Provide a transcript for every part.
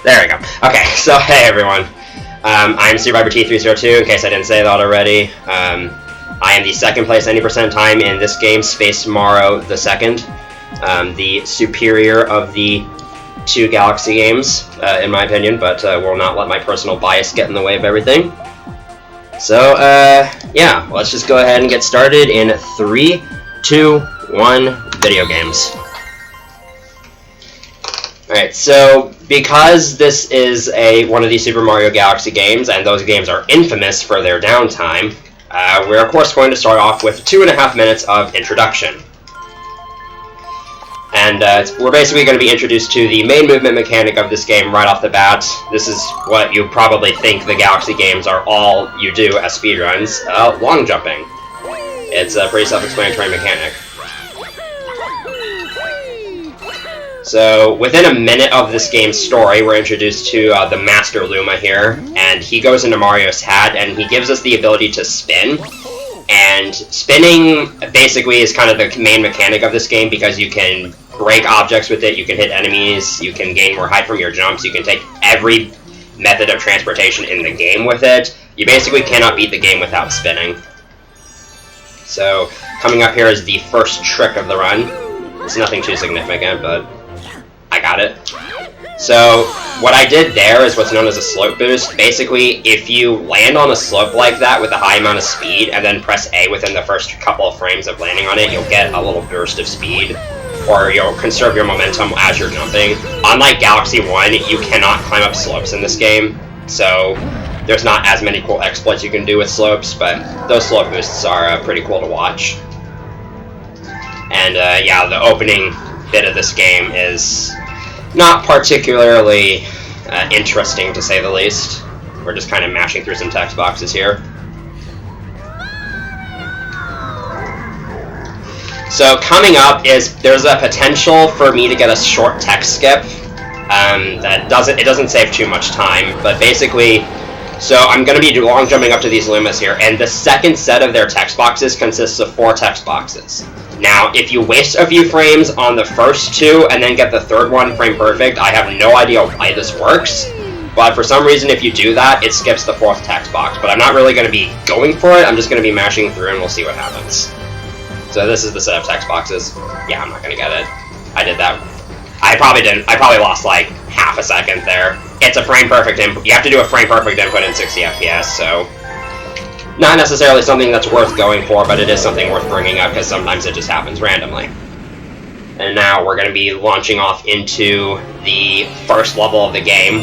There we go. Okay, so hey everyone. I'm Survivor T302, in case I didn't say that already. I am the second place any percent time in this game, Space Tomorrow the second. The superior of the two Galaxy games, in my opinion, but will not let my personal bias get in the way of everything. So, yeah, let's just go ahead and get started in 3, 2, 1, video games. Alright, so because this is one of the Super Mario Galaxy games, and those games are infamous for their downtime, we're of course going to start off with 2.5 minutes of introduction. And we're basically going to be introduced to the main movement mechanic of this game right off the bat. This is what you probably think the Galaxy games are all you do as speedruns, long jumping. It's a pretty self-explanatory mechanic. So, within a minute of this game's story, we're introduced to the Master Luma here, and he goes into Mario's hat, and he gives us the ability to spin. And spinning basically is kind of the main mechanic of this game, because you can break objects with it, you can hit enemies, you can gain more height from your jumps, you can take every method of transportation in the game with it. You basically cannot beat the game without spinning. So, coming up here is the first trick of the run. It's nothing too significant, but I got it. So, what I did there is what's known as a slope boost. Basically, if you land on a slope like that with a high amount of speed, and then press A within the first couple of frames of landing on it, you'll get a little burst of speed, or you'll conserve your momentum as you're jumping. Unlike Galaxy 1, you cannot climb up slopes in this game, so there's not as many cool exploits you can do with slopes, but those slope boosts are pretty cool to watch. And yeah, the opening bit of this game is not particularly interesting, to say the least. We're just kind of mashing through some text boxes here. So coming up there's a potential for me to get a short text skip. It doesn't save too much time, but basically, so I'm going to be long jumping up to these Lumas here, and the second set of their text boxes consists of 4 text boxes. Now, if you waste a few frames on the first 2 and then get the third one frame perfect, I have no idea why this works, but for some reason if you do that, it skips the 4th text box. But I'm not really going to be going for it, I'm just going to be mashing through and we'll see what happens. So this is the set of text boxes. Yeah, I'm not going to get it. I did that. I probably lost like half a second there. It's a frame perfect input. You have to do a frame perfect input in 60 FPS, so not necessarily something that's worth going for, but it is something worth bringing up because sometimes it just happens randomly. And now we're going to be launching off into the first level of the game,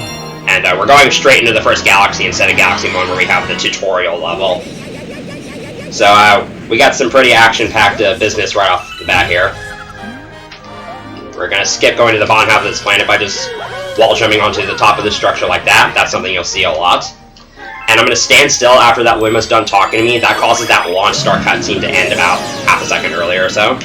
and we're going straight into the first Galaxy instead of Galaxy 1 where we have the tutorial level. So we got some pretty action-packed business right off the bat here. We're going to skip going to the bottom half of this planet by just wall jumping onto the top of the structure like that. That's something you'll see a lot. And I'm going to stand still after that Luma's done talking to me. That causes that launch star cutscene to end about half a second earlier or so.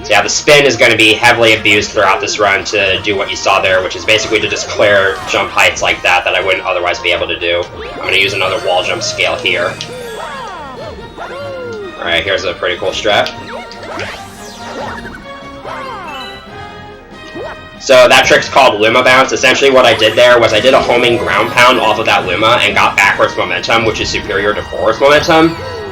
So yeah, the spin is going to be heavily abused throughout this run to do what you saw there, which is basically to just clear jump heights like that I wouldn't otherwise be able to do. I'm going to use another wall jump scale here. Alright, here's a pretty cool strat. So that trick's called Lima Bounce. Essentially what I did there was I did a homing ground pound off of that Luma and got backwards momentum, which is superior to forwards momentum.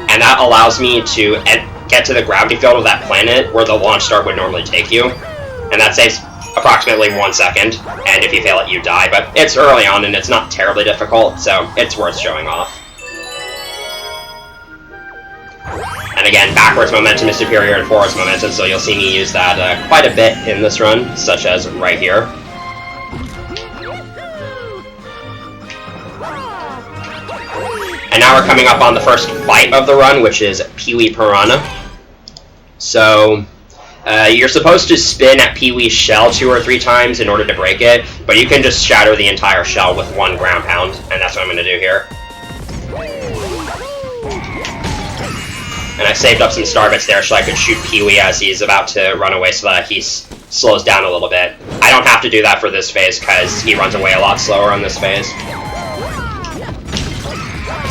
And that allows me to get to the gravity field of that planet where the launch star would normally take you. And that saves approximately 1 second. And if you fail it, you die. But it's early on and it's not terribly difficult, so it's worth showing off. And again, backwards momentum is superior to forwards momentum, so you'll see me use that quite a bit in this run, such as right here. And now we're coming up on the first fight of the run, which is Kiwi Piranha. So, you're supposed to spin at Pee-wee's shell 2 or 3 times in order to break it, but you can just shatter the entire shell with 1 ground pound, and that's what I'm going to do here. And I saved up some star bits there so I could shoot Pee-wee as he's about to run away so that he slows down a little bit. I don't have to do that for this phase because he runs away a lot slower on this phase.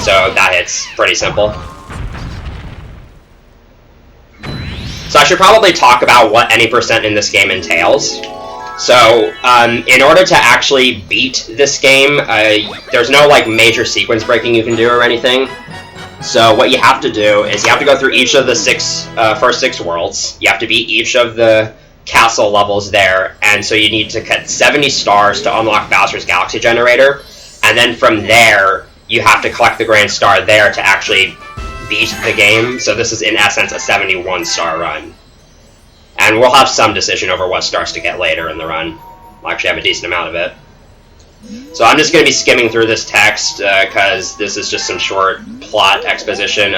So that hit's pretty simple. So I should probably talk about what any percent in this game entails. So, in order to actually beat this game, there's no like major sequence breaking you can do or anything. So what you have to do is you have to go through each of the first six worlds. You have to beat each of the castle levels there, and so you need to get 70 stars to unlock Bowser's Galaxy Generator, and then from there, you have to collect the Grand Star there to actually beat the game. So this is, in essence, a 71-star run. And we'll have some decision over what stars to get later in the run. We'll actually have a decent amount of it. So I'm just going to be skimming through this text, because this is just some short plot exposition.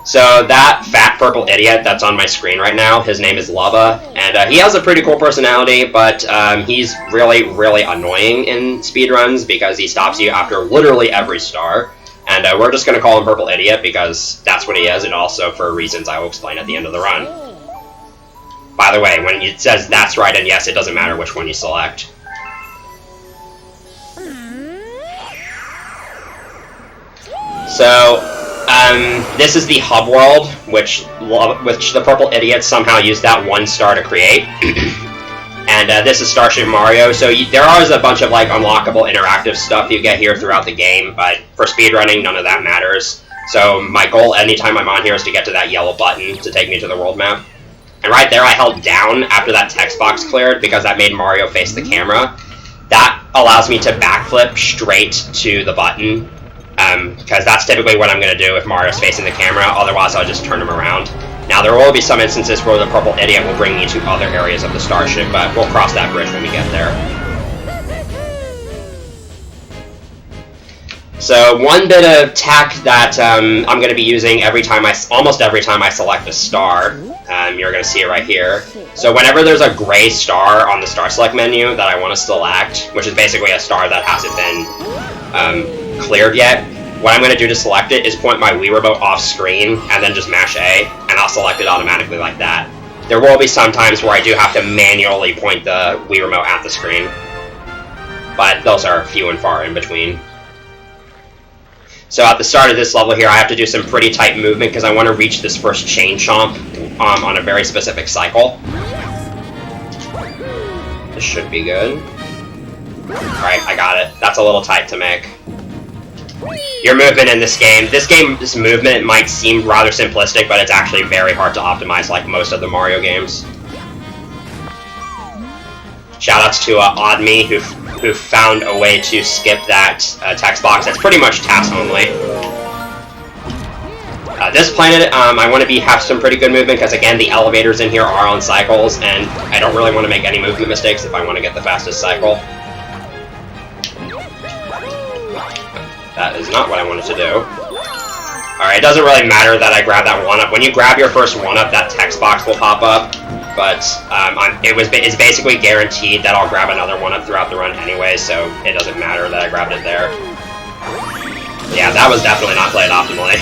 So that fat purple idiot that's on my screen right now, his name is Luma, and he has a pretty cool personality, but he's really, really annoying in speedruns because he stops you after literally every star. And we're just going to call him Purple Idiot because that's what he is, and also for reasons I will explain at the end of the run. By the way, when it says that's right and yes, it doesn't matter which one you select. So, this is the hub world, which the Purple Idiot somehow used that 1 star to create. And this is Starship Mario, so there is a bunch of like unlockable interactive stuff you get here throughout the game, but for speedrunning, none of that matters. So my goal anytime I'm on here is to get to that yellow button to take me to the world map. And right there I held down after that text box cleared because that made Mario face the camera. That allows me to backflip straight to the button, because that's typically what I'm going to do if Mario's facing the camera, otherwise I'll just turn him around. Now, there will be some instances where the Purple Idiot will bring me to other areas of the starship, but we'll cross that bridge when we get there. So, one bit of tech that I'm going to be using almost every time I select a star, you're going to see it right here. So, whenever there's a gray star on the Star Select menu that I want to select, which is basically a star that hasn't been cleared yet, what I'm going to do to select it is point my Wii Remote off screen and then just mash A, and I'll select it automatically like that. There will be some times where I do have to manually point the Wii Remote at the screen, but those are few and far in between. So at the start of this level here, I have to do some pretty tight movement because I want to reach this first chain chomp on a very specific cycle. This should be good. Alright, I got it. That's a little tight to make. Your movement in this game's movement might seem rather simplistic, but it's actually very hard to optimize like most of the Mario games. Shoutouts to OddMe who found a way to skip that text box. That's pretty much task only. This planet, I want to have some pretty good movement because again the elevators in here are on cycles, and I don't really want to make any movement mistakes if I want to get the fastest cycle. That is not what I wanted to do. Alright, it doesn't really matter that I grab that 1-up. When you grab your first 1-up, that text box will pop up. But it's basically guaranteed that I'll grab another 1-up throughout the run anyway, so it doesn't matter that I grabbed it there. Yeah, that was definitely not played optimally.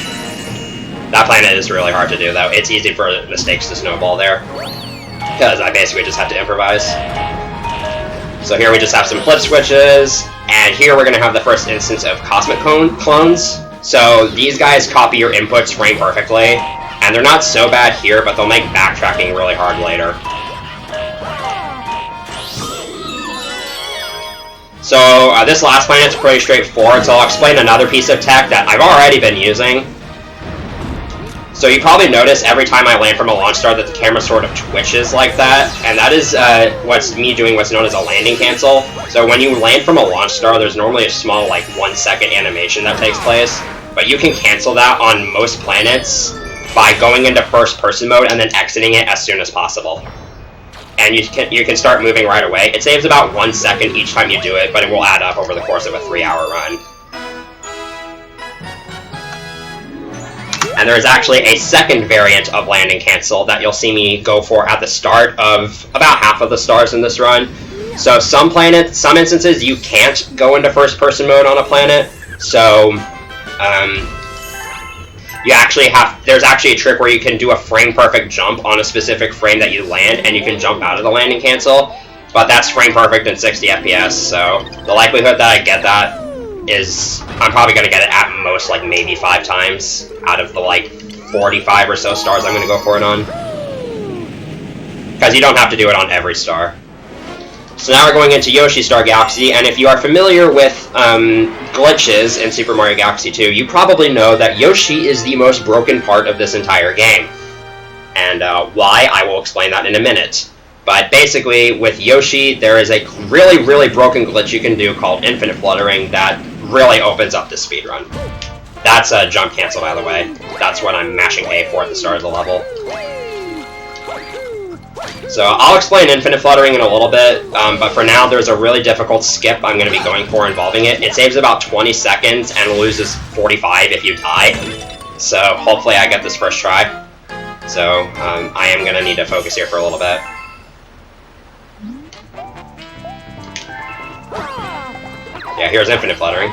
That planet is really hard to do, though. It's easy for mistakes to snowball there, because I basically just had to improvise. So here we just have some flip switches, and here we're going to have the first instance of Cosmic Clones. So these guys copy your inputs frame perfectly, and they're not so bad here, but they'll make backtracking really hard later. So this last planet's pretty straightforward, so I'll explain another piece of tech that I've already been using. So you probably notice every time I land from a launch star that the camera sort of twitches like that, and that is what's known as a landing cancel. So when you land from a launch star, there's normally a small, like, 1-second animation that takes place, but you can cancel that on most planets by going into first-person mode and then exiting it as soon as possible. And you can start moving right away. It saves about 1 second each time you do it, but it will add up over the course of a 3-hour run. And there is actually a second variant of landing cancel that you'll see me go for at the start of about half of the stars in this run. So some instances you can't go into first-person mode on a planet. So there's actually a trick where you can do a frame-perfect jump on a specific frame that you land, and you can jump out of the landing cancel. But that's frame-perfect in 60 FPS, so the likelihood that I get that is I'm probably going to get it at most like maybe 5 times out of the like 45 or so stars I'm going to go for it on. Because you don't have to do it on every star. So now we're going into Yoshi Star Galaxy, and if you are familiar with glitches in Super Mario Galaxy 2, you probably know that Yoshi is the most broken part of this entire game. And why, I will explain that in a minute. But basically, with Yoshi, there is a really, really broken glitch you can do called Infinite Fluttering that really opens up the speedrun. That's a jump cancel, by the way. That's what I'm mashing A for at the start of the level. So I'll explain Infinite Fluttering in a little bit, but for now there's a really difficult skip I'm going to be going for involving it. It saves about 20 seconds and loses 45 if you die. So hopefully I get this first try. So I am going to need to focus here for a little bit. Yeah, here's Infinite Fluttering.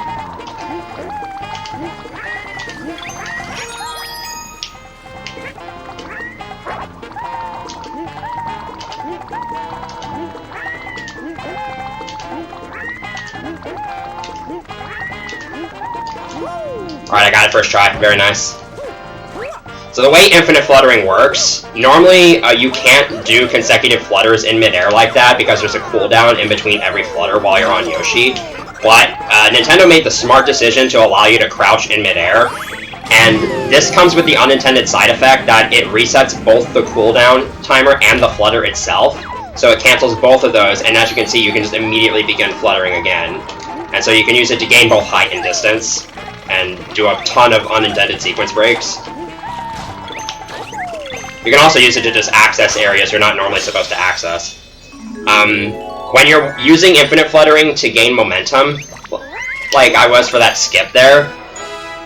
Alright, I got it first try. Very nice. So the way Infinite Fluttering works, normally you can't do consecutive flutters in midair like that because there's a cooldown in between every flutter while you're on Yoshi. But Nintendo made the smart decision to allow you to crouch in midair, and this comes with the unintended side effect that it resets both the cooldown timer and the flutter itself. So it cancels both of those, and as you can see, you can just immediately begin fluttering again. And so you can use it to gain both height and distance, and do a ton of unintended sequence breaks. You can also use it to just access areas you're not normally supposed to access. When you're using Infinite Fluttering to gain momentum, like I was for that skip there,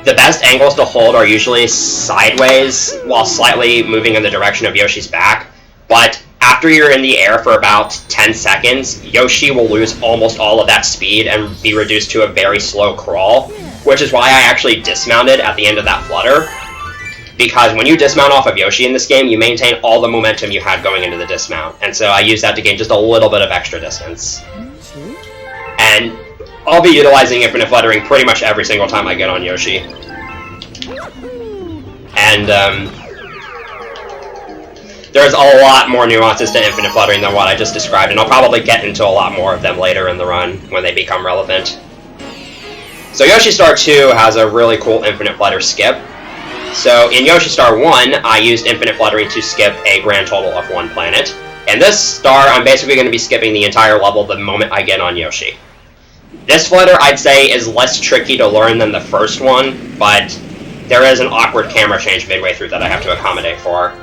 the best angles to hold are usually sideways while slightly moving in the direction of Yoshi's back, but after you're in the air for about 10 seconds, Yoshi will lose almost all of that speed and be reduced to a very slow crawl, which is why I actually dismounted at the end of that flutter. Because when you dismount off of Yoshi in this game, you maintain all the momentum you had going into the dismount. And so I use that to gain just a little bit of extra distance. And I'll be utilizing Infinite Fluttering pretty much every single time I get on Yoshi. And there's a lot more nuances to Infinite Fluttering than what I just described, and I'll probably get into a lot more of them later in the run when they become relevant. So Yoshi Star 2 has a really cool Infinite Flutter skip. So in Yoshi Star 1, I used Infinite Fluttering to skip a grand total of 1 planet. In this star, I'm basically going to be skipping the entire level the moment I get on Yoshi. This flutter, I'd say, is less tricky to learn than the first one, but there is an awkward camera change midway through that I have to accommodate for.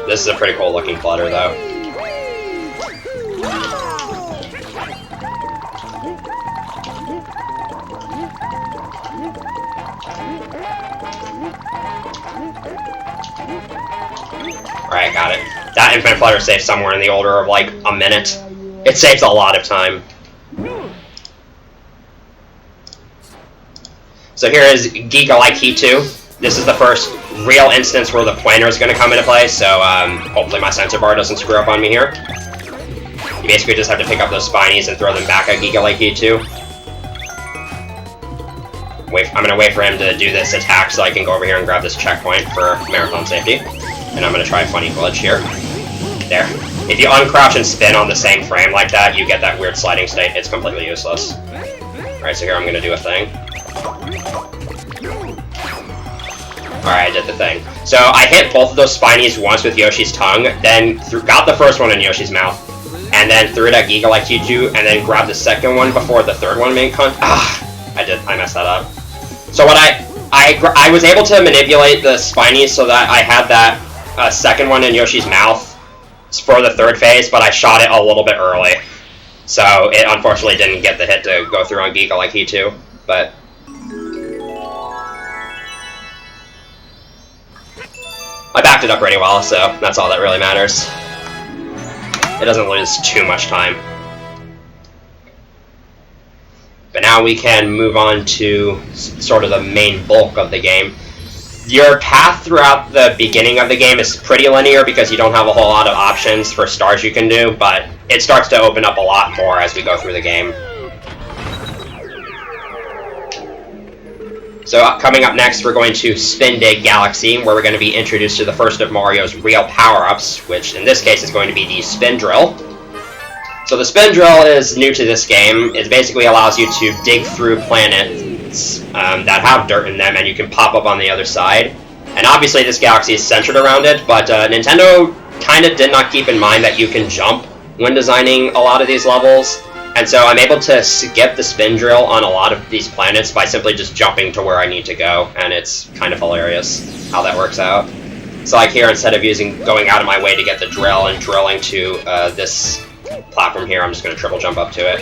This is a pretty cool looking flutter, though. Alright, got it. That Infinite Flutter saves somewhere in the order of like a minute. It saves a lot of time. So here is Giga Like Heat 2. This is the first real instance where the pointer is going to come into play, so hopefully my sensor bar doesn't screw up on me here. You basically just have to pick up those spinies and throw them back at Giga Like Heat 2. I'm going to wait for him to do this attack so I can go over here and grab this checkpoint for marathon safety. And I'm going to try a funny glitch here. There. If you uncrouch and spin on the same frame like that, you get that weird sliding state. It's completely useless. Alright, so here I'm going to do a thing. Alright, I did the thing. So I hit both of those spinies once with Yoshi's tongue, then got the first one in Yoshi's mouth, and then threw it at Giga Like Heat 2, and then grabbed the second one before the third one made contact. I messed that up. So what I was able to manipulate the spinies so that I had that second one in Yoshi's mouth for the third phase, but I shot it a little bit early. So it unfortunately didn't get the hit to go through on Giga Like Heat 2, but I backed it up pretty well, so that's all that really matters. It doesn't lose too much time. But now we can move on to sort of the main bulk of the game. Your path throughout the beginning of the game is pretty linear because you don't have a whole lot of options for stars you can do, but it starts to open up a lot more as we go through the game. So coming up next, we're going to Spin Dig Galaxy, where we're going to be introduced to the first of Mario's real power-ups, which in this case is going to be the Spin Drill. So the spin drill is new to this game. It basically allows you to dig through planets that have dirt in them, and you can pop up on the other side. And obviously this galaxy is centered around it, but Nintendo kind of did not keep in mind that you can jump when designing a lot of these levels. And so I'm able to skip the spin drill on a lot of these planets by simply just jumping to where I need to go, and it's kind of hilarious how that works out. So like here, instead of going out of my way to get the drill and drilling to this platform here, I'm just going to triple jump up to it.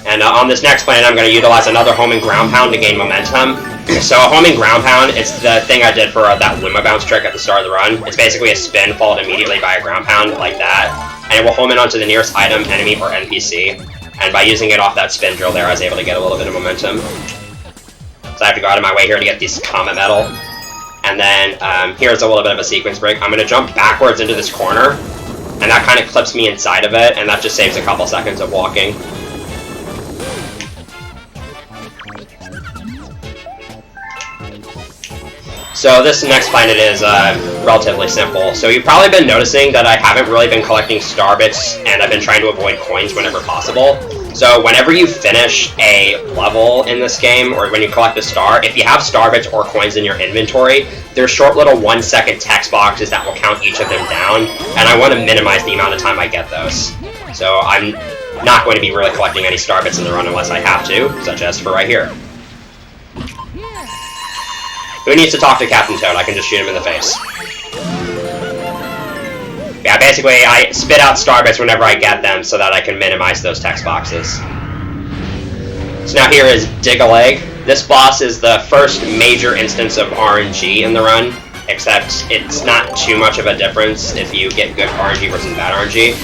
And on this next planet, I'm going to utilize another homing ground pound to gain momentum. So a homing ground pound, it's the thing I did for that Luma Bounce trick at the start of the run. It's basically a spin followed immediately by a ground pound like that, and it will home in onto the nearest item, enemy, or NPC. And by using it off that spin drill there, I was able to get a little bit of momentum. So I have to go out of my way here to get these Comet Metal. And then here's a little bit of a sequence break. I'm going to jump backwards into this corner, and that kind of clips me inside of it, and that just saves a couple seconds of walking. So this next planet is relatively simple. So you've probably been noticing that I haven't really been collecting star bits, and I've been trying to avoid coins whenever possible. So whenever you finish a level in this game, or when you collect a star, if you have star bits or coins in your inventory, there's short little 1-second text boxes that will count each of them down, and I want to minimize the amount of time I get those. So I'm not going to be really collecting any star bits in the run unless I have to, such as for right here. Who needs to talk to Captain Toad? I can just shoot him in the face. Yeah, basically, I spit out star bits whenever I get them so that I can minimize those text boxes. So now here is Dig-a-Leg. This boss is the first major instance of RNG in the run, except it's not too much of a difference if you get good RNG versus bad RNG.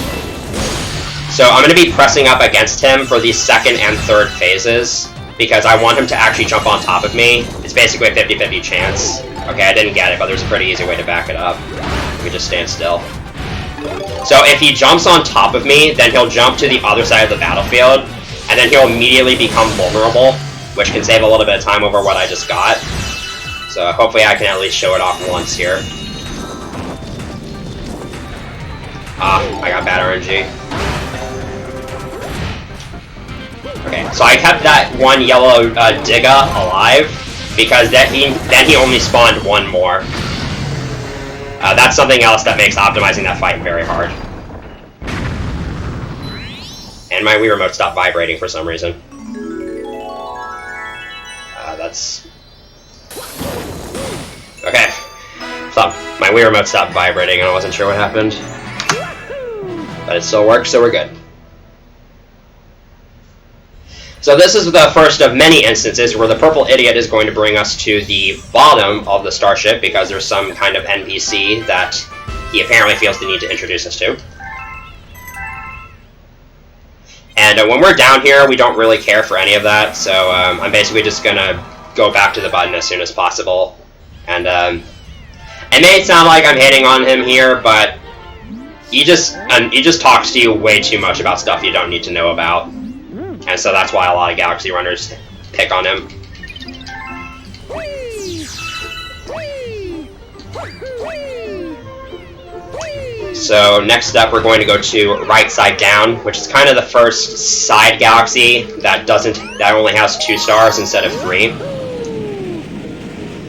So I'm going to be pressing up against him for the second and third phases, because I want him to actually jump on top of me. It's basically a 50-50 chance. Okay, I didn't get it, but there's a pretty easy way to back it up. Let me just stand still. So if he jumps on top of me, then he'll jump to the other side of the battlefield, and then he'll immediately become vulnerable, which can save a little bit of time over what I just got. So hopefully I can at least show it off once here. I got bad RNG. Okay, so I kept that one yellow Digga alive, because then he only spawned one more. That's something else that makes optimizing that fight very hard. And my Wii Remote stopped vibrating for some reason. That's... Okay. My Wii Remote stopped vibrating and I wasn't sure what happened. But it still works, so we're good. So this is the first of many instances where the purple idiot is going to bring us to the bottom of the starship, because there's some kind of NPC that he apparently feels the need to introduce us to. And when we're down here, we don't really care for any of that, so I'm basically just going to go back to the button as soon as possible. And it may sound like I'm hating on him here, but he just talks to you way too much about stuff you don't need to know about. And so that's why a lot of Galaxy runners pick on him. So next up, we're going to go to Rightside Down, which is kind of the first side galaxy that only has 2 stars instead of 3.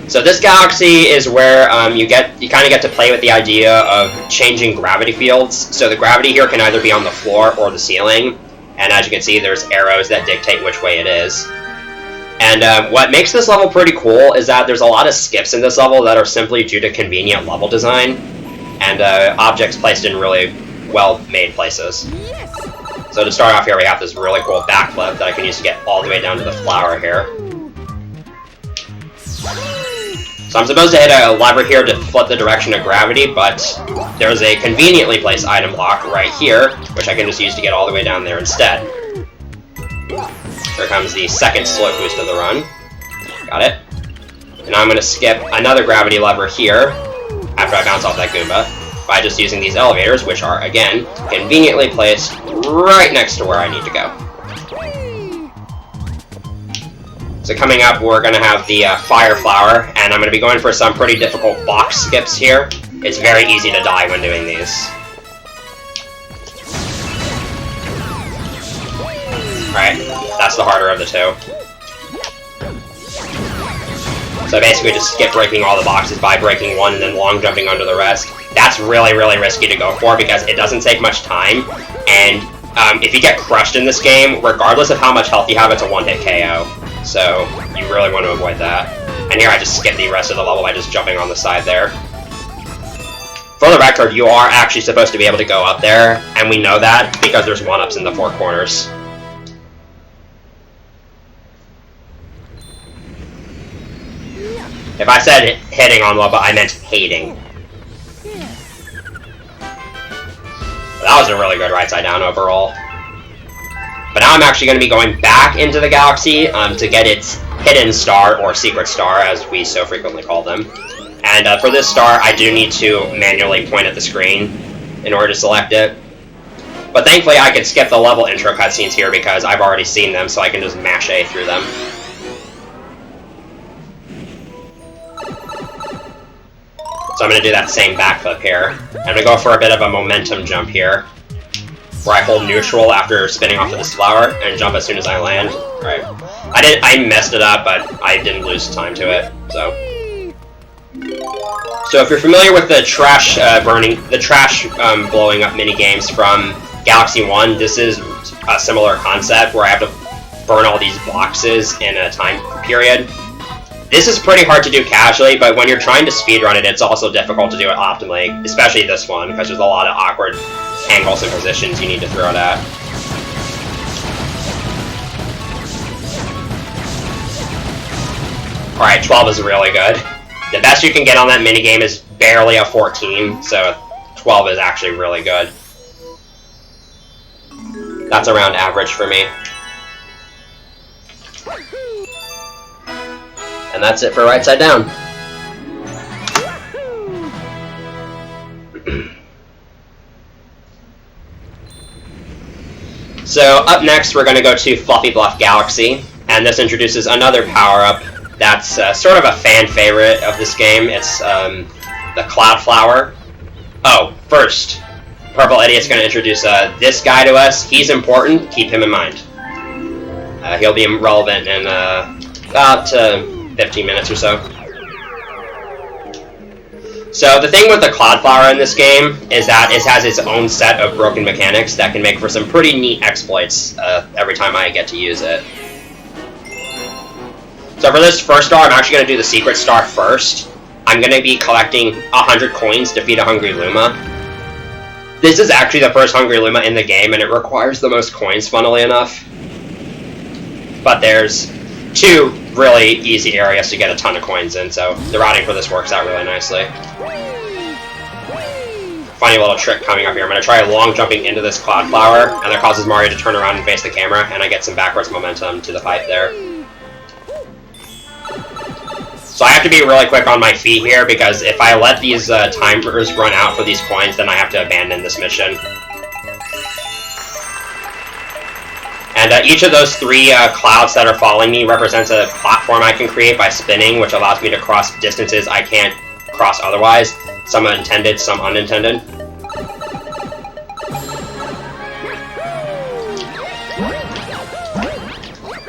So this galaxy is where you kind of get to play with the idea of changing gravity fields. So the gravity here can either be on the floor or the ceiling. And as you can see, there's arrows that dictate which way it is. And what makes this level pretty cool is that there's a lot of skips in this level that are simply due to convenient level design, and objects placed in really well-made places. So to start off here, we have this really cool backflip that I can use to get all the way down to the flower here. So I'm supposed to hit a lever here to flip the direction of gravity, but there's a conveniently placed item block right here, which I can just use to get all the way down there instead. Here comes the second slope boost of the run. Got it. And I'm going to skip another gravity lever here, after I bounce off that Goomba, by just using these elevators, which are, again, conveniently placed right next to where I need to go. So coming up, we're going to have the Fire Flower, and I'm going to be going for some pretty difficult box skips here. It's very easy to die when doing these. Alright, that's the harder of the two. So basically just skip breaking all the boxes by breaking one and then long jumping under the rest. That's really, really risky to go for because it doesn't take much time, and if you get crushed in this game, regardless of how much health you have, it's a one-hit KO. So you really want to avoid that. And here I just skip the rest of the level by just jumping on the side there. For the record, you are actually supposed to be able to go up there, and we know that because there's one-ups in the four corners. If I said hitting on level, I meant hating. That was a really good Rightside Down overall. But now I'm actually going to be going back into the galaxy to get its hidden star, or secret star, as we so frequently call them. And for this star, I do need to manually point at the screen in order to select it. But thankfully, I could skip the level intro cutscenes here because I've already seen them, so I can just mash A through them. So I'm going to do that same backflip here. I'm going to go for a bit of a momentum jump here, where I hold neutral after spinning off of this flower and jump as soon as I land. Right. I messed it up, but I didn't lose time to it. So if you're familiar with the trash blowing up mini games from Galaxy 1, this is a similar concept where I have to burn all these boxes in a time period. This is pretty hard to do casually, but when you're trying to speedrun it, it's also difficult to do it optimally, especially this one, because there's a lot of awkward angles and positions you need to throw it at. Alright, 12 is really good. The best you can get on that minigame is barely a 14, so 12 is actually really good. That's around average for me. And that's it for Rightside Down. So up next we're going to go to Fluffy Bluff Galaxy, and this introduces another power-up that's sort of a fan favorite of this game. It's the Cloud Flower. Oh, first, Purple Idiot's going to introduce this guy to us. He's important, keep him in mind. He'll be relevant in about 15 minutes or so. So the thing with the Cloud Flower in this game is that it has its own set of broken mechanics that can make for some pretty neat exploits every time I get to use it. So for this first star, I'm actually going to do the secret star first. I'm going to be collecting 100 coins to feed a hungry Luma. This is actually the first hungry Luma in the game, and it requires the most coins, funnily enough. But there's two really easy areas to get a ton of coins in, so the routing for this works out really nicely. Funny little trick coming up here. I'm going to try long jumping into this Cloud Flower, and that causes Mario to turn around and face the camera, and I get some backwards momentum to the pipe there. So I have to be really quick on my feet here, because if I let these timers run out for these coins, then I have to abandon this mission. And each of those three clouds that are following me represents a platform I can create by spinning, which allows me to cross distances I can't cross otherwise. Some intended, some unintended.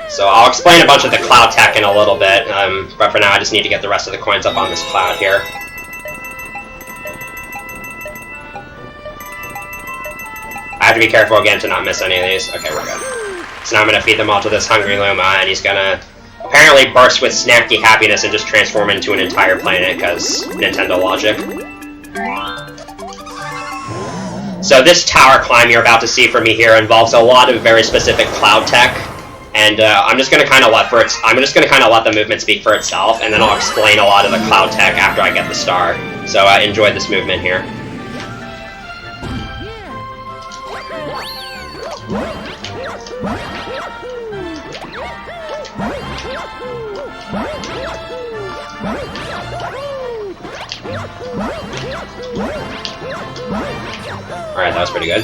So I'll explain a bunch of the cloud tech in a little bit, but for now I just need to get the rest of the coins up on this cloud here. I have to be careful again to not miss any of these. Okay, we're good. So now I'm going to feed them all to this hungry Luma, and he's going to apparently burst with snacky happiness and just transform into an entire planet, because Nintendo logic. So this tower climb you're about to see from me here involves a lot of very specific cloud tech, and I'm just going to kind of let the movement speak for itself, and then I'll explain a lot of the cloud tech after I get the star. So enjoy this movement here. Alright, that was pretty good.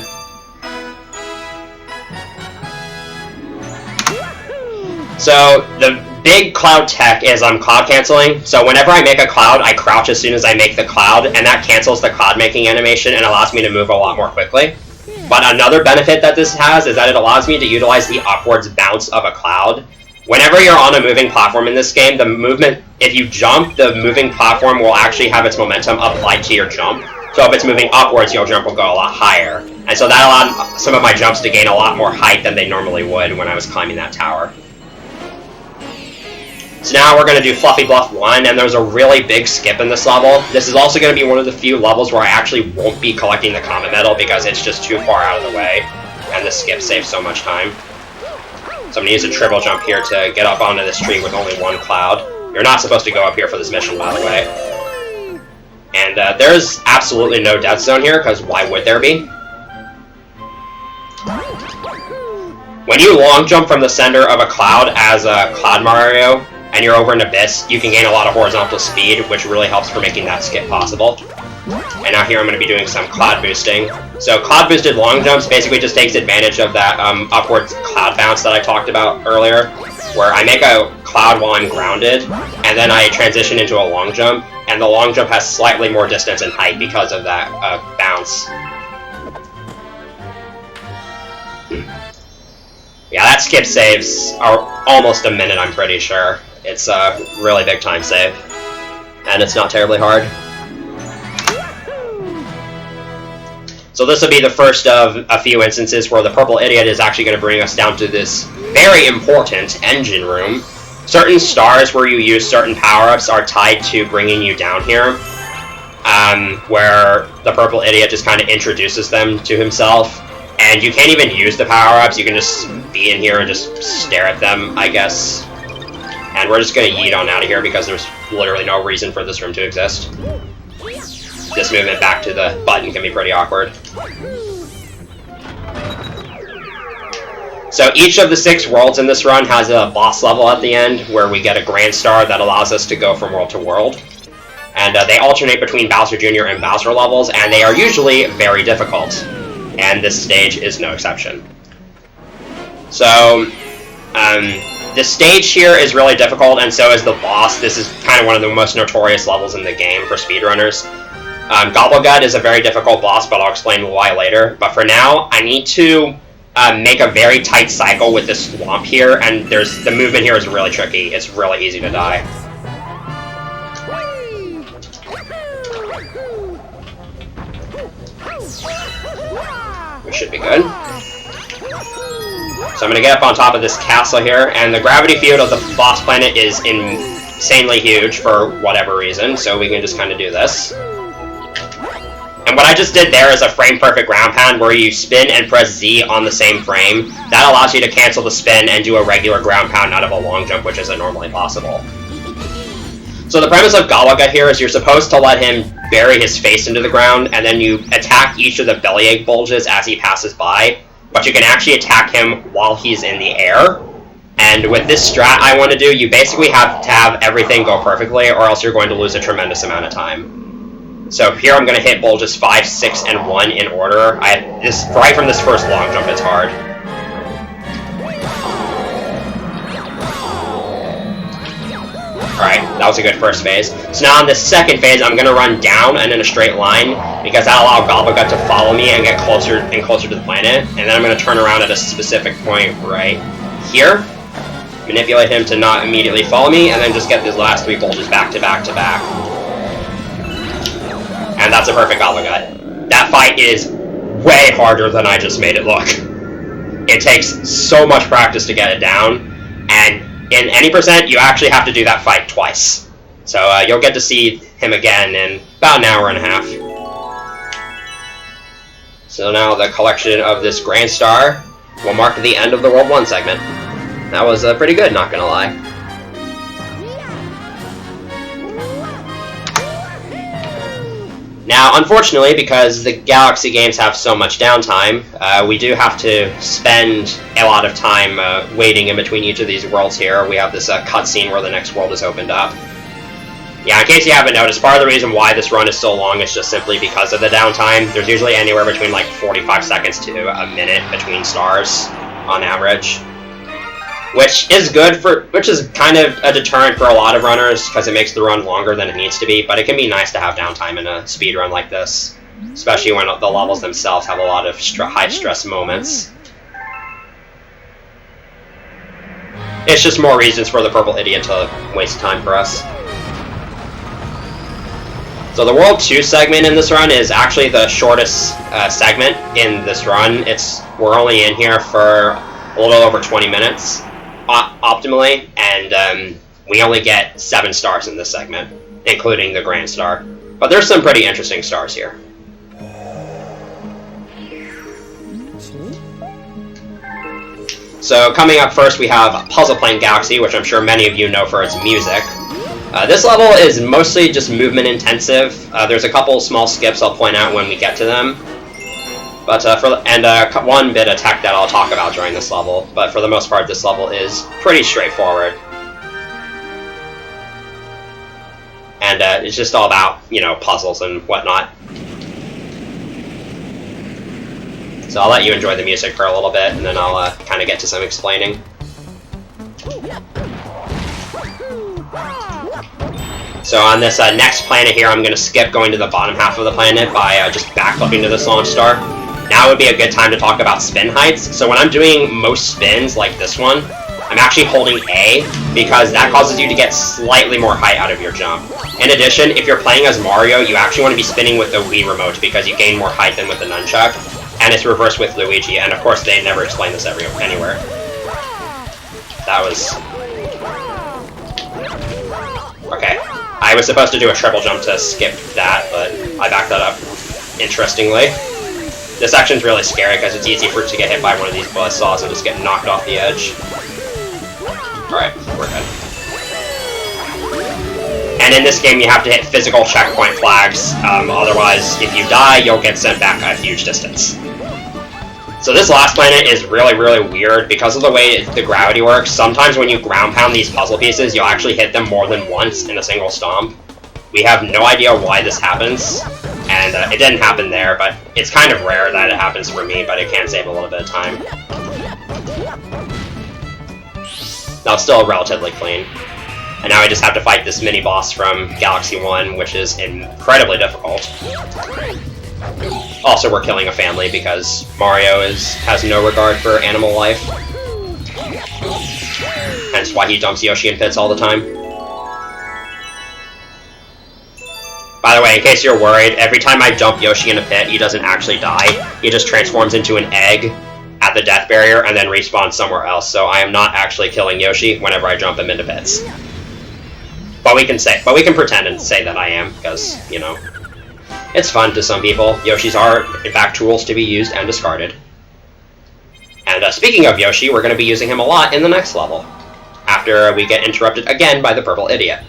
So, the big cloud tech is cloud canceling. So whenever I make a cloud, I crouch as soon as I make the cloud, and that cancels the cloud making animation and allows me to move a lot more quickly. But another benefit that this has is that it allows me to utilize the upwards bounce of a cloud. Whenever you're on a moving platform in this game, the movement, if you jump, the moving platform will actually have its momentum applied to your jump. So if it's moving upwards, your jump will go a lot higher. And so that allowed some of my jumps to gain a lot more height than they normally would when I was climbing that tower. So now we're going to do Fluffy Bluff One, and there's a really big skip in this level. This is also going to be one of the few levels where I actually won't be collecting the Comet Metal because it's just too far out of the way, and the skip saves so much time. So I'm going to use a triple jump here to get up onto this tree with only one cloud. You're not supposed to go up here for this mission, by the way. And there's absolutely no death zone here, because why would there be? When you long jump from the center of a cloud as a Cloud Mario, and you're over an abyss, you can gain a lot of horizontal speed, which really helps for making that skip possible. And now here I'm going to be doing some cloud boosting. So cloud boosted long jumps basically just takes advantage of that upwards cloud bounce that I talked about earlier, where I make a cloud while I'm grounded, and then I transition into a long jump, and the long jump has slightly more distance and height because of that bounce. Yeah, that skip saves are almost a minute, I'm pretty sure. It's a really big time save, and it's not terribly hard. So this will be the first of a few instances where the Purple Idiot is actually going to bring us down to this very important engine room. Certain stars where you use certain power-ups are tied to bringing you down here, where the Purple Idiot just kind of introduces them to himself. And you can't even use the power-ups, you can just be in here and just stare at them, I guess. And we're just going to yeet on out of here because there's literally no reason for this room to exist. This movement back to the button can be pretty awkward. So each of the 6 worlds in this run has a boss level at the end, where we get a Grand Star that allows us to go from world to world. And they alternate between Bowser Jr. and Bowser levels, and they are usually very difficult. And this stage is no exception. So, the stage here is really difficult, and so is the boss. This is kind of one of the most notorious levels in the game for speedrunners. Gobblegut is a very difficult boss, but I'll explain why later. But for now, I need to make a very tight cycle with this swamp here, and the movement here is really tricky. It's really easy to die. We should be good. So I'm going to get up on top of this castle here, and the gravity field of the boss planet is insanely huge for whatever reason, so we can just kind of do this. And what I just did there is a frame-perfect ground pound where you spin and press Z on the same frame. That allows you to cancel the spin and do a regular ground pound out of a long jump, which isn't normally possible. So the premise of Gobblegut here is you're supposed to let him bury his face into the ground, and then you attack each of the bellyache bulges as he passes by, but you can actually attack him while he's in the air. And with this strat I want to do, you basically have to have everything go perfectly, or else you're going to lose a tremendous amount of time. So here I'm going to hit bulges 5, 6, and 1 in order. Right from this first long jump, it's hard. Alright, that was a good first phase. So now in the second phase, I'm going to run down and in a straight line, because that'll allow Gobblegut to follow me and get closer and closer to the planet. And then I'm going to turn around at a specific point right here, manipulate him to not immediately follow me, and then just get these last 3 bulges back to back to back. And that's a perfect Gobblegut. That fight is way harder than I just made it look. It takes so much practice to get it down, and in any percent, you actually have to do that fight twice. So you'll get to see him again in about an hour and a half. So now the collection of this Grand Star will mark the end of the World 1 segment. That was pretty good, not gonna lie. Now, unfortunately, because the Galaxy games have so much downtime, we do have to spend a lot of time waiting in between each of these worlds here. We have this cutscene where the next world is opened up. Yeah, in case you haven't noticed, part of the reason why this run is so long is just simply because of the downtime. There's usually anywhere between like 45 seconds to a minute between stars, on average. which is kind of a deterrent for a lot of runners because it makes the run longer than it needs to be, but it can be nice to have downtime in a speed run like this, especially when the levels themselves have a lot of high-stress moments. It's just more reasons for the Purple Idiot to waste time for us. So the World 2 segment in this run is actually the shortest segment in this run. We're only in here for a little over 20 minutes, optimally, and we only get 7 stars in this segment, including the Grand Star. But there's some pretty interesting stars here. So coming up first, we have Puzzle Plane Galaxy, which I'm sure many of you know for its music. This level is mostly just movement intensive. There's a couple small skips I'll point out when we get to them. But one bit of tech that I'll talk about during this level. But for the most part, this level is pretty straightforward. And it's just all about, puzzles and whatnot. So I'll let you enjoy the music for a little bit, and then I'll kind of get to some explaining. So on this next planet here, I'm going to skip going to the bottom half of the planet by just backflipping to this launch star. Now would be a good time to talk about spin heights. So when I'm doing most spins, like this one, I'm actually holding A, because that causes you to get slightly more height out of your jump. In addition, if you're playing as Mario, you actually want to be spinning with the Wii remote, because you gain more height than with the nunchuck. And it's reversed with Luigi, and of course they never explain this anywhere. That was... Okay. I was supposed to do a triple jump to skip that, but I backed that up, interestingly. This section's really scary because it's easy to get hit by one of these buzzsaws and just get knocked off the edge. Alright, we're good. And in this game you have to hit physical checkpoint flags, otherwise if you die you'll get sent back a huge distance. So this last planet is really, really weird because of the way the gravity works. Sometimes when you ground pound these puzzle pieces, you'll actually hit them more than once in a single stomp. We have no idea why this happens, and it didn't happen there, but it's kind of rare that it happens for me, but it can save a little bit of time. Now it's still relatively clean. And now I just have to fight this mini-boss from Galaxy 1, which is incredibly difficult. Also, we're killing a family because Mario has no regard for animal life. Hence why he dumps Yoshi in pits all the time. By the way, in case you're worried, every time I dump Yoshi in a pit, he doesn't actually die. He just transforms into an egg at the death barrier and then respawns somewhere else. So I am not actually killing Yoshi whenever I jump him into pits. But we can pretend and say that I am, because, it's fun to some people. Yoshis are, in fact, tools to be used and discarded. And speaking of Yoshi, we're going to be using him a lot in the next level, after we get interrupted again by the Purple Idiot.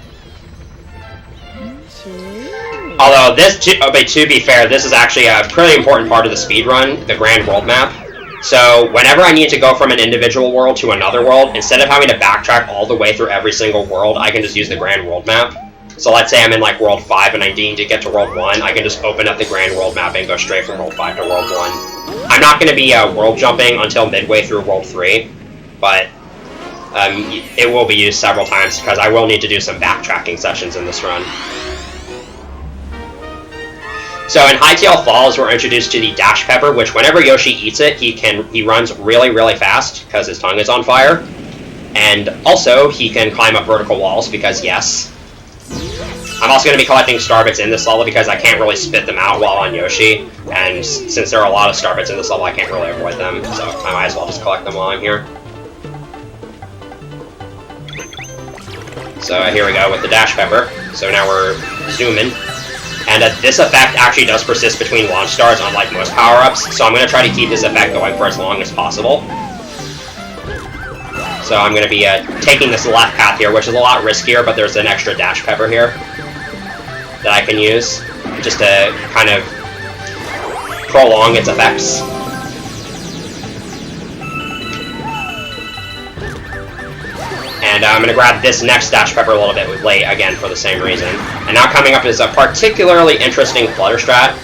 Although, to be fair, this is actually a pretty important part of the speedrun, the Grand World Map. So, whenever I need to go from an individual world to another world, instead of having to backtrack all the way through every single world, I can just use the Grand World Map. So let's say I'm in like World 5 and I need to get to World 1, I can just open up the Grand World Map and go straight from World 5 to World 1. I'm not going to be world jumping until midway through World 3, but it will be used several times because I will need to do some backtracking sessions in this run. So in Hightail Falls, we're introduced to the Dash Pepper, which whenever Yoshi eats it, he runs really, really fast because his tongue is on fire. And also, he can climb up vertical walls because yes. I'm also going to be collecting Starbits in this level because I can't really spit them out while on Yoshi, and since there are a lot of Starbits in this level, I can't really avoid them, so I might as well just collect them while I'm here. So here we go with the Dash Pepper. So now we're zooming. And this effect actually does persist between launch stars, unlike most power-ups, so I'm going to try to keep this effect going for as long as possible. So I'm going to be taking this left path here, which is a lot riskier, but there's an extra Dash Pepper here that I can use, just to kind of prolong its effects. And I'm going to grab this next Dash Pepper a little bit late, again, for the same reason. And now coming up is a particularly interesting Flutter strat.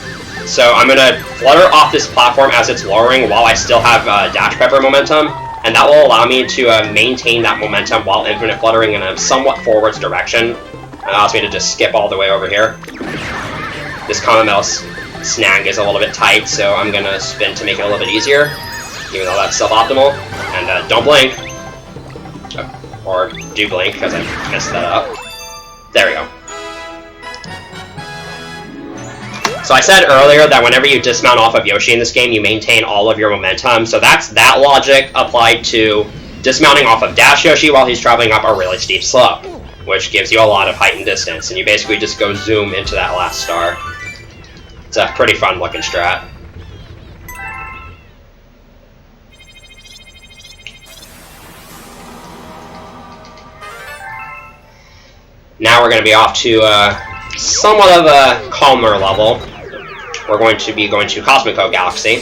So I'm going to flutter off this platform as it's lowering while I still have Dash Pepper momentum, and that will allow me to maintain that momentum while infinite fluttering in a somewhat forwards direction. It allows me to just skip all the way over here. This Comet Metal snag is a little bit tight, so I'm gonna spin to make it a little bit easier, even though that's suboptimal. And don't blink. Or do blink, because I messed that up. There we go. So I said earlier that whenever you dismount off of Yoshi in this game, you maintain all of your momentum. So that's that logic applied to dismounting off of Dash Yoshi while he's traveling up a really steep slope, which gives you a lot of height and distance, and you basically just go zoom into that last star. It's a pretty fun looking strat. Now we're going to be off to somewhat of a calmer level. We're going to be going to Cosmico Galaxy.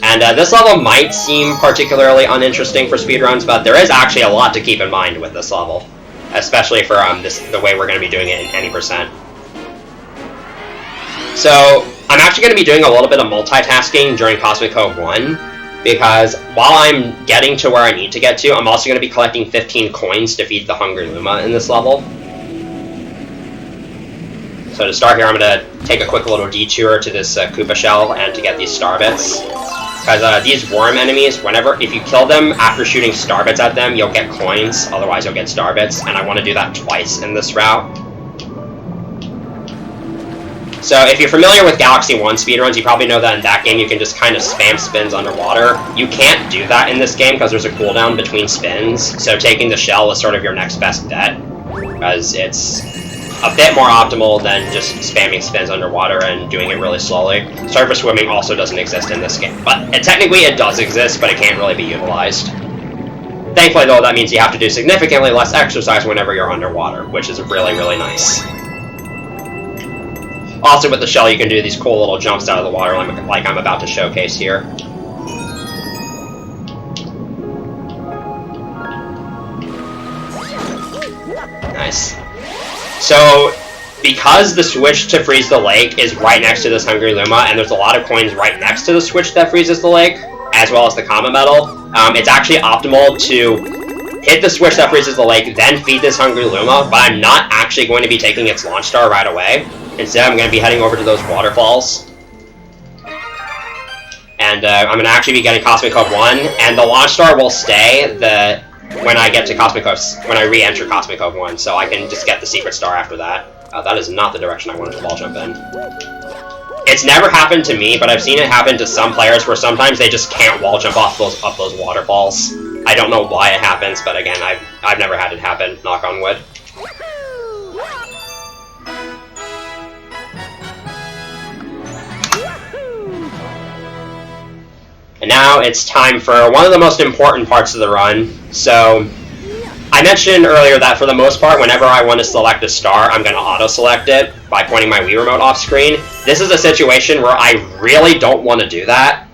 And this level might seem particularly uninteresting for speedruns, but there is actually a lot to keep in mind with this level. Especially for the way we're going to be doing it in any percent. So, I'm actually going to be doing a little bit of multitasking during Cosmic Cove 1, because while I'm getting to where I need to get to, I'm also going to be collecting 15 coins to feed the Hungry Luma in this level. So to start here, I'm going to take a quick little detour to this Koopa Shell and to get these star bits. Because these worm enemies, if you kill them after shooting star bits at them, you'll get coins, otherwise you'll get star bits, and I want to do that twice in this route. So if you're familiar with Galaxy 1 speedruns, you probably know that in that game you can just kind of spam spins underwater. You can't do that in this game because there's a cooldown between spins, so taking the shell is sort of your next best bet, because it's a bit more optimal than just spamming spins underwater and doing it really slowly. Surface swimming also doesn't exist in this game, but technically it does exist, but it can't really be utilized. Thankfully though, that means you have to do significantly less exercise whenever you're underwater, which is really, really nice. Also with the shell you can do these cool little jumps out of the water like I'm about to showcase here. Nice. So, because the switch to freeze the lake is right next to this Hungry Luma, and there's a lot of coins right next to the switch that freezes the lake, as well as the Comet Metal, it's actually optimal to hit the switch that freezes the lake, then feed this Hungry Luma, but I'm not actually going to be taking its launch star right away. Instead, I'm going to be heading over to those waterfalls. And I'm going to actually be getting Cosmic Cove 1, and the launch star will stay when I get to Cosmic Cove, when I re-enter Cosmic Cove 1, so I can just get the secret star after that. That is not the direction I wanted to wall jump in. It's never happened to me, but I've seen it happen to some players where sometimes they just can't wall jump up those waterfalls. I don't know why it happens, but again, I've never had it happen, knock on wood. And now it's time for one of the most important parts of the run. So, I mentioned earlier that for the most part, whenever I want to select a star, I'm going to auto-select it by pointing my Wii Remote off screen. This is a situation where I really don't want to do that,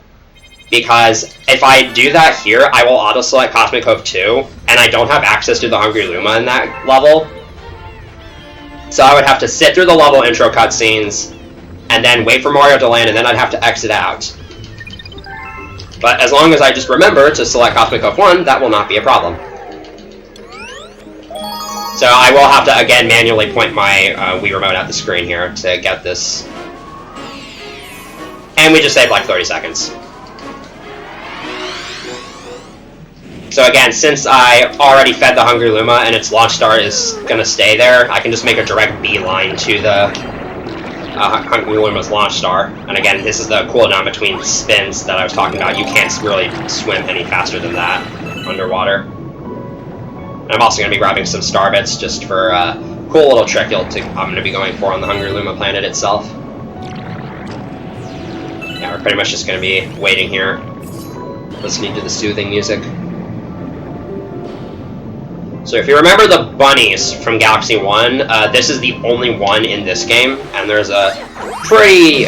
because if I do that here, I will auto-select Cosmic Cove 2, and I don't have access to the Hungry Luma in that level. So I would have to sit through the level intro cutscenes, and then wait for Mario to land, and then I'd have to exit out. But as long as I just remember to select Cosmic Cove 1, that will not be a problem. So I will have to, again, manually point my Wii Remote at the screen here to get this. And we just saved like 30 seconds. So again, since I already fed the Hungry Luma and its launch star is going to stay there, I can just make a direct beeline to the Hungry Luma's launch star. And again, this is the cooldown between spins that I was talking about. You can't really swim any faster than that underwater. And I'm also going to be grabbing some star bits just for a cool little trick I'm going to be going for on the Hungry Luma planet itself. Yeah, we're pretty much just going to be waiting here, listening to the soothing music. So if you remember the bunnies from Galaxy 1, this is the only one in this game, and there's a pretty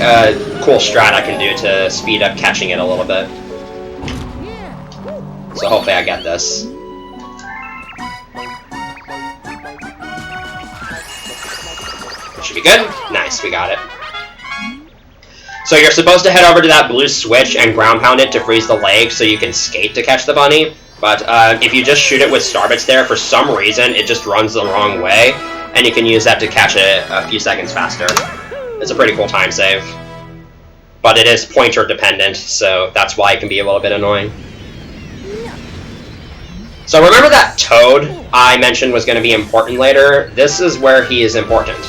cool strat I can do to speed up catching it a little bit. So hopefully I get this. Should be good. Nice, we got it. So you're supposed to head over to that blue switch and ground pound it to freeze the lake so you can skate to catch the bunny. But if you just shoot it with starbits there, for some reason, it just runs the wrong way, and you can use that to catch it a few seconds faster. It's a pretty cool time save. But it is pointer dependent, so that's why it can be a little bit annoying. So remember that Toad I mentioned was going to be important later? This is where he is important.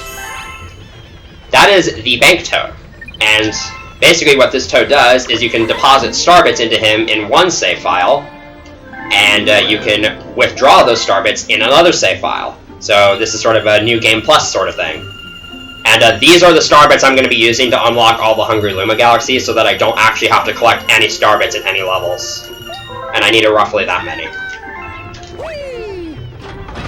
That is the Bank Toad. And basically what this Toad does is you can deposit starbits into him in one save file, and you can withdraw those starbits in another save file. So this is sort of a New Game Plus sort of thing. And these are the starbits I'm going to be using to unlock all the Hungry Luma galaxies so that I don't actually have to collect any starbits at any levels. And I need roughly that many.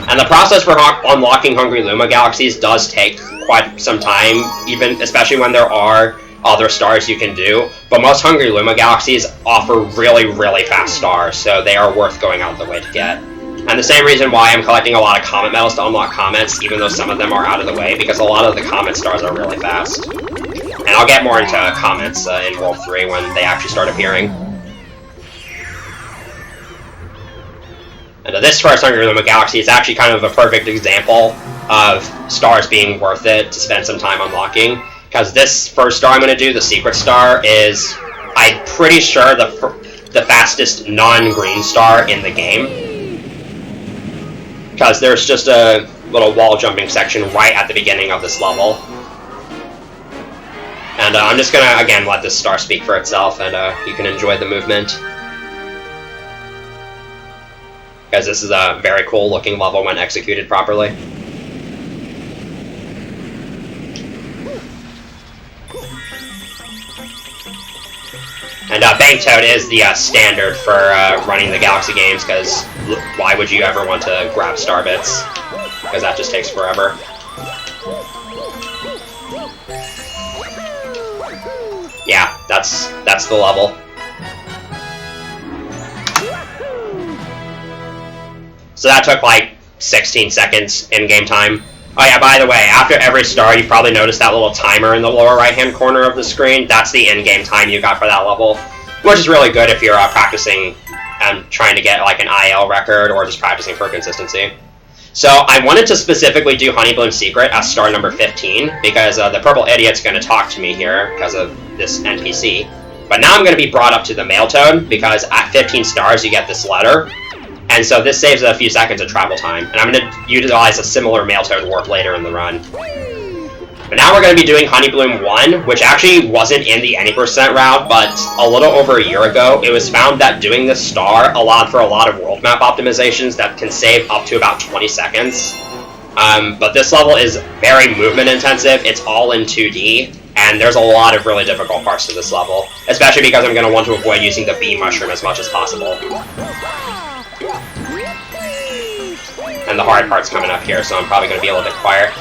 And the process for unlocking Hungry Luma galaxies does take quite some time, even especially when there are other stars you can do. But most Hungry Luma galaxies offer really, really fast stars, so they are worth going out of the way to get. And the same reason why I'm collecting a lot of Comet Medals to unlock Comets, even though some of them are out of the way, because a lot of the Comet stars are really fast. And I'll get more into Comets in World 3 when they actually start appearing. And this first Hungry Luma galaxy is actually kind of a perfect example of stars being worth it to spend some time unlocking. Because this first star I'm going to do, the Secret Star, is, I'm pretty sure, the fastest non-green star in the game. Because there's just a little wall jumping section right at the beginning of this level. And I'm just going to, again, let this star speak for itself, and you can enjoy the movement. Because this is a very cool looking level when executed properly. And Bank Toad is the standard for running the Galaxy games, because why would you ever want to grab starbits? Because that just takes forever. Yeah, that's the level. So that took like 16 seconds in game time. Oh yeah, by the way, after every star, you've probably noticed that little timer in the lower right-hand corner of the screen. That's the in-game time you got for that level, which is really good if you're practicing and trying to get like an IL record or just practicing for consistency. So I wanted to specifically do Honeybloom Secret as star number 15, because the Purple Idiot's going to talk to me here because of this NPC. But now I'm going to be brought up to the Male Toad, because at 15 stars you get this letter. And so this saves a few seconds of travel time, and I'm going to utilize a similar Male Toad warp later in the run. But now we're going to be doing Honeybloom 1, which actually wasn't in the any percent route, but a little over a year ago, it was found that doing this star allowed for a lot of world map optimizations that can save up to about 20 seconds. But this level is very movement intensive, it's all in 2D, and there's a lot of really difficult parts to this level, especially because I'm going to want to avoid using the bee mushroom as much as possible. And the hard part's coming up here, so I'm probably going to be a little bit quiet.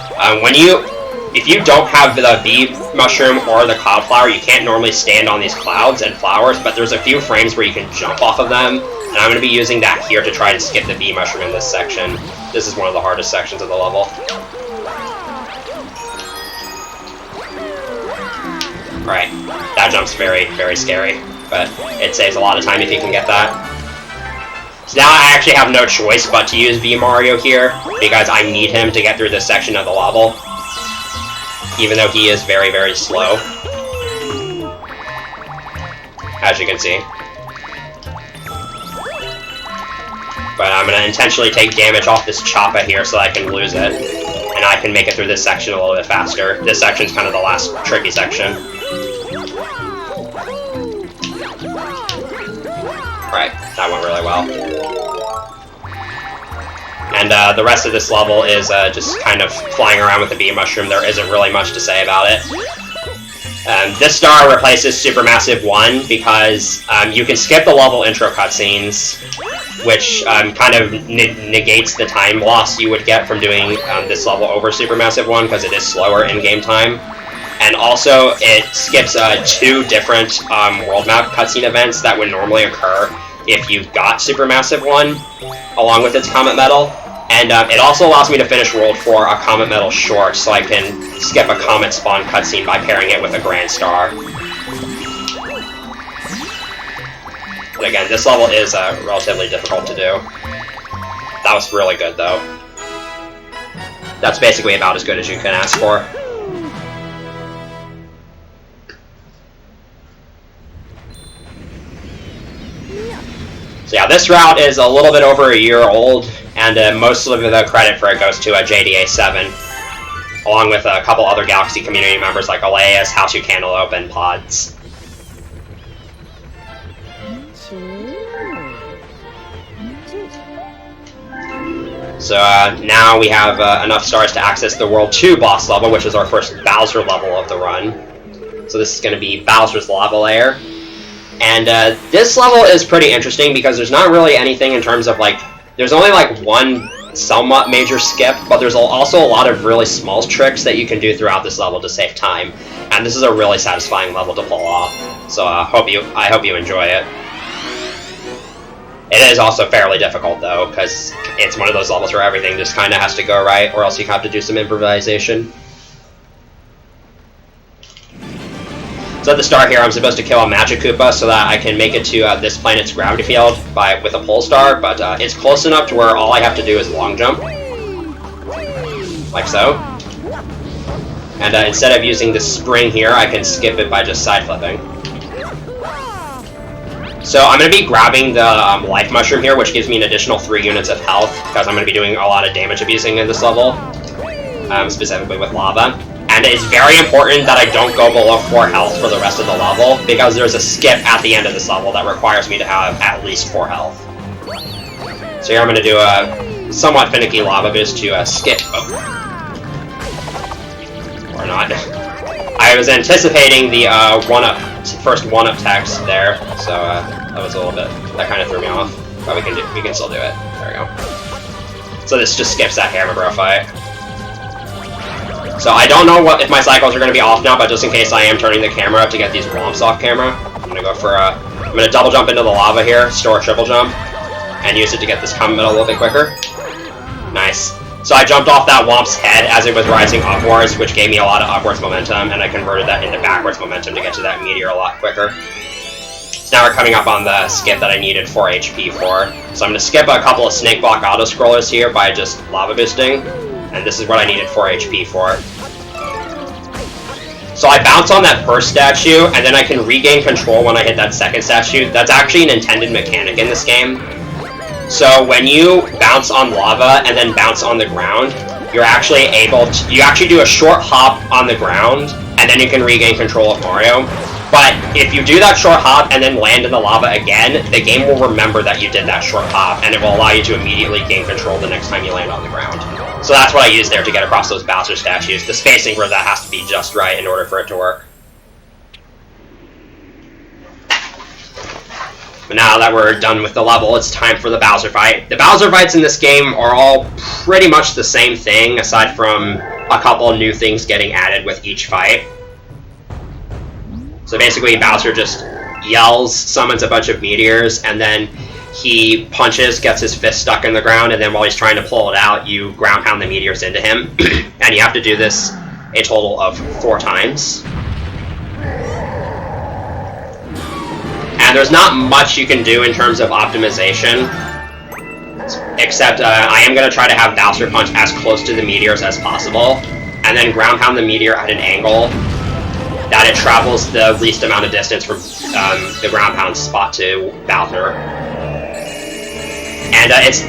If you don't have the bee mushroom or the cloud flower, you can't normally stand on these clouds and flowers, but there's a few frames where you can jump off of them, and I'm going to be using that here to try and skip the bee mushroom in this section. This is one of the hardest sections of the level. Alright, that jump's very, very scary, but it saves a lot of time if you can get that. So now I actually have no choice but to use V Mario here, because I need him to get through this section of the level, even though he is very, very slow, as you can see. But I'm going to intentionally take damage off this Choppa here so I can lose it, and I can make it through this section a little bit faster. This section's kind of the last tricky section. Right, that went really well. And the rest of this level is just kind of flying around with the bee mushroom. There isn't really much to say about it. This star replaces Supermassive 1 because you can skip the level intro cutscenes, which kind of negates the time loss you would get from doing this level over Supermassive 1, because it is slower in-game time. And also, it skips 2 different world map cutscene events that would normally occur if you got Supermassive 1, along with its Comet Metal. And it also allows me to finish World 4 a Comet Metal short, so I can skip a Comet Spawn cutscene by pairing it with a Grand Star. But again, this level is relatively difficult to do. That was really good, though. That's basically about as good as you can ask for. So yeah, this route is a little bit over a year old, and most of the credit for it goes to JDA7, along with a couple other Galaxy community members like Elias, House You Cantaloupe, and Pods. So now we have enough stars to access the World 2 boss level, which is our first Bowser level of the run. So this is going to be Bowser's Lava Lair. And this level is pretty interesting because there's not really anything in terms of, like, there's only, like, one somewhat major skip, but there's also a lot of really small tricks that you can do throughout this level to save time. And this is a really satisfying level to pull off. So I hope you enjoy it. It is also fairly difficult, though, because it's one of those levels where everything just kind of has to go right, or else you have to do some improvisation. So at the start here, I'm supposed to kill a Magic Koopa so that I can make it to this planet's gravity field with a pole star, but it's close enough to where all I have to do is long jump. Like so. And instead of using the spring here, I can skip it by just side flipping. So I'm going to be grabbing the Life Mushroom here, which gives me an additional 3 units of health, because I'm going to be doing a lot of damage abusing in this level, specifically with lava. And it's very important that I don't go below 4 health for the rest of the level, because there's a skip at the end of this level that requires me to have at least 4 health. So here I'm going to do a somewhat finicky lava boost to skip. Oh. Or not. I was anticipating the first one-up text there, so that was a little bit, that kind of threw me off, but we can still do it. There we go. So this just skips that Hammer Bro fight. So I don't know if my cycles are going to be off now, but just in case I am turning the camera up to get these womps off camera, I'm going to go for I'm going to double jump into the lava here, store a triple jump, and use it to get this Comet Metal a little bit quicker. Nice. So I jumped off that Womp's head as it was rising upwards, which gave me a lot of upwards momentum, and I converted that into backwards momentum to get to that meteor a lot quicker. So now we're coming up on the skip that I needed 4 HP for. So I'm going to skip a couple of Snake Block auto-scrollers here by just lava boosting, and this is what I needed 4 HP for. So I bounce on that first statue, and then I can regain control when I hit that second statue. That's actually an intended mechanic in this game. So when you bounce on lava and then bounce on the ground, you're actually able to, you actually do a short hop on the ground, and then you can regain control of Mario. But if you do that short hop and then land in the lava again, the game will remember that you did that short hop, and it will allow you to immediately gain control the next time you land on the ground. So that's what I used there to get across those Bowser statues. The spacing for that has to be just right in order for it to work. But now that we're done with the level, it's time for the Bowser fight. The Bowser fights in this game are all pretty much the same thing, aside from a couple of new things getting added with each fight. So basically, Bowser just yells, summons a bunch of meteors, and then he punches, gets his fist stuck in the ground, and then while he's trying to pull it out, you ground pound the meteors into him. And you have to do this a total of 4 times. And there's not much you can do in terms of optimization, except I am going to try to have Bowser punch as close to the meteors as possible, and then ground pound the meteor at an angle that it travels the least amount of distance from the ground pound spot to Bowser. And it's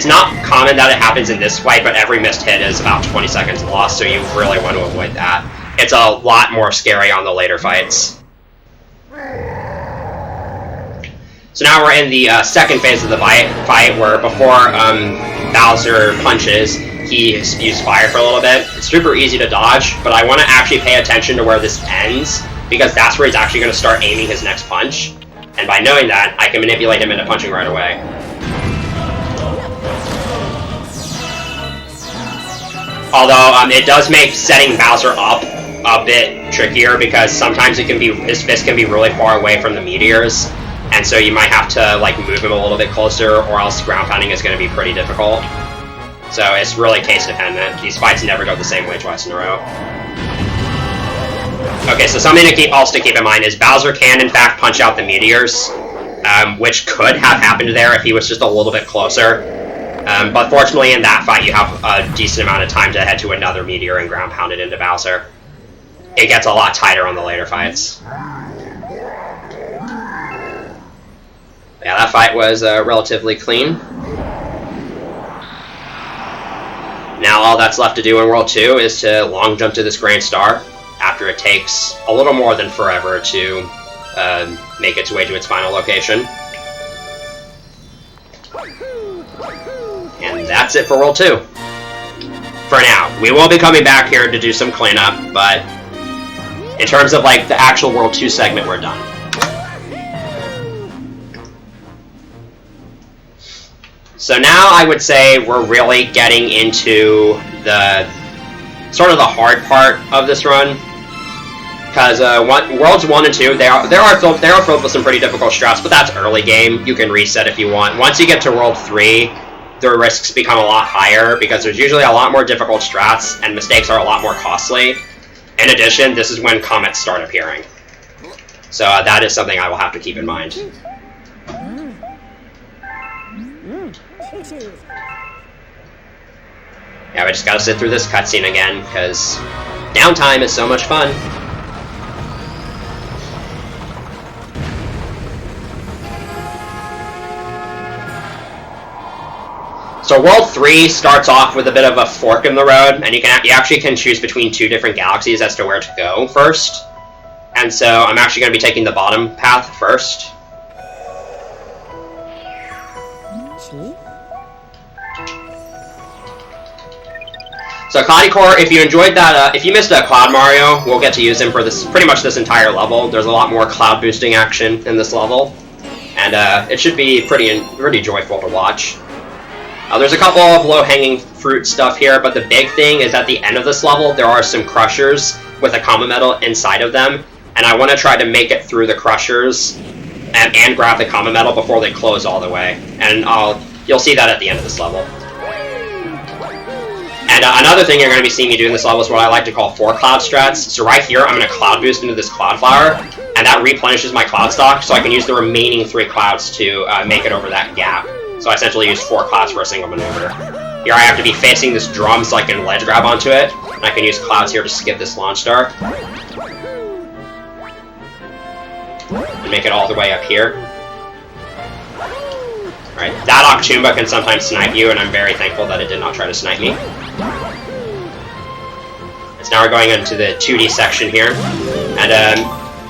not common that it happens in this fight, but every missed hit is about 20 seconds lost, so you really want to avoid that. It's a lot more scary on the later fights. So now we're in the second phase of the fight, where before Bowser punches, he spews fire for a little bit. It's super easy to dodge, but I want to actually pay attention to where this ends, because that's where he's actually going to start aiming his next punch. And by knowing that, I can manipulate him into punching right away. Although it does make setting Bowser up a bit trickier, because sometimes his fist can be really far away from the meteors, and so you might have to like move him a little bit closer, or else ground pounding is going to be pretty difficult. So it's really case dependent. These fights never go the same way twice in a row. Okay, so something else to keep in mind is Bowser can in fact punch out the meteors, which could have happened there if he was just a little bit closer. But fortunately in that fight you have a decent amount of time to head to another meteor and ground pound it into Bowser. It gets a lot tighter on the later fights. Yeah, that fight was relatively clean. Now all that's left to do in World 2 is to long jump to this Grand Star after it takes a little more than forever to make its way to its final location. And that's it for World 2. For now. We will be coming back here to do some cleanup, but in terms of like the actual World 2 segment, we're done. So now I would say we're really getting into the sort of the hard part of this run, because Worlds 1 and 2 they are filled with some pretty difficult strats, but that's early game. You can reset if you want. Once you get to World 3, the risks become a lot higher because there's usually a lot more difficult strats and mistakes are a lot more costly. In addition, this is when comets start appearing, so that is something I will have to keep in mind. Yeah, we just gotta sit through this cutscene again, because downtime is so much fun. So World 3 starts off with a bit of a fork in the road, and you actually can choose between two different galaxies as to where to go first. And so I'm actually going to be taking the bottom path first. So Cloudy Core, if you enjoyed that, if you missed a Cloud Mario, we'll get to use him for pretty much this entire level. There's a lot more cloud boosting action in this level, and it should be pretty joyful to watch. There's a couple of low-hanging fruit stuff here, but the big thing is at the end of this level, there are some crushers with a Comet Metal inside of them, and I want to try to make it through the crushers and grab the Comet Metal before they close all the way, and you'll see that at the end of this level. And another thing you're going to be seeing me do in this level is what I like to call 4 cloud strats. So right here, I'm going to cloud boost into this cloud flower, and that replenishes my cloud stock, so I can use the remaining 3 clouds to make it over that gap. So I essentially use 4 clouds for a single maneuver. Here I have to be facing this drum so I can ledge grab onto it, and I can use clouds here to skip this launch star. And make it all the way up here. Alright, that Octumba can sometimes snipe you, and I'm very thankful that it did not try to snipe me. So now we're going into the 2D section here, and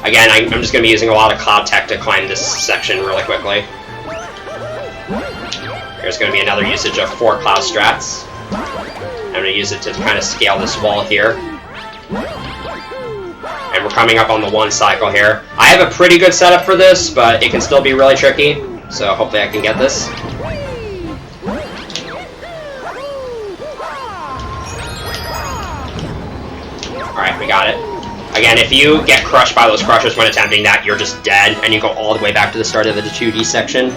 again, I'm just going to be using a lot of cloud tech to climb this section really quickly. There's going to be another usage of 4 cloud strats. I'm going to use it to kind of scale this wall here. And we're coming up on the 1 cycle here. I have a pretty good setup for this, but it can still be really tricky, so hopefully I can get this. Alright, we got it. Again, if you get crushed by those crushers when attempting that, you're just dead, and you go all the way back to the start of the 2D section.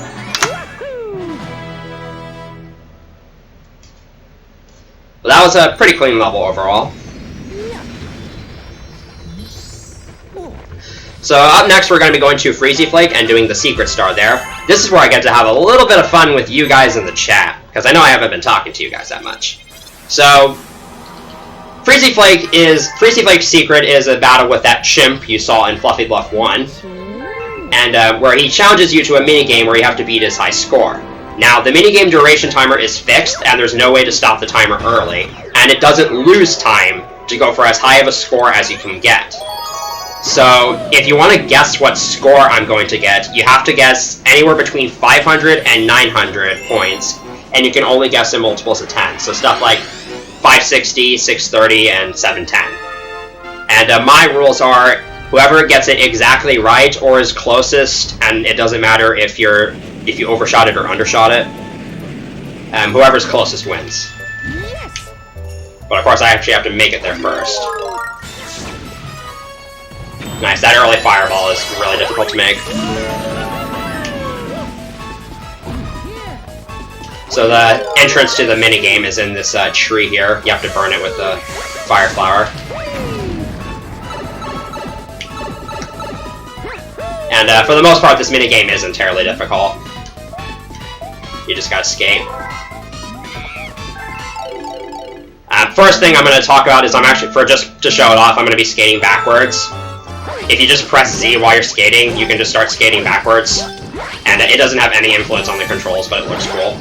Well, that was a pretty clean level overall. So up next we're going to be going to Freezy Flake and doing the secret star there. This is where I get to have a little bit of fun with you guys in the chat, because I know I haven't been talking to you guys that much. So Freezy Flake's secret is a battle with that chimp you saw in Fluffy Bluff 1, and where he challenges you to a minigame where you have to beat his high score. Now, the minigame duration timer is fixed, and there's no way to stop the timer early, and it doesn't lose time to go for as high of a score as you can get. So, if you want to guess what score I'm going to get, you have to guess anywhere between 500 and 900 points, and you can only guess in multiples of 10. So stuff like 560, 630, and 710. And my rules are, whoever gets it exactly right or is closest, and it doesn't matter if you overshot it or undershot it, whoever's closest wins. But of course I actually have to make it there first. Nice, that early fireball is really difficult to make. So the entrance to the minigame is in this tree here. You have to burn it with the fire flower. And And for the most part, this minigame isn't terribly difficult. You just gotta skate. First thing I'm going to talk about is I'm actually, just to show it off, I'm going to be skating backwards. If you just press Z while you're skating, you can just start skating backwards. And it doesn't have any influence on the controls, but it looks cool.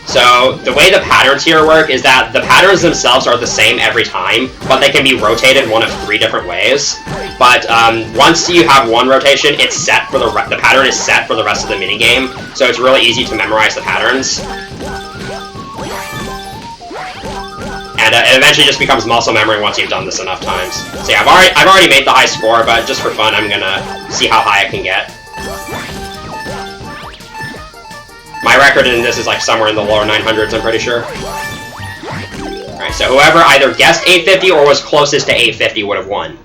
So, the way the patterns here work is that the patterns themselves are the same every time, but they can be rotated one of 3 different ways. But once you have one rotation, it's set for the pattern is set for the rest of the minigame, so it's really easy to memorize the patterns. And it eventually just becomes muscle memory once you've done this enough times. So yeah, I've already made the high score, but just for fun, I'm gonna see how high I can get. My record in this is like somewhere in the lower 900s, I'm pretty sure. Alright, so whoever either guessed 850 or was closest to 850 would have won.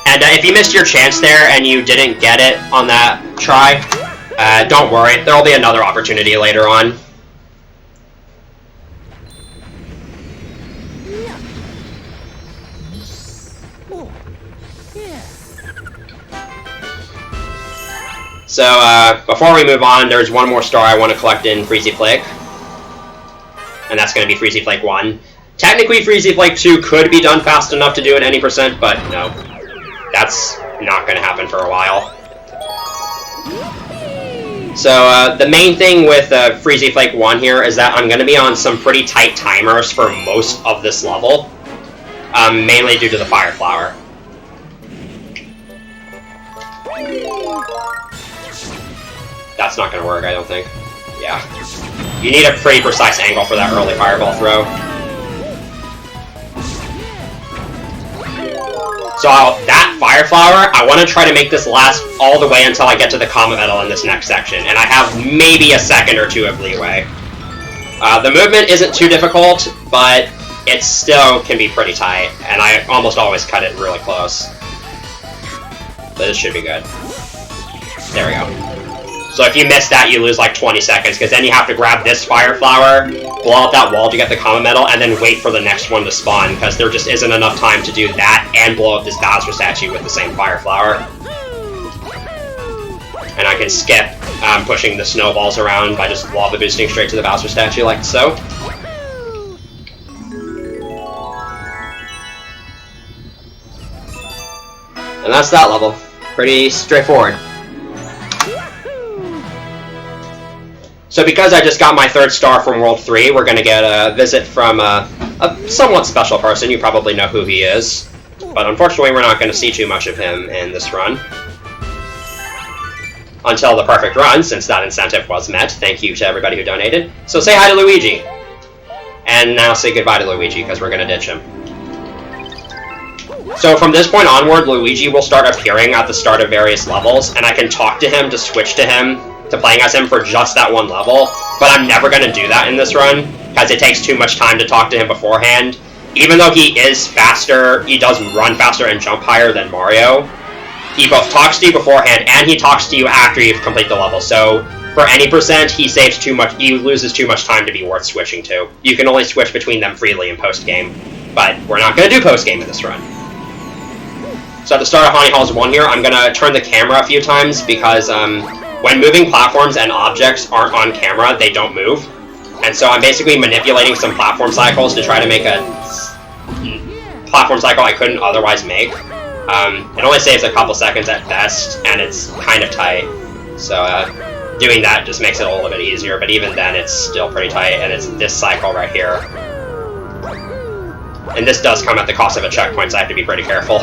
And if you missed your chance there and you didn't get it on that try, don't worry, there'll be another opportunity later on. So, before we move on, there's one more star I want to collect in Freezy Flake. And that's going to be Freezy Flake 1. Technically, Freezy Flake 2 could be done fast enough to do it any percent, but no. That's not going to happen for a while. So, the main thing with Freezy Flake 1 here is that I'm going to be on some pretty tight timers for most of this level. Mainly due to the Fire Flower. That's not going to work, I don't think. Yeah. You need a pretty precise angle for that early Fireball throw. So that Fire Flower, I want to try to make this last all the way until I get to the Comet Metal in this next section, and I have maybe a second or two of leeway. The movement isn't too difficult, but it still can be pretty tight, and I almost always cut it really close. But this should be good. There we go. So if you miss that, you lose like 20 seconds, because then you have to grab this Fire Flower, blow up that wall to get the Comet Metal, and then wait for the next one to spawn, because there just isn't enough time to do that and blow up this Bowser statue with the same Fire Flower. And I can skip pushing the snowballs around by just lava boosting straight to the Bowser statue like so. And that's that level. Pretty straightforward. So because I just got my 3rd star from World 3, we're going to get a visit from a somewhat special person. You probably know who he is. But unfortunately, we're not going to see too much of him in this run. Until the perfect run, since that incentive was met. Thank you to everybody who donated. So say hi to Luigi. And now say goodbye to Luigi, because we're going to ditch him. So from this point onward, Luigi will start appearing at the start of various levels, and I can talk to him to switch to him, to playing as him for just that one level, but I'm never going to do that in this run, because it takes too much time to talk to him beforehand. Even though he is faster, he does run faster and jump higher than Mario, he both talks to you beforehand, and he talks to you after you've completed the level, so for any percent, he loses too much time to be worth switching to. You can only switch between them freely in post-game, but we're not going to do post-game in this run. So at the start of Honey Halls 1 here, I'm going to turn the camera a few times, because when moving platforms and objects aren't on camera, they don't move. And so I'm basically manipulating some platform cycles to try to make a platform cycle I couldn't otherwise make. It only saves a couple seconds at best, and it's kind of tight. So doing that just makes it a little bit easier, but even then it's still pretty tight, and it's this cycle right here. And this does come at the cost of a checkpoint, so I have to be pretty careful.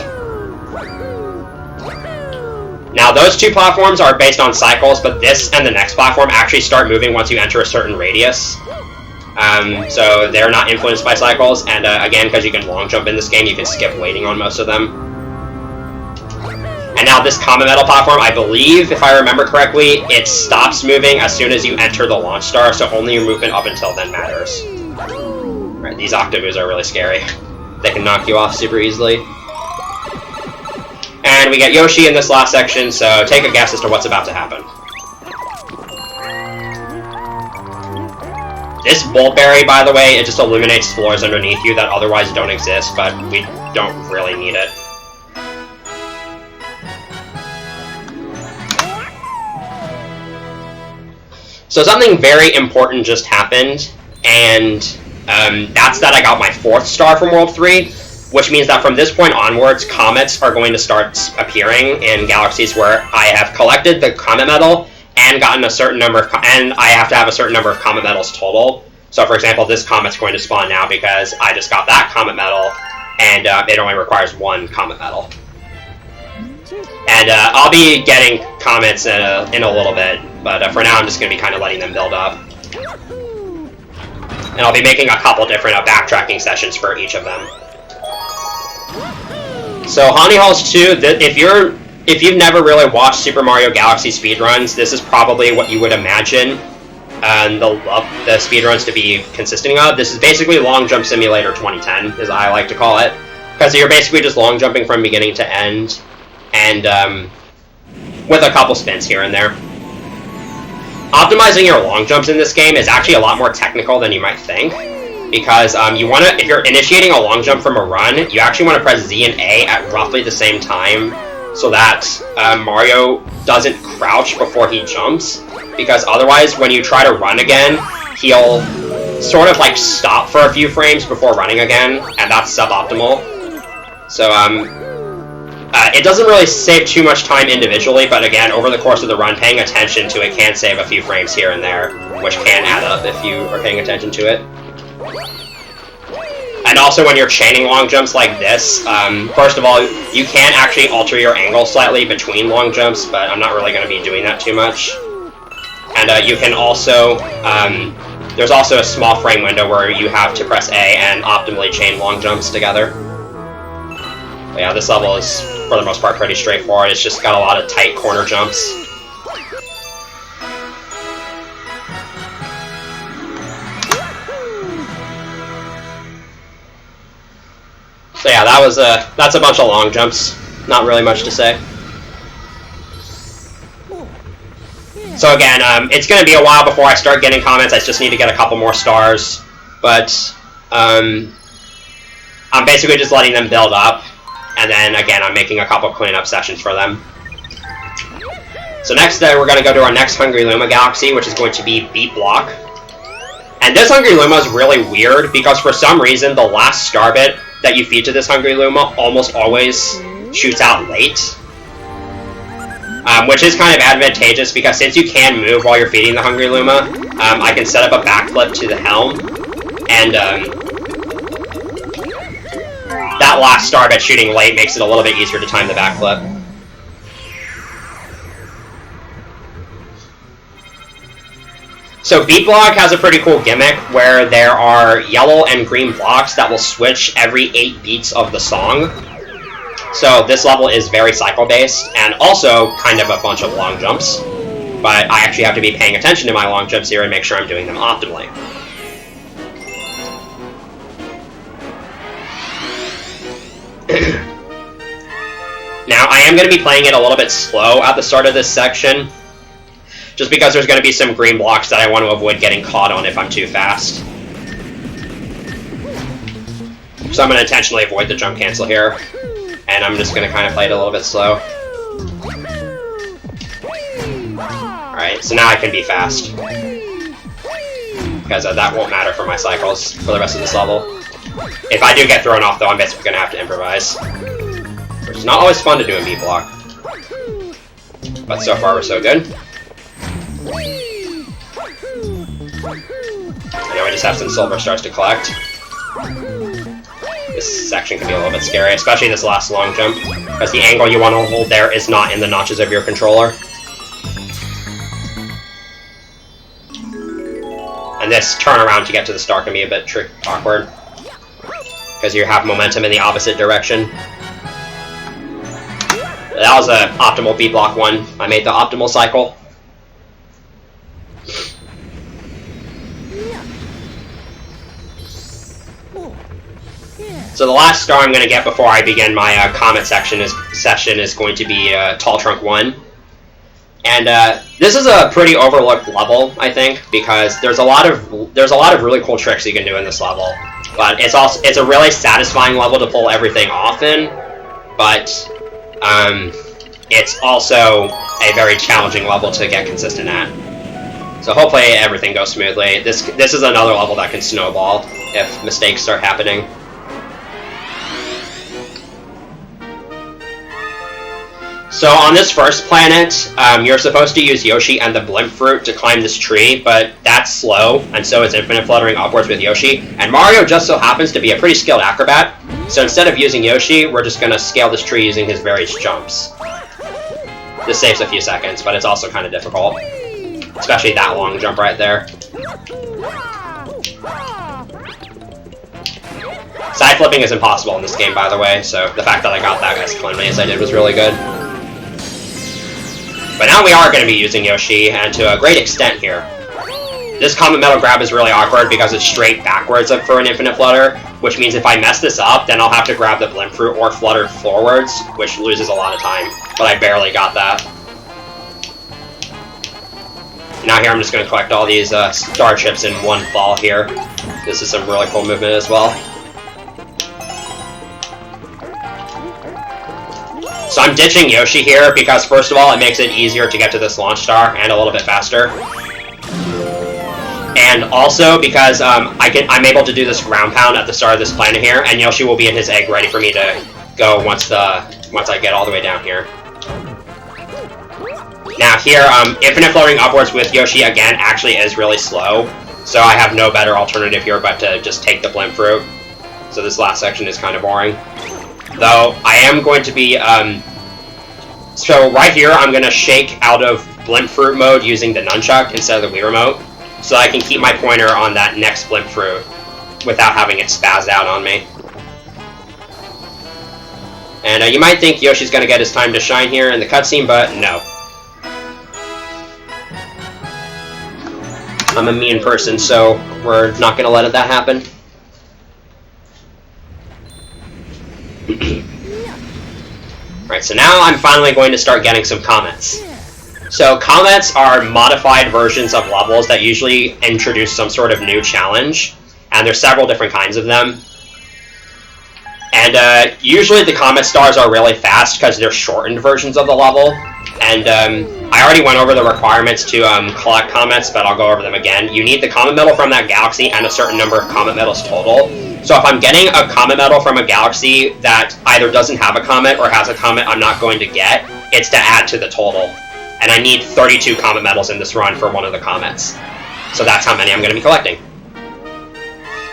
Now, those two platforms are based on cycles, but this and the next platform actually start moving once you enter a certain radius. So they're not influenced by cycles, and again, because you can long jump in this game, you can skip waiting on most of them. And now this Comet Metal platform, I believe, if I remember correctly, it stops moving as soon as you enter the launch star, so only your movement up until then matters. Right, these Octomoves are really scary. They can knock you off super easily. And we get Yoshi in this last section, so take a guess as to what's about to happen. This Bulberry, by the way, it just illuminates floors underneath you that otherwise don't exist, but we don't really need it. So something very important just happened, and that's that I got my 4th star from World 3, which means that from this point onwards, comets are going to start appearing in galaxies where I have collected the Comet Metal and gotten a certain number of, and I have to have a certain number of Comet Metals total. So for example, this comet's going to spawn now because I just got that Comet Metal, and it only requires 1 Comet Metal. And I'll be getting comets in a little bit, but for now I'm just going to be kind of letting them build up. And I'll be making a couple different backtracking sessions for each of them. So Honey Halls 2, if you've never really watched Super Mario Galaxy speedruns, this is probably what you would imagine the speedruns to be consisting of. This is basically Long Jump Simulator 2010, as I like to call it, because you're basically just long jumping from beginning to end, and with a couple spins here and there. Optimizing your long jumps in this game is actually a lot more technical than you might think, because if you're initiating a long jump from a run, you actually want to press Z and A at roughly the same time, so that Mario doesn't crouch before he jumps, because otherwise when you try to run again, he'll sort of like stop for a few frames before running again, and that's suboptimal. So it doesn't really save too much time individually, but again, over the course of the run, paying attention to it can save a few frames here and there, which can add up if you are paying attention to it. And also when you're chaining long jumps like this, first of all, you can actually alter your angle slightly between long jumps, but I'm not really going to be doing that too much. And you can also, there's also a small frame window where you have to press A and optimally chain long jumps together. But yeah, this level is, for the most part, pretty straightforward. It's just got a lot of tight corner jumps. So yeah, that's a bunch of long jumps. Not really much to say. So again, it's going to be a while before I start getting comments. I just need to get a couple more stars. But I'm basically just letting them build up. And then again, I'm making a couple cleanup sessions for them. So next, we're going to go to our next Hungry Luma Galaxy, which is going to be Beat Block. And this Hungry Luma is really weird, because for some reason, the last star bit that you feed to this Hungry Luma almost always shoots out late. Which is kind of advantageous, because since you can move while you're feeding the Hungry Luma, I can set up a backflip to the helm, and that last star bit shooting late makes it a little bit easier to time the backflip. So Beat Block has a pretty cool gimmick where there are yellow and green blocks that will switch every 8 beats of the song. So this level is very cycle-based, and also kind of a bunch of long jumps. But I actually have to be paying attention to my long jumps here and make sure I'm doing them optimally. Now, I am going to be playing it a little bit slow at the start of this section, just because there's going to be some green blocks that I want to avoid getting caught on if I'm too fast. So I'm going to intentionally avoid the jump cancel here, and I'm just going to kind of play it a little bit slow. Alright, so now I can be fast, because that won't matter for my cycles for the rest of this level. If I do get thrown off, though, I'm basically going to have to improvise, which is not always fun to do in B-Block. But so far, we're so good. I know we just have some silver stars to collect. This section can be a little bit scary, especially this last long jump, because the angle you want to hold there is not in the notches of your controller. And this turnaround to get to the star can be a bit awkward, because you have momentum in the opposite direction. That was an optimal B-Block one. I made the optimal cycle. So the last star I'm going to get before I begin my Comet session is going to be Tall Trunk 1. And this is a pretty overlooked level, I think, because there's a lot of really cool tricks you can do in this level. But it's a really satisfying level to pull everything off in, but it's also a very challenging level to get consistent at. So hopefully everything goes smoothly. This is another level that can snowball if mistakes start happening. So on this first planet, you're supposed to use Yoshi and the Blimp Fruit to climb this tree, but that's slow, and so it's infinite fluttering upwards with Yoshi. And Mario just so happens to be a pretty skilled acrobat, so instead of using Yoshi, we're just going to scale this tree using his various jumps. This saves a few seconds, but it's also kind of difficult. Especially that long jump right there. Side flipping is impossible in this game, by the way, so the fact that I got that as cleanly as I did was really good. But now we are going to be using Yoshi, and to a great extent here. This Comet Metal grab is really awkward because it's straight backwards for an infinite flutter, which means if I mess this up, then I'll have to grab the Blimp Fruit or flutter forwards, which loses a lot of time, but I barely got that. Now here I'm just going to collect all these star chips in one fall here. This is some really cool movement as well. So I'm ditching Yoshi here because first of all it makes it easier to get to this launch star and a little bit faster. And also because I'm able to do this ground pound at the start of this planet here, and Yoshi will be in his egg ready for me to go once I get all the way down here. Now here, infinite fluttering upwards with Yoshi again actually is really slow, so I have no better alternative here but to just take the Blimp Fruit. So this last section is kind of boring. Though, I am going to be, so right here I'm going to shake out of Blimp Fruit mode using the nunchuck instead of the Wii Remote, so I can keep my pointer on that next Blimp Fruit without having it spazzed out on me. And you might think Yoshi's going to get his time to shine here in the cutscene, but no. I'm a mean person, so we're not going to let that happen. Alright, so now I'm finally going to start getting some comets. So comets are modified versions of levels that usually introduce some sort of new challenge, and there's several different kinds of them. And usually the comet stars are really fast because they're shortened versions of the level. And I already went over the requirements to collect comets, but I'll go over them again. You need the Comet Metal from that galaxy and a certain number of Comet Metals total. So if I'm getting a Comet Metal from a galaxy that either doesn't have a comet or has a comet I'm not going to get, it's to add to the total. And I need 32 Comet Metals in this run for one of the comets. So that's how many I'm going to be collecting.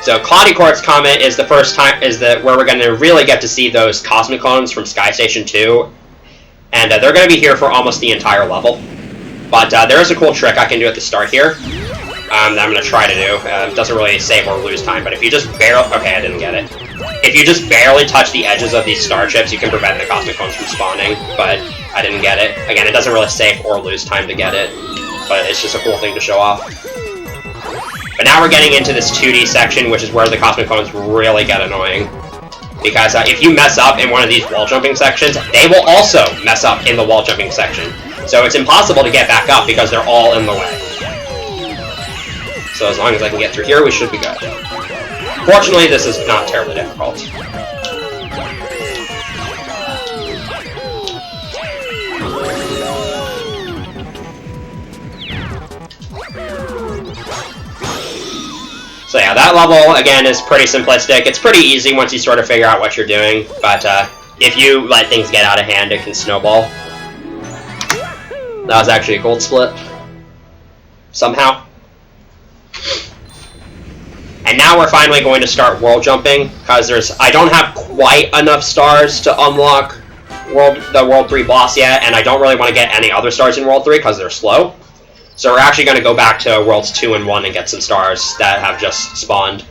So Cloudy Quartz Comet is the first time, where we're going to really get to see those Cosmic Cones from Sky Station 2. And they're going to be here for almost the entire level. But there is a cool trick I can do at the start here that I'm going to try to do. It doesn't really save or lose time, but if you just barely... Okay, I didn't get it. If you just barely touch the edges of these star chips, you can prevent the Cosmic Cones from spawning, but I didn't get it. Again, it doesn't really save or lose time to get it, but it's just a cool thing to show off. But now we're getting into this 2D section, which is where the Cosmic Cones really get annoying. Because if you mess up in one of these wall jumping sections, they will also mess up in the wall jumping section. So it's impossible to get back up because they're all in the way. So as long as I can get through here, we should be good. Fortunately, this is not terribly difficult. So yeah, that level, again, is pretty simplistic. It's pretty easy once you sort of figure out what you're doing, but if you let things get out of hand, it can snowball. That was actually a gold split. Somehow. And now we're finally going to start world jumping, because I don't have quite enough stars to unlock the World 3 boss yet, and I don't really want to get any other stars in World 3 because they're slow. So we're actually going to go back to Worlds 2 and 1 and get some stars that have just spawned.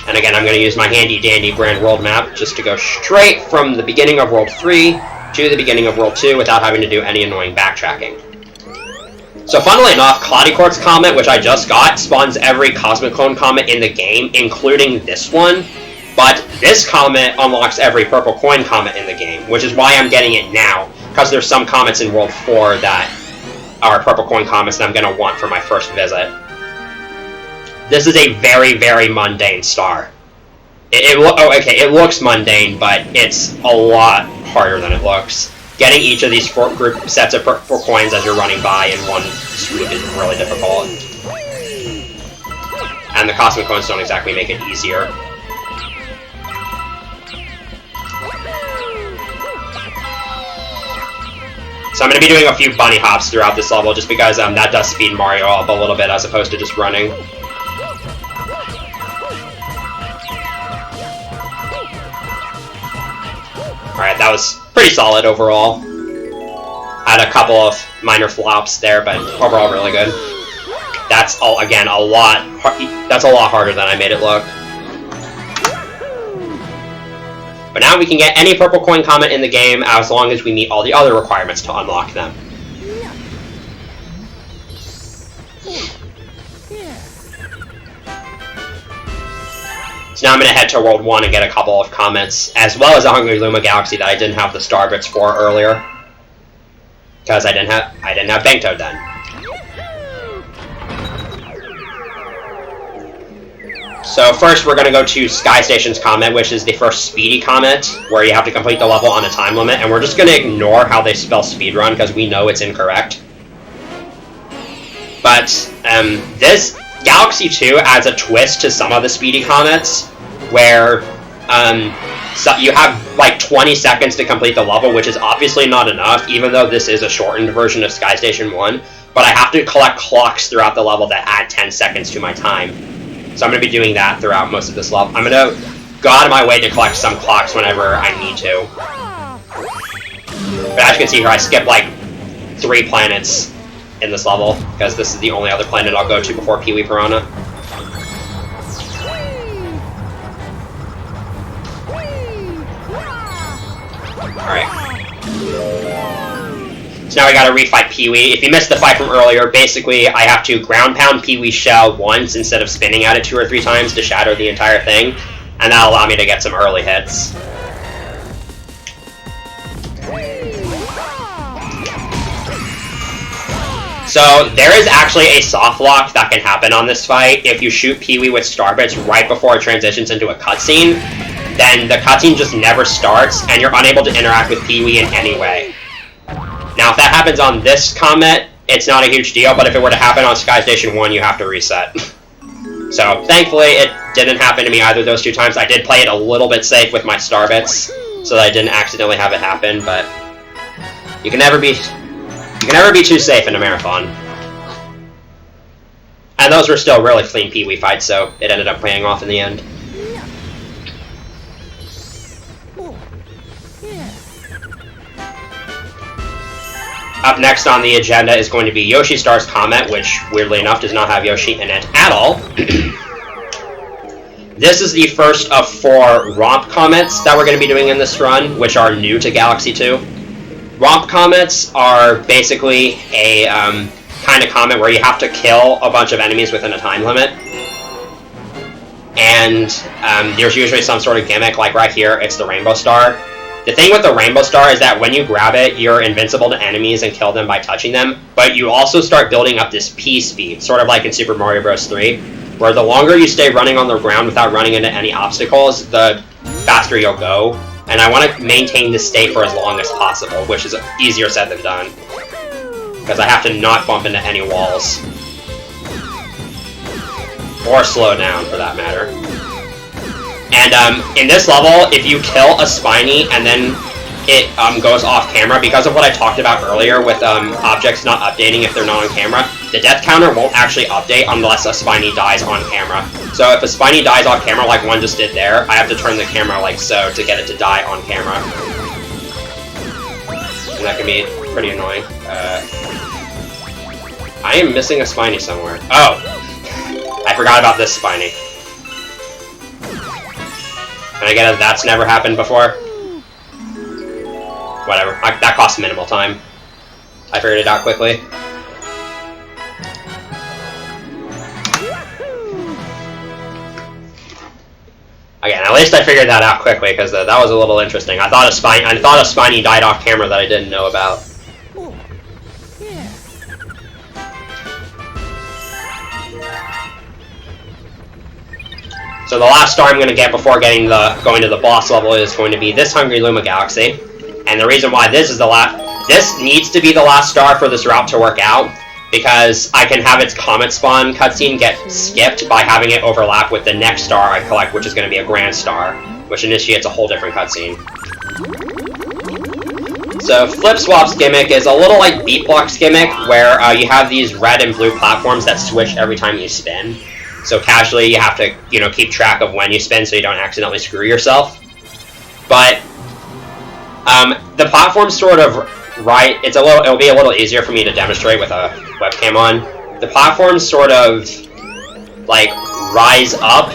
And again, I'm going to use my handy-dandy Grand World Map just to go straight from the beginning of World 3 to the beginning of World 2 without having to do any annoying backtracking. So funnily enough, Cloudy Quartz Comet, which I just got, spawns every Cosmic Cone Comet in the game, including this one. But this comet unlocks every Purple Coin Comet in the game, which is why I'm getting it now. because there's some comets in World 4 that are purple coin comets that I'm going to want for my first visit. This is a very, very mundane star. It looks mundane, but it's a lot harder than it looks. Getting each of these 4 group sets of purple coins as you're running by in one sweep is really difficult. And the cosmic coins don't exactly make it easier. So I'm going to be doing a few bunny hops throughout this level, just because that does speed Mario up a little bit as opposed to just running. Alright, that was pretty solid overall. Had a couple of minor flops there, but overall really good. That's again a lot harder than I made it look. But now we can get any purple coin comet in the game as long as we meet all the other requirements to unlock them. So now I'm going to head to World 1 and get a couple of comets, as well as a Hungry Luma Galaxy that I didn't have the star bits for earlier. Because I didn't have Bank Toad then. So first we're going to go to Sky Station's Comet, which is the first speedy comet, where you have to complete the level on a time limit, and we're just going to ignore how they spell speedrun, because we know it's incorrect. But this Galaxy 2 adds a twist to some of the speedy comets, where so you have like 20 seconds to complete the level, which is obviously not enough, even though this is a shortened version of Sky Station 1, but I have to collect clocks throughout the level that add 10 seconds to my time. So I'm going to be doing that throughout most of this level. I'm going to go out of my way to collect some clocks whenever I need to. But as you can see here, I skipped like 3 planets in this level, because this is the only other planet I'll go to before Kiwi Piranha. Alright. So now I gotta refight Peewee. If you missed the fight from earlier, basically I have to ground pound Peewee's shell once instead of spinning at it 2 or 3 times to shatter the entire thing, and that'll allow me to get some early hits. So there is actually a soft lock that can happen on this fight. If you shoot Peewee with star bits right before it transitions into a cutscene, then the cutscene just never starts, and you're unable to interact with Peewee in any way. Now, if that happens on this comet, it's not a huge deal, but if it were to happen on Sky Station 1, you have to reset. So, thankfully, it didn't happen to me either of those 2 times. I did play it a little bit safe with my star bits, so that I didn't accidentally have it happen, but you can never be too safe in a marathon. And those were still really clean Peewee fights, so it ended up paying off in the end. Up next on the agenda is going to be Yoshi Star's Comet, which, weirdly enough, does not have Yoshi in it at all. This is the first of 4 Romp Comets that we're going to be doing in this run, which are new to Galaxy 2. Romp Comets are basically a kind of comet where you have to kill a bunch of enemies within a time limit. And there's usually some sort of gimmick, like right here, it's the Rainbow Star. The thing with the Rainbow Star is that when you grab it, you're invincible to enemies and kill them by touching them, but you also start building up this P-speed, sort of like in Super Mario Bros. 3, where the longer you stay running on the ground without running into any obstacles, the faster you'll go. And I want to maintain this state for as long as possible, which is easier said than done, because I have to not bump into any walls. Or slow down, for that matter. And in this level, if you kill a Spiny and then it goes off camera, because of what I talked about earlier with objects not updating if they're not on camera, the death counter won't actually update unless a Spiny dies on camera. So if a Spiny dies on camera like one just did there, I have to turn the camera like so to get it to die on camera. And that can be pretty annoying. I am missing a Spiny somewhere. Oh! I forgot about this Spiny. Can I get a that's never happened before? Whatever. That costs minimal time. I figured it out quickly. Again, at least I figured that out quickly, because that was a little interesting. I thought a Spiny died off camera that I didn't know about. So the last star I'm going to get before going to the boss level is going to be this Hungry Luma Galaxy. And the reason why this needs to be the last star for this route to work out, because I can have its Comet Spawn cutscene get skipped by having it overlap with the next star I collect, which is going to be a Grand Star, which initiates a whole different cutscene. So Flip Swap's gimmick is a little like Beat Block's gimmick, where you have these red and blue platforms that switch every time you spin. So casually, you have to, keep track of when you spin so you don't accidentally screw yourself. But the platform's sort of it'll be a little easier for me to demonstrate with a webcam on. The platforms sort of like rise up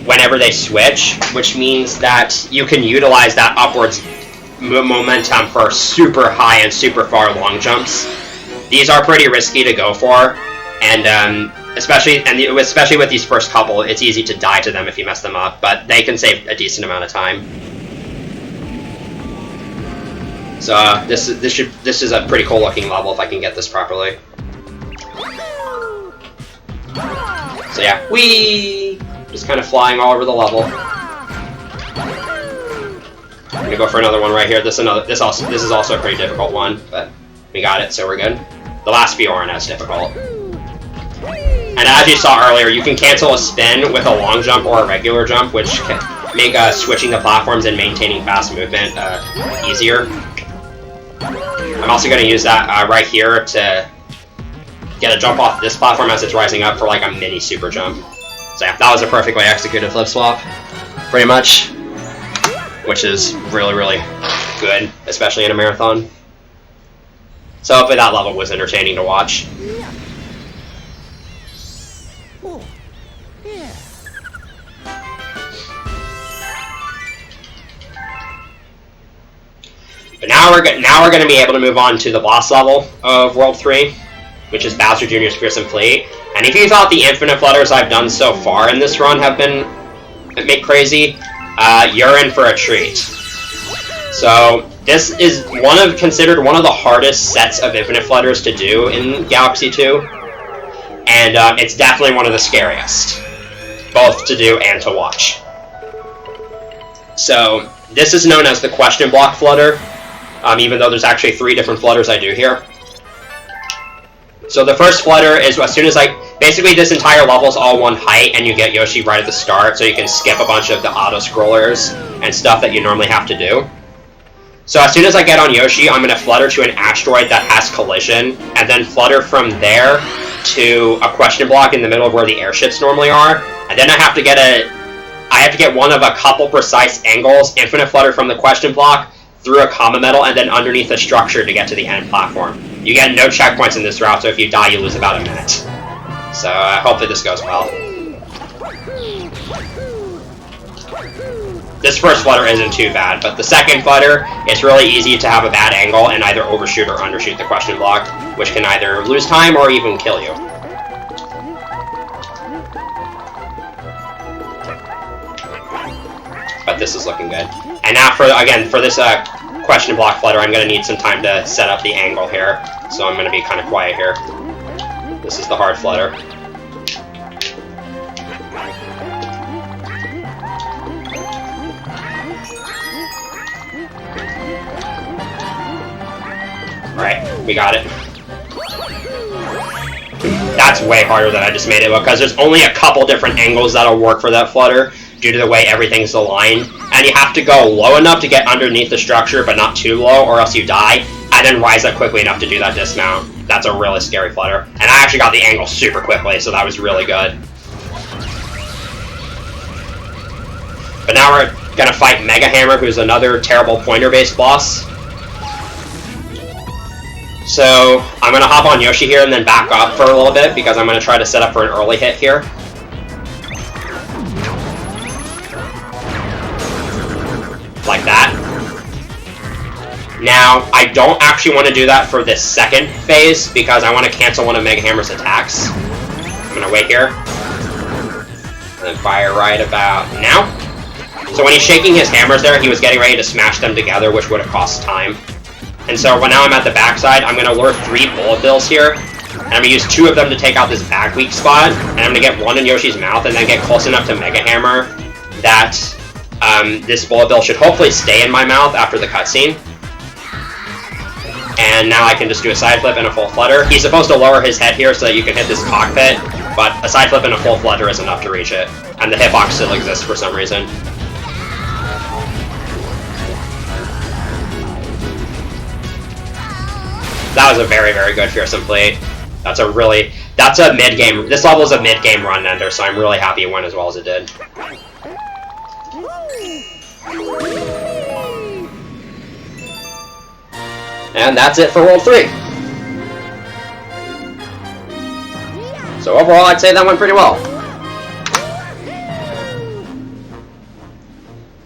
whenever they switch, which means that you can utilize that upwards momentum for super high and super far long jumps. These are pretty risky to go for, and especially with these first couple, it's easy to die to them if you mess them up, but they can save a decent amount of time. So this is a pretty cool looking level if I can get this properly. So yeah, whee! Just kind of flying all over the level. I'm gonna go for another one right here. This is also a pretty difficult one, but we got it, so we're good. The last few aren't as difficult. And as you saw earlier, you can cancel a spin with a long jump or a regular jump, which can make switching the platforms and maintaining fast movement easier. I'm also going to use that right here to get a jump off this platform as it's rising up for like a mini super jump. So yeah, that was a perfectly executed flip swap, pretty much, which is really, really good, especially in a marathon. So hopefully that level was entertaining to watch. But now we're going to be able to move on to the boss level of World 3, which is Bowser Jr.'s Fearsome Fleet. And if you thought the infinite flutters I've done so far in this run have been crazy, you're in for a treat. So this is considered one of the hardest sets of infinite flutters to do in Galaxy 2, and it's definitely one of the scariest, both to do and to watch. So this is known as the question block flutter. Even though there's actually 3 different flutters I do here. So the first flutter is as soon as basically this entire level is all one height, and you get Yoshi right at the start, so you can skip a bunch of the auto-scrollers and stuff that you normally have to do. So as soon as I get on Yoshi, I'm going to flutter to an asteroid that has collision, and then flutter from there to a question block in the middle of where the airships normally are, and then I have to get one of a couple precise angles, infinite flutter from the question block, through a Comet Metal, and then underneath a structure to get to the end platform. You get no checkpoints in this route, so if you die, you lose about a minute. So hopefully this goes well. This first flutter isn't too bad, but the second flutter, it's really easy to have a bad angle and either overshoot or undershoot the question block, which can either lose time or even kill you. But this is looking good. And now for this question block flutter, I'm going to need some time to set up the angle here, so I'm going to be kind of quiet here. This is the hard flutter. Alright, we got it. That's way harder than I just made it, because there's only a couple different angles that'll work for that flutter, due to the way everything's aligned, and you have to go low enough to get underneath the structure, but not too low, or else you die, and then rise up quickly enough to do that dismount. That's a really scary flutter. And I actually got the angle super quickly, so that was really good. But now we're gonna fight Megahammer, who's another terrible pointer-based boss. So I'm gonna hop on Yoshi here and then back up for a little bit, because I'm gonna try to set up for an early hit here. Like that. Now, I don't actually want to do that for this second phase, because I want to cancel one of Megahammer's attacks. I'm going to wait here. And then fire right about now. So when he's shaking his hammers there, he was getting ready to smash them together, which would have cost time. And so when now I'm at the backside, I'm going to lure 3 bullet bills here. And I'm going to use 2 of them to take out this back weak spot. And I'm going to get 1 in Yoshi's mouth and then get close enough to Megahammer that this bullet bill should hopefully stay in my mouth after the cutscene. And now I can just do a side flip and a full flutter. He's supposed to lower his head here so that you can hit this cockpit, but a side flip and a full flutter is enough to reach it. And the hitbox still exists for some reason. That was a very, very good Fearsome Fleet. That's a mid-game, this level is a mid-game run ender, so I'm really happy it went as well as it did. And that's it for World 3. So overall, I'd say that went pretty well.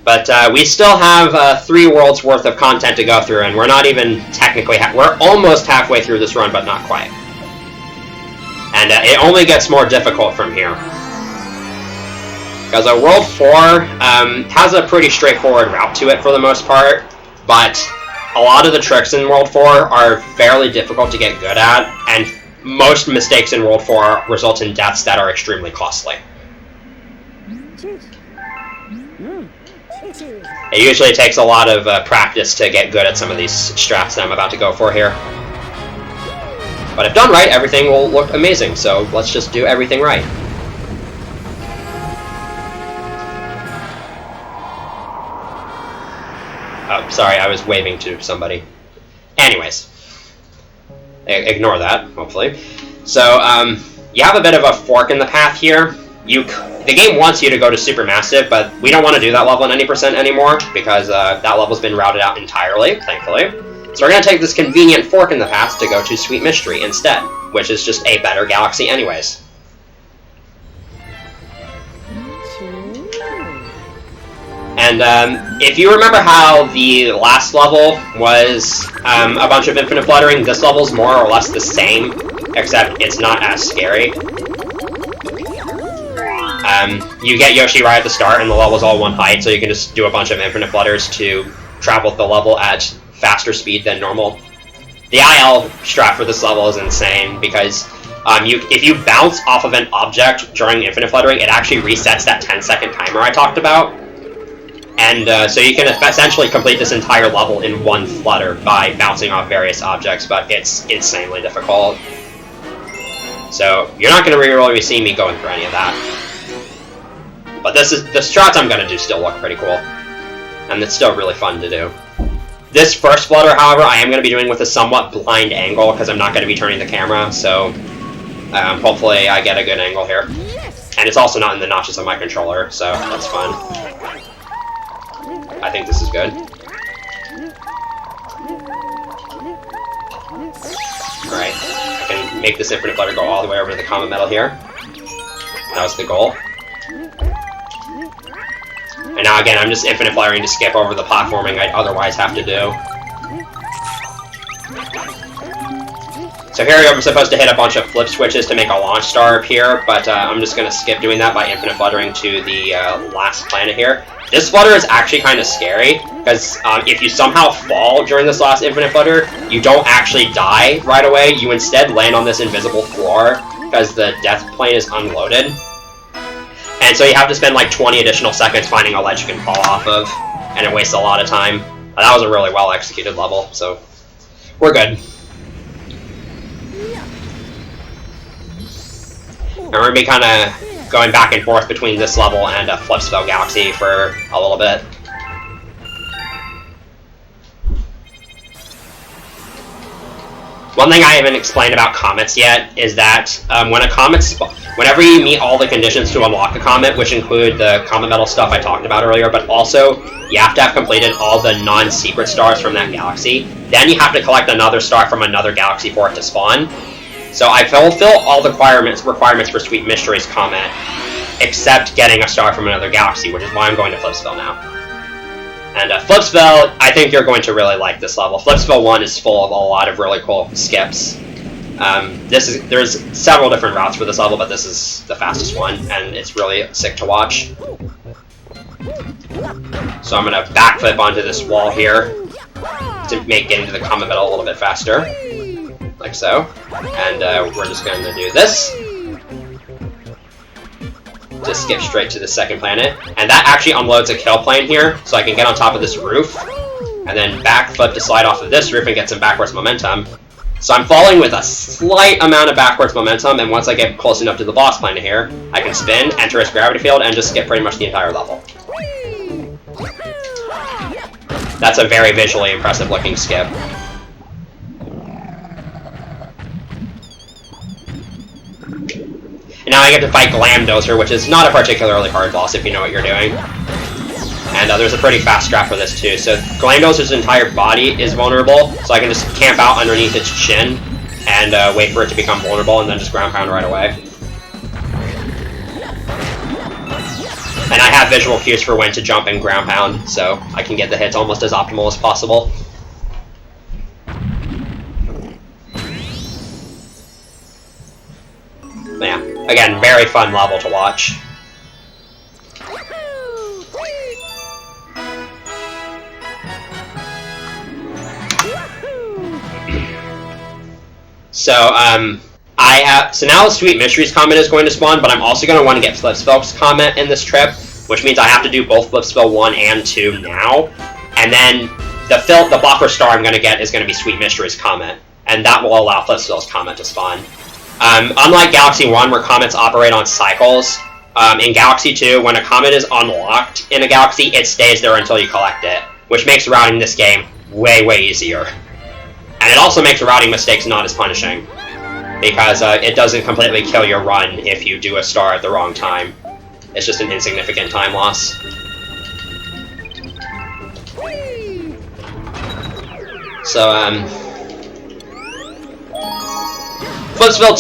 But we still have 3 worlds worth of content to go through, and we're not even technically, we're almost halfway through this run, but not quite. And it only gets more difficult from here. Because World 4 has a pretty straightforward route to it for the most part, but a lot of the tricks in World 4 are fairly difficult to get good at, and most mistakes in World 4 result in deaths that are extremely costly. It usually takes a lot of practice to get good at some of these strats that I'm about to go for here. But if done right, everything will look amazing, so let's just do everything right. Oh, sorry, I was waving to somebody. Anyways. Ignore that, hopefully. So, you have a bit of a fork in the path here. The game wants you to go to Supermassive, but we don't want to do that level in any percent anymore, because that level's been routed out entirely, thankfully. So we're going to take this convenient fork in the path to go to Sweet Mystery instead, which is just a better galaxy anyways. And if you remember how the last level was a bunch of infinite fluttering, this level's more or less the same, except it's not as scary. You get Yoshi right at the start, and the level's all one height, so you can just do a bunch of infinite flutters to travel the level at faster speed than normal. The IL strat for this level is insane, because if you bounce off of an object during infinite fluttering, it actually resets that 10-second timer I talked about. And so you can essentially complete this entire level in one flutter by bouncing off various objects, but it's insanely difficult. So you're not going to really see me going for any of that. But the strats I'm going to do still look pretty cool. And it's still really fun to do. This first flutter, however, I am going to be doing with a somewhat blind angle, because I'm not going to be turning the camera, so hopefully I get a good angle here. And it's also not in the notches of my controller, so that's fun. I think this is good. Alright, I can make this infinite flutter go all the way over to the Comet Metal here. That was the goal. And now again, I'm just infinite fluttering to skip over the platforming I'd otherwise have to do. So here I'm supposed to hit a bunch of flip switches to make a launch star appear, but I'm just going to skip doing that by infinite fluttering to the last planet here. This flutter is actually kind of scary, because if you somehow fall during this last infinite flutter, you don't actually die right away. You instead land on this invisible floor, because the death plane is unloaded. And so you have to spend like 20 additional seconds finding a ledge you can fall off of, and it wastes a lot of time. That was a really well executed level, so we're good. And we're going to be kind of going back and forth between this level and Flipsville Galaxy for a little bit. One thing I haven't explained about comets yet is that whenever you meet all the conditions to unlock a comet, which include the Comet Metal stuff I talked about earlier, but also you have to have completed all the non-secret stars from that galaxy, then you have to collect another star from another galaxy for it to spawn. So I fulfill all the requirements for Sweet Mystery's Comet, except getting a star from another galaxy, which is why I'm going to Flipsville now. And Flipsville, I think you're going to really like this level. Flipsville 1 is full of a lot of really cool skips. There's several different routes for this level, but this is the fastest one, and it's really sick to watch. So I'm going to backflip onto this wall here to make getting to the Comet Metal a little bit faster. Like so. And we're just going to do this. Just skip straight to the second planet. And that actually unloads a kill plane here, so I can get on top of this roof. And then backflip to slide off of this roof and get some backwards momentum. So I'm falling with a slight amount of backwards momentum, and once I get close enough to the boss planet here, I can spin, enter its gravity field, and just skip pretty much the entire level. That's a very visually impressive looking skip. And now I get to fight Glamdozer, which is not a particularly hard boss if you know what you're doing. And there's a pretty fast strat for this too. So Glamdozer's entire body is vulnerable, so I can just camp out underneath its chin and wait for it to become vulnerable and then just ground pound right away. And I have visual cues for when to jump and ground pound, so I can get the hits almost as optimal as possible. But yeah, again, very fun level to watch. So now the Sweet Mysteries Comet is going to spawn, but I'm also going to want to get Flipsville's Comet in this trip, which means I have to do both Flipsville 1 and 2 now. And then the buffer star I'm going to get is going to be Sweet Mysteries Comet, and that will allow Flipsville's Comet to spawn. Unlike Galaxy 1, where comets operate on cycles, in Galaxy 2, when a comet is unlocked in a galaxy, it stays there until you collect it, which makes routing this game way, way easier. And it also makes routing mistakes not as punishing, because it doesn't completely kill your run if you do a star at the wrong time. It's just an insignificant time loss. So, Flipsville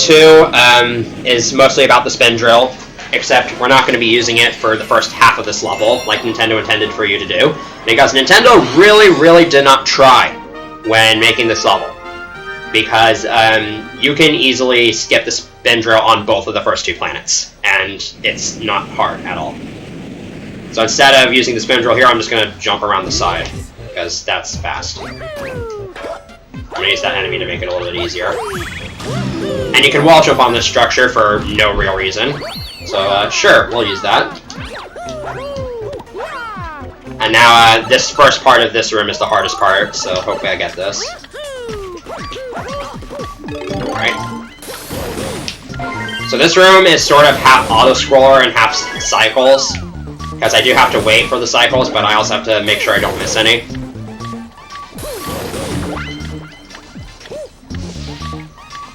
2 is mostly about the spin drill, except we're not going to be using it for the first half of this level, like Nintendo intended for you to do, because Nintendo really, really did not try when making this level, because you can easily skip the spin drill on both of the first two planets, and it's not hard at all. So instead of using the spin drill here, I'm just going to jump around the side, because that's fast. I'm going to use that enemy to make it a little bit easier. And you can wall jump on this structure for no real reason, so sure, we'll use that. And now this first part of this room is the hardest part, so hopefully I get this. Alright. So this room is sort of half auto-scroller and half cycles, because I do have to wait for the cycles, but I also have to make sure I don't miss any.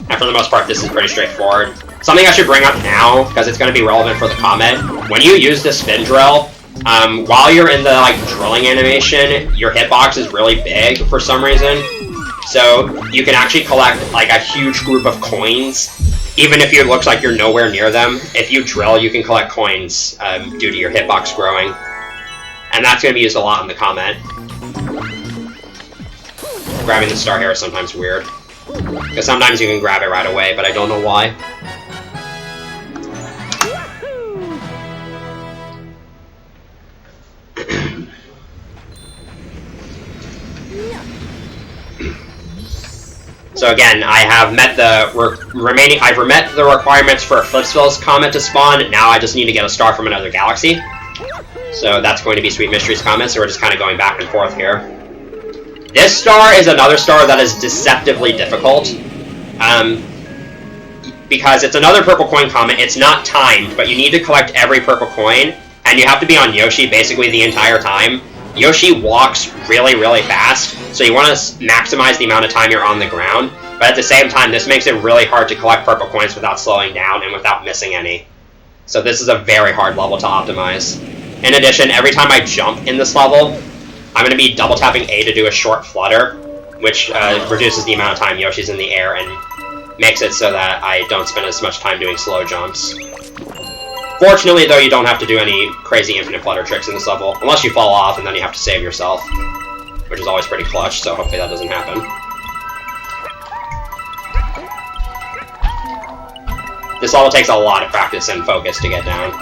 And for the most part, this is pretty straightforward. Something I should bring up now, because it's going to be relevant for the Comet, when you use the spin drill, while you're in the drilling animation, your hitbox is really big for some reason. So you can actually collect a huge group of coins, even if it looks like you're nowhere near them. If you drill, you can collect coins due to your hitbox growing. And that's going to be used a lot in the Comet. Grabbing the star here is sometimes weird, because sometimes you can grab it right away, but I don't know why. So again, I have met the I've met the requirements for Flipsville's Comet to spawn. Now I just need to get a star from another galaxy. So that's going to be Sweet Mysteries Comet, so we're just kind of going back and forth here. This star is another star that is deceptively difficult. Because it's another purple coin comet. It's not timed, but you need to collect every purple coin, and you have to be on Yoshi basically the entire time. Yoshi walks really, really fast, so you want to maximize the amount of time you're on the ground, but at the same time, this makes it really hard to collect purple coins without slowing down and without missing any. So this is a very hard level to optimize. In addition, every time I jump in this level, I'm going to be double tapping A to do a short flutter, which reduces the amount of time Yoshi's in the air and makes it so that I don't spend as much time doing slow jumps. Fortunately, though, you don't have to do any crazy infinite flutter tricks in this level, unless you fall off and then you have to save yourself, which is always pretty clutch, so hopefully that doesn't happen. This level takes a lot of practice and focus to get down.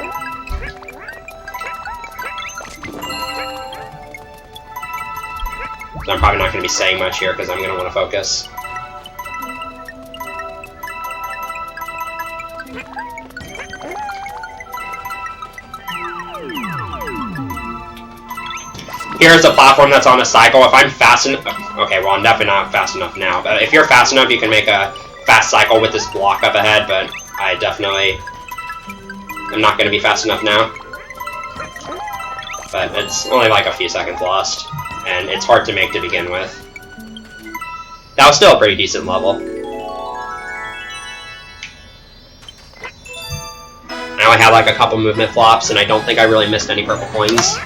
So I'm probably not going to be saying much here because I'm going to want to focus. Here's a platform that's on a cycle. If I'm fast enough... Okay, well, I'm definitely not fast enough now. But if you're fast enough, you can make a fast cycle with this block up ahead, but I definitely am not going to be fast enough now. But it's only like a few seconds lost, and it's hard to make to begin with. That was still a pretty decent level. I only had like a couple movement flops, and I don't think I really missed any purple coins.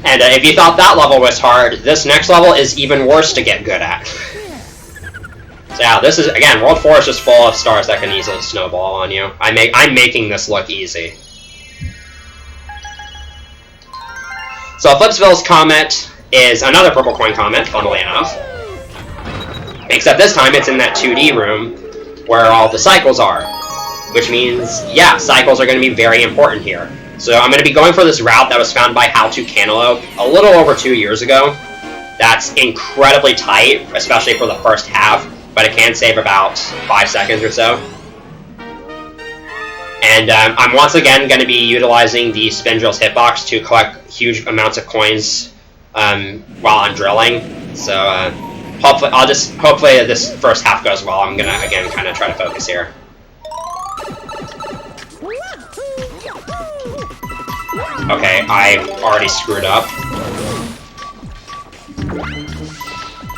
And if you thought that level was hard, this next level is even worse to get good at. So yeah, this is, again, World 4 is just full of stars that can easily snowball on you. I'm making this look easy. So Flipsville's Comet is another purple coin comet, funnily enough. Except this time it's in that 2D room where all the cycles are. Which means, yeah, cycles are going to be very important here. So I'm going to be going for this route that was found by How to Cantaloupe a little over 2 years ago. That's incredibly tight, especially for the first half, but it can save about 5 seconds or so. And I'm once again going to be utilizing the Spindrill's hitbox to collect huge amounts of coins while I'm drilling. So hopefully this first half goes well. I'm going to, again, kind of try to focus here. Okay, I already screwed up.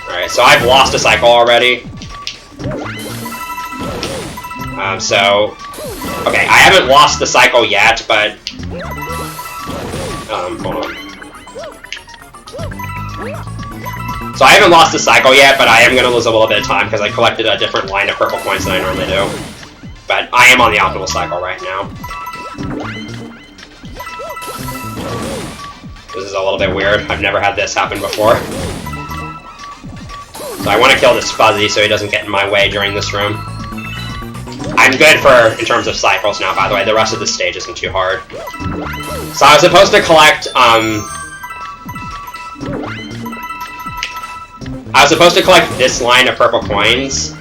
Alright, so I've lost a cycle already. Okay, I haven't lost the cycle yet, but... hold on. So I haven't lost the cycle yet, but I am going to lose a little bit of time because I collected a different line of purple coins than I normally do. But I am on the optimal cycle right now. This is a little bit weird. I've never had this happen before. So I want to kill this Fuzzy so he doesn't get in my way during this room. I'm good in terms of cycles now, by the way. The rest of the stage isn't too hard. So I was supposed to collect, this line of purple coins.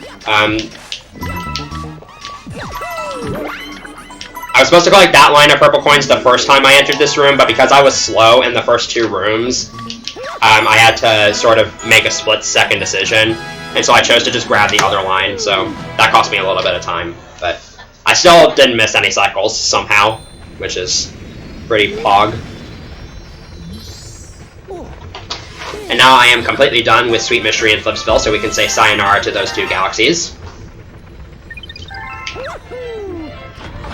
I was supposed to collect that line of purple coins the first time I entered this room, but because I was slow in the first 2 rooms, I had to sort of make a split-second decision, and so I chose to just grab the other line, so that cost me a little bit of time. But I still didn't miss any cycles, somehow, which is pretty pog. And now I am completely done with Sweet Mystery and Flipsville, so we can say sayonara to those 2 galaxies.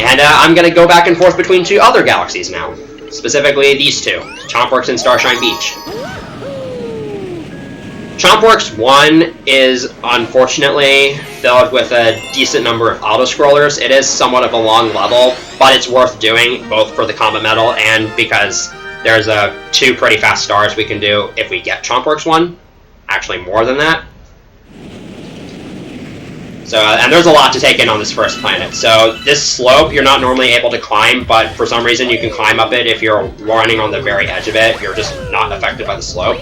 And I'm going to go back and forth between 2 other galaxies now. Specifically these 2, Chompworks and Starshine Beach. Chompworks 1 is, unfortunately, filled with a decent number of auto-scrollers. It is somewhat of a long level, but it's worth doing, both for the Comet Metal and because there's 2 pretty fast stars we can do if we get Chompworks 1. Actually, more than that. So, and there's a lot to take in on this first planet. So this slope you're not normally able to climb, but for some reason you can climb up it if you're running on the very edge of it. You're just not affected by the slope.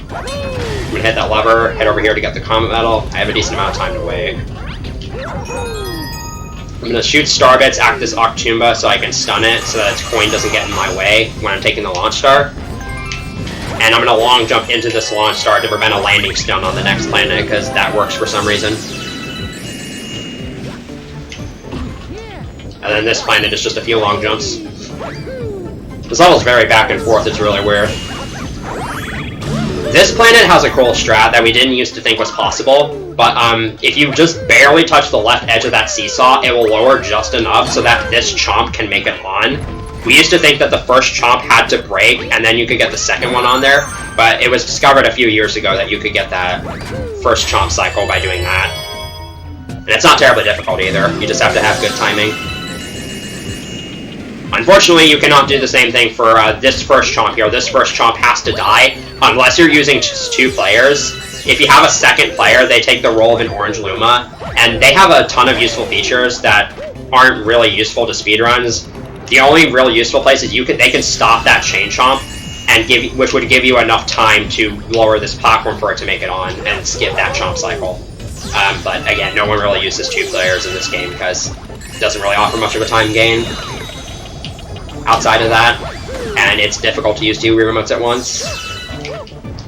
I'm going to hit that lever, head over here to get the Comet Metal. I have a decent amount of time to wait. I'm going to shoot star bits at this Octumba so I can stun it so that its coin doesn't get in my way when I'm taking the launch star. And I'm going to long jump into this launch star to prevent a landing stun on the next planet because that works for some reason. And then this planet is just a few long jumps. This level's very back and forth, it's really weird. This planet has a cool strat that we didn't used to think was possible, but if you just barely touch the left edge of that seesaw, it will lower just enough so that this Chomp can make it on. We used to think that the first Chomp had to break, and then you could get the second one on there, but it was discovered a few years ago that you could get that first Chomp cycle by doing that. And it's not terribly difficult either, you just have to have good timing. Unfortunately, you cannot do the same thing for this first Chomp here. This first Chomp has to die, unless you're using just 2 players. If you have a second player, they take the role of an orange Luma, and they have a ton of useful features that aren't really useful to speedruns. the only real useful place is they can stop that chain chomp, and which would give you enough time to lower this platform for it to make it on and skip that chomp cycle. But again, no one really uses 2 players in this game because it doesn't really offer much of a time gain outside of that, and it's difficult to use 2 remotes at once.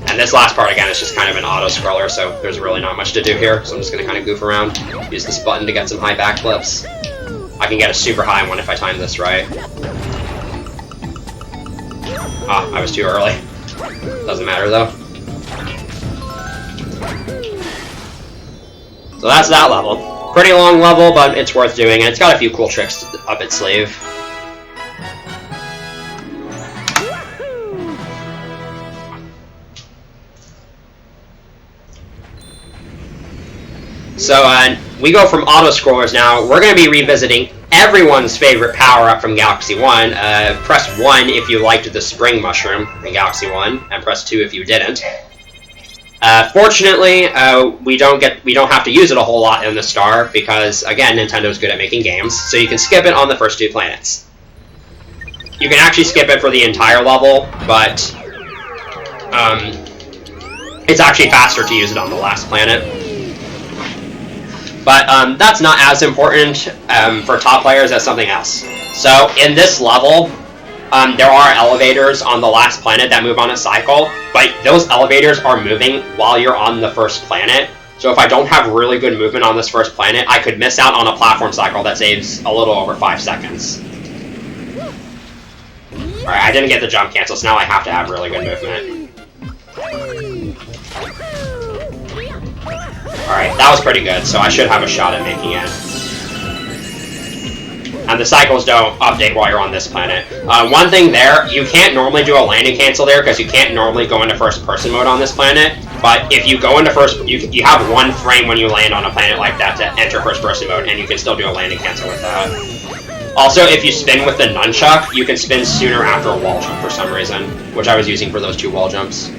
And this last part, again, is just kind of an auto-scroller, so there's really not much to do here, so I'm just going to kind of goof around, use this button to get some high backflips. I can get a super high one if I time this right. Ah, I was too early. Doesn't matter, though. So that's that level. Pretty long level, but it's worth doing, and it's got a few cool tricks up its sleeve. So, we go from auto-scrollers now. We're going to be revisiting everyone's favorite power-up from Galaxy 1. Press 1 if you liked the Spring Mushroom in Galaxy 1, and press 2 if you didn't. Fortunately, we don't have to use it a whole lot in the Star, because, again, Nintendo's good at making games, so you can skip it on the first 2 planets. You can actually skip it for the entire level, but it's actually faster to use it on the last planet. But that's not as important for top players as something else. So in this level, there are elevators on the last planet that move on a cycle, but those elevators are moving while you're on the first planet. So if I don't have really good movement on this first planet, I could miss out on a platform cycle that saves a little over 5 seconds. Alright, I didn't get the jump cancel, so now I have to have really good movement. Alright, that was pretty good, so I should have a shot at making it. And the cycles don't update while you're on this planet. One thing there, you can't normally do a landing cancel there, because you can't normally go into first-person mode on this planet, but if you go into you have 1 frame when you land on a planet like that to enter first-person mode, and you can still do a landing cancel with that. Also, if you spin with the nunchuck, you can spin sooner after a wall jump for some reason, which I was using for those 2 wall jumps.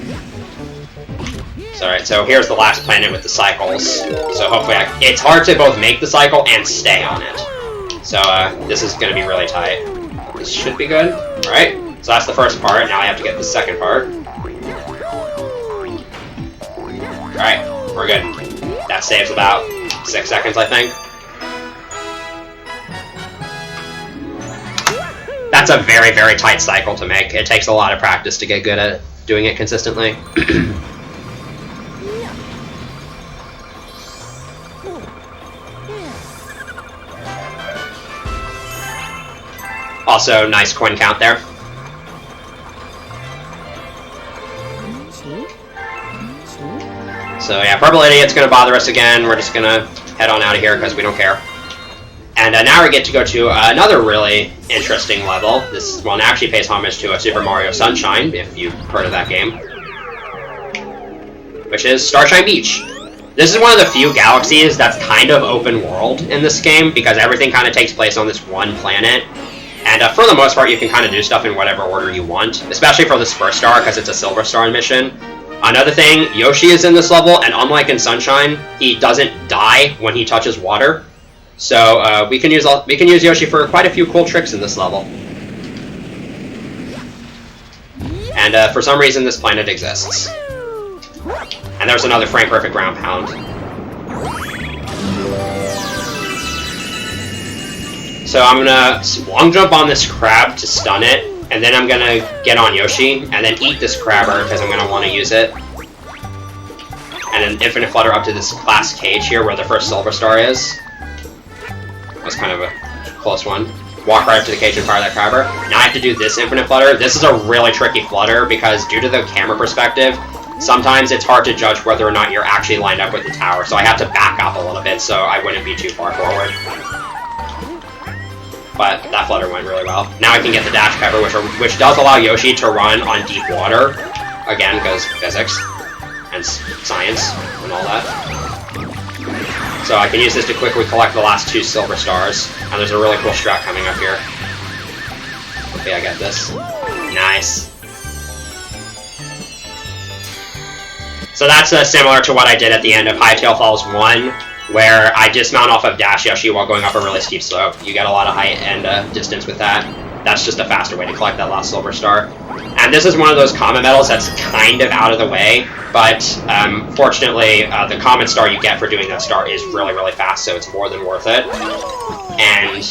Alright, so here's the last planet with the cycles. So hopefully it's hard to both make the cycle and stay on it. So this is going to be really tight. This should be good. Alright, so that's the first part. Now I have to get the second part. Alright, we're good. That saves about 6 seconds, I think. That's a very, very tight cycle to make. It takes a lot of practice to get good at doing it consistently. Also, nice coin count there. So yeah, Purple Idiot's gonna bother us again. We're just gonna head on out of here because we don't care. And now we get to go to another really interesting level. This one actually pays homage to Super Mario Sunshine, if you've heard of that game, which is Starshine Beach. This is one of the few galaxies that's kind of open world in this game, because everything kind of takes place on this one planet. And for the most part, you can kind of do stuff in whatever order you want, especially for this first star, because it's a Silver Star mission. Another thing, Yoshi is in this level, and unlike in Sunshine, he doesn't die when he touches water. So we can use Yoshi for quite a few cool tricks in this level. And for some reason, this planet exists. And there's another frame perfect ground pound. So I'm gonna long jump on this crab to stun it, and then I'm gonna get on Yoshi, and then eat this crabber, because I'm gonna want to use it. And an infinite flutter up to this glass cage here, where the first Silver Star is. That's kind of a close one. Walk right up to the cage and fire that crabber. Now I have to do this infinite flutter. This is a really tricky flutter, because due to the camera perspective, sometimes it's hard to judge whether or not you're actually lined up with the tower, so I have to back up a little bit so I wouldn't be too far forward. But that flutter went really well. Now I can get the dash pepper, which does allow Yoshi to run on deep water. Again, because physics and science and all that. So I can use this to quickly collect the last 2 Silver Stars. And there's a really cool strat coming up here. Okay, I got this. Nice. So that's similar to what I did at the end of Hightail Falls 1, where I dismount off of Dash Yoshi while going up a really steep slope. You get a lot of height and distance with that. That's just a faster way to collect that last silver star. And this is one of those Comet Metals that's kind of out of the way, but fortunately, the Comet Star you get for doing that star is really, really fast, so it's more than worth it. And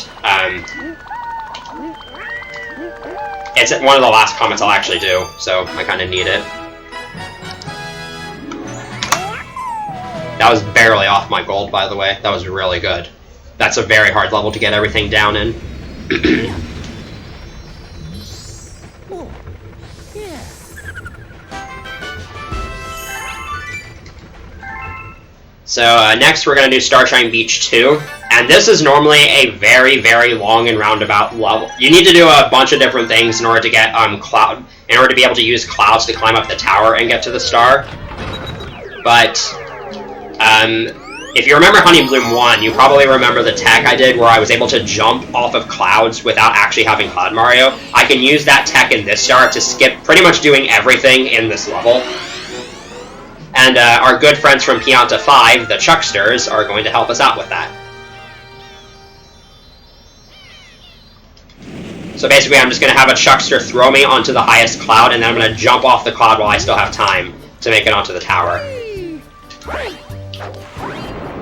it's one of the last Comets I'll actually do, so I kind of need it. That was barely off my gold, by the way. That was really good. That's a very hard level to get everything down in. So next we're going to do Starshine Beach 2, and this is normally a very, very long and roundabout level. You need to do a bunch of different things in order to get in order to be able to use clouds to climb up the tower and get to the star. But if you remember Honeybloom 1, you probably remember the tech I did where I was able to jump off of clouds without actually having Cloud Mario. I can use that tech in this star to skip pretty much doing everything in this level. And our good friends from Pianta 5, the Chucksters, are going to help us out with that. So basically I'm just going to have a Chuckster throw me onto the highest cloud, and then I'm going to jump off the cloud while I still have time to make it onto the tower.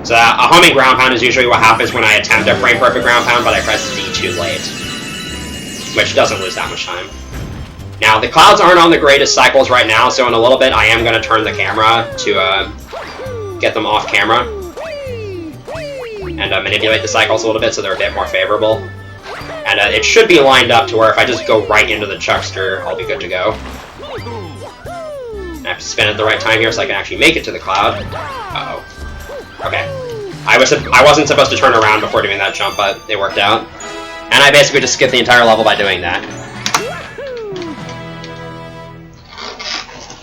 So a homing ground pound is usually what happens when I attempt a frame perfect ground pound, but I press Z too late, which doesn't lose that much time. Now, the clouds aren't on the greatest cycles right now, so in a little bit I am going to turn the camera to get them off camera and manipulate the cycles a little bit so they're a bit more favorable. And it should be lined up to where if I just go right into the Chuckster, I'll be good to go. I have to spin at the right time here so I can actually make it to the cloud. Uh-oh. Okay. I wasn't supposed to turn around before doing that jump, but it worked out. And I basically just skipped the entire level by doing that.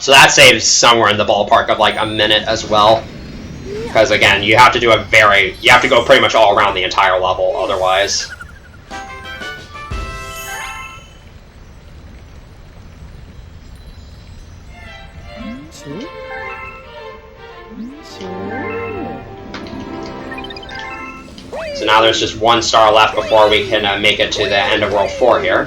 So that saves somewhere in the ballpark of like a minute as well. Because again, you have to do you have to go pretty much all around the entire level otherwise. So now there's just one star left before we can make it to the end of World 4 here.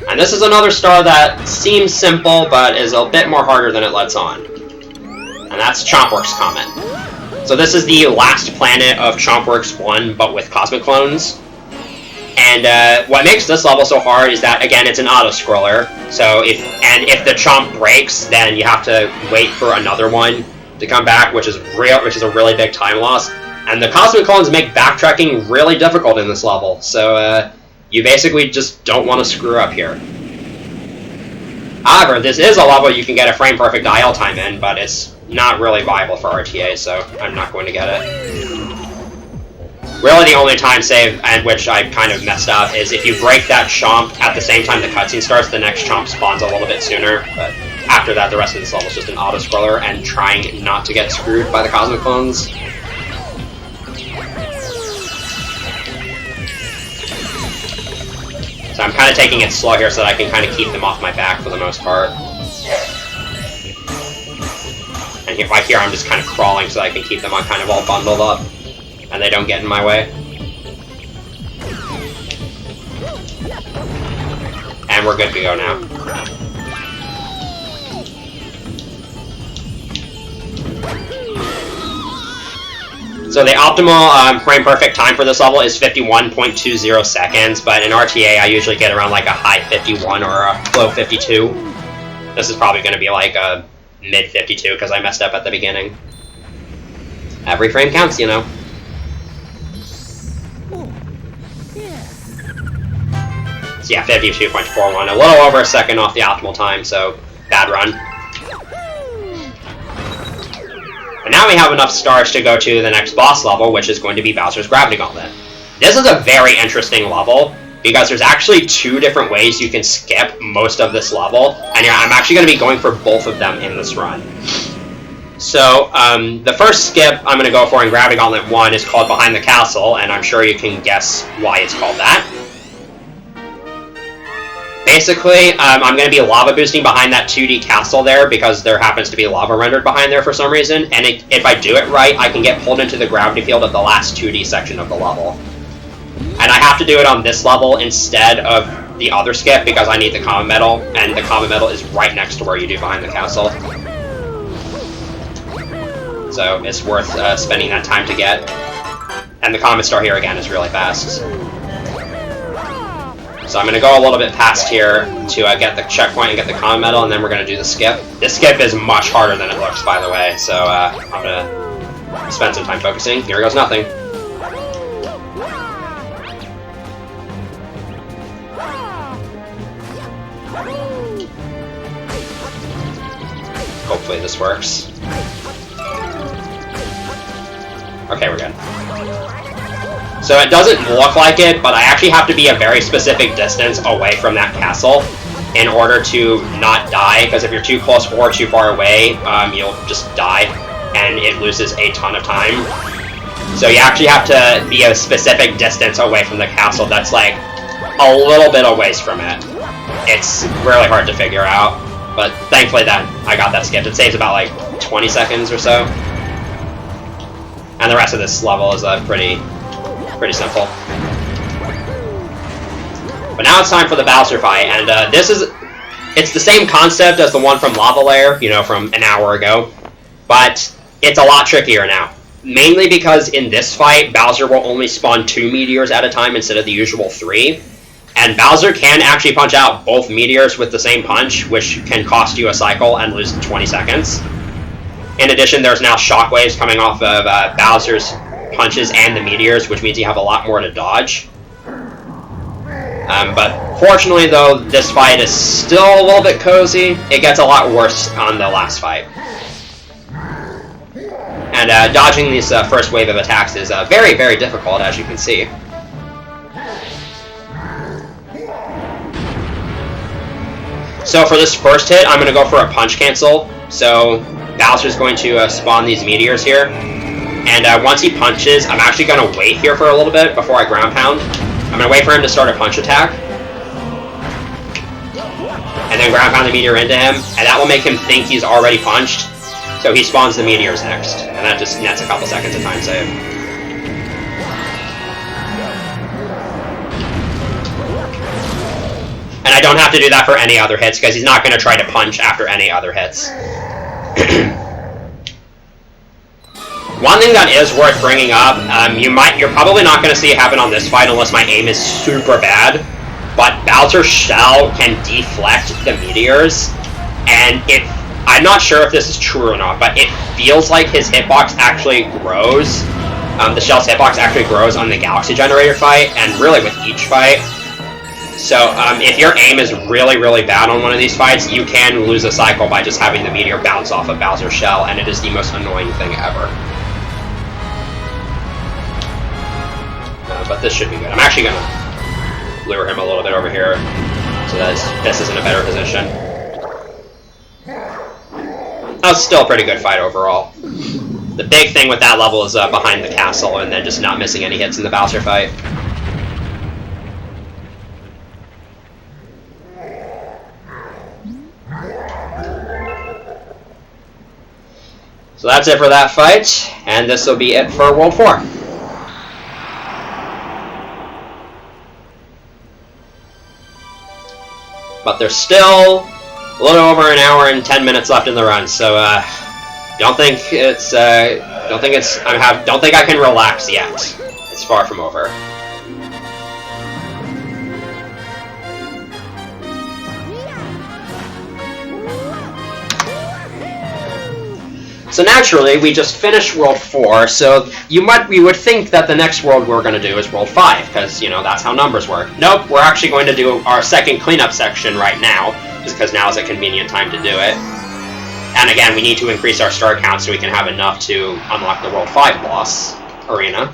And this is another star that seems simple, but is a bit more harder than it lets on. And that's Chompworks Comet. So this is the last planet of Chompworks 1, but with Cosmic Clones. And what makes this level so hard is that, again, it's an auto-scroller. So if the Chomp breaks, then you have to wait for another one to come back, which is a really big time loss. And the Cosmic Clones make backtracking really difficult in this level. So you basically just don't want to screw up here. However, this is a level you can get a frame-perfect IL time in, but it's not really viable for RTA, so I'm not going to get it. Really, the only time save at which I kind of messed up is if you break that Chomp at the same time the cutscene starts, the next Chomp spawns a little bit sooner, but after that, the rest of this level is just an auto-scroller and trying not to get screwed by the Cosmic Clones. So I'm kind of taking it slow here so that I can kind of keep them off my back for the most part. And here I'm just kind of crawling so that I can keep them on kind of all bundled up and they don't get in my way. And we're good to go now. So the optimal frame perfect time for this level is 51.20 seconds, but in RTA I usually get around like a high 51 or a low 52. This is probably going to be like a mid 52 because I messed up at the beginning. Every frame counts, you know. So yeah, 52.41, a little over a second off the optimal time, so bad run. But now we have enough stars to go to the next boss level, which is going to be Bowser's Gravity Gauntlet. This is a very interesting level, because there's actually two different ways you can skip most of this level, and I'm actually going to be going for both of them in this run. So, the first skip I'm going to go for in Gravity Gauntlet 1 is called Behind the Castle, and I'm sure you can guess why it's called that. Basically, I'm going to be lava boosting behind that 2D castle there because there happens to be lava rendered behind there for some reason, and if I do it right, I can get pulled into the gravity field of the last 2D section of the level. And I have to do it on this level instead of the other skip because I need the Comet Metal, and the Comet Metal is right next to where you do behind the castle. So it's worth spending that time to get. And the Comet Star here again is really fast. So I'm going to go a little bit past here to get the checkpoint and get the Comet Metal, and then we're going to do the skip. This skip is much harder than it looks, by the way, so I'm going to spend some time focusing. Here goes nothing. Hopefully this works. Okay, we're good. So it doesn't look like it, but I actually have to be a very specific distance away from that castle in order to not die, because if you're too close or too far away, you'll just die, and it loses a ton of time. So you actually have to be a specific distance away from the castle that's like a little bit away from it. It's really hard to figure out, but thankfully that I got that skipped. It saves about like 20 seconds or so. And the rest of this level is pretty simple. But now it's time for the Bowser fight, and it's the same concept as the one from Lava Lair, you know, from an hour ago, but it's a lot trickier now. Mainly because in this fight, Bowser will only spawn 2 meteors at a time instead of the usual 3, and Bowser can actually punch out both meteors with the same punch, which can cost you a cycle and lose 20 seconds. In addition, there's now shockwaves coming off of Bowser's punches and the meteors, which means you have a lot more to dodge. But fortunately, though, this fight is still a little bit cozy. It gets a lot worse on the last fight. And dodging this first wave of attacks is very, very difficult, as you can see. So for this first hit, I'm going to go for a punch cancel. So Bowser's going to spawn these meteors here. And once he punches, I'm actually going to wait here for a little bit before I ground pound. I'm going to wait for him to start a punch attack. And then ground pound the meteor into him. And that will make him think he's already punched. So he spawns the meteors next. And that just nets a couple seconds of time save. And I don't have to do that for any other hits, because he's not going to try to punch after any other hits. One thing that is worth bringing up, you're probably not going to see it happen on this fight unless my aim is super bad, but Bowser's shell can deflect the meteors, and I'm not sure if this is true or not, but it feels like his hitbox actually grows. The shell's hitbox actually grows on the Galaxy Generator fight, and really with each fight. So if your aim is really, really bad on one of these fights, you can lose a cycle by just having the meteor bounce off of Bowser's shell, and it is the most annoying thing ever. But this should be good. I'm actually going to lure him a little bit over here so that this is in a better position. That was still a pretty good fight overall. The big thing with that level is behind the castle and then just not missing any hits in the Bowser fight. So that's it for that fight, and this will be it for World 4. But there's still a little over an hour and 10 minutes left in the run, so don't think I can relax yet. It's far from over. So naturally, we just finished World 4, so you would think that the next world we're going to do is World 5, because, you know, that's how numbers work. Nope, we're actually going to do our second cleanup section right now, just because now is a convenient time to do it. And again, we need to increase our star count so we can have enough to unlock the World 5 boss arena.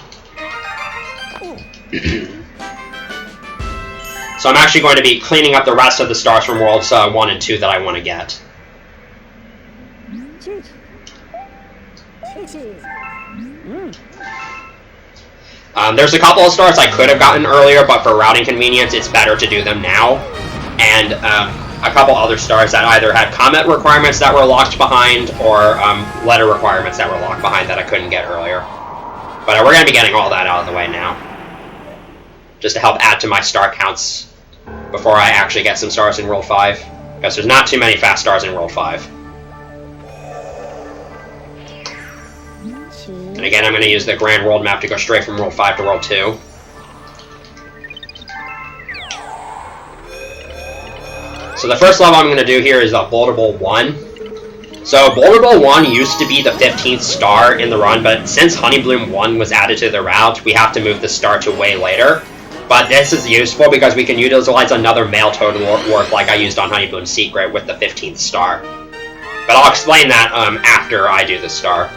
So I'm actually going to be cleaning up the rest of the stars from Worlds 1 and 2 that I want to get. There's a couple of stars I could have gotten earlier, but for routing convenience, it's better to do them now. And a couple other stars that either had Comet requirements that were locked behind, or letter requirements that were locked behind that I couldn't get earlier. But we're going to be getting all that out of the way now. just to help add to my star counts before I actually get some stars in World 5, because there's not too many fast stars in World 5. And again, I'm going to use the Grand World map to go straight from World 5 to World 2. So the first level I'm going to do here is Boulder Bowl 1. So Boulder Bowl 1 used to be the 15th star in the run, but since Honeybloom 1 was added to the route, we have to move the star to way later. But this is useful because we can utilize another Male Toad warp like I used on Honeybloom Secret with the 15th star. But I'll explain that after I do the star.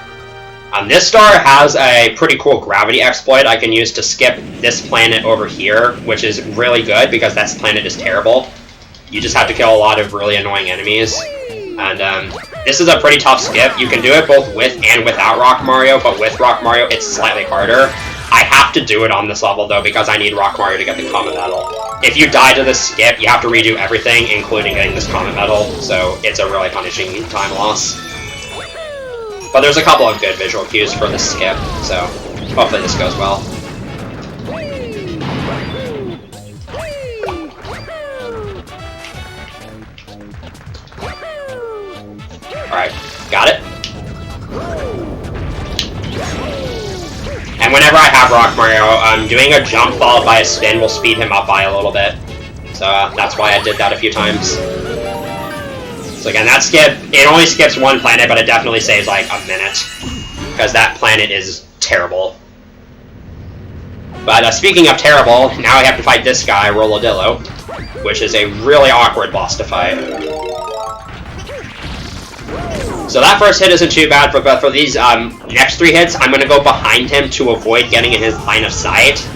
This star has a pretty cool gravity exploit I can use to skip this planet over here, which is really good because that planet is terrible. You just have to kill a lot of really annoying enemies. And this is a pretty tough skip. You can do it both with and without Rock Mario, but with Rock Mario it's slightly harder. I have to do it on this level though because I need Rock Mario to get the Comet Metal. If you die to this skip, you have to redo everything, including getting this Comet Metal, so it's a really punishing time loss. But there's a couple of good visual cues for this skip, so hopefully this goes well. Alright, got it. And whenever I have Rock Mario, doing a jump followed by a spin will speed him up by a little bit. So that's why I did that a few times. So again, that skip, it only skips one planet, but it definitely saves like a minute. Because that planet is terrible. But speaking of terrible, now I have to fight this guy, Rolladillo, which is a really awkward boss to fight. So that first hit isn't too bad, but for these next 3 hits, I'm going to go behind him to avoid getting in his line of sight.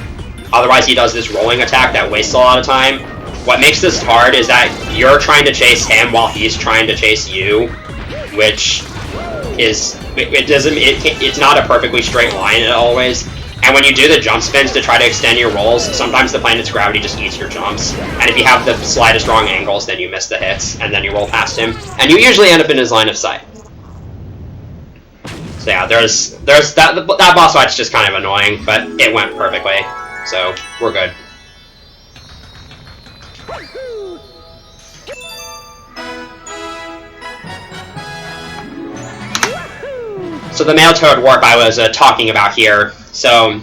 Otherwise he does this rolling attack that wastes a lot of time. What makes this hard is that you're trying to chase him while he's trying to chase you, which is, it's not a perfectly straight line always. And when you do the jump spins to try to extend your rolls, sometimes the planet's gravity just eats your jumps. And if you have the slightest wrong angles, then you miss the hits, and then you roll past him. And you usually end up in his line of sight. So yeah, there's that boss fight's just kind of annoying, but it went perfectly, so we're good. So the Male Toad warp I was talking about here, so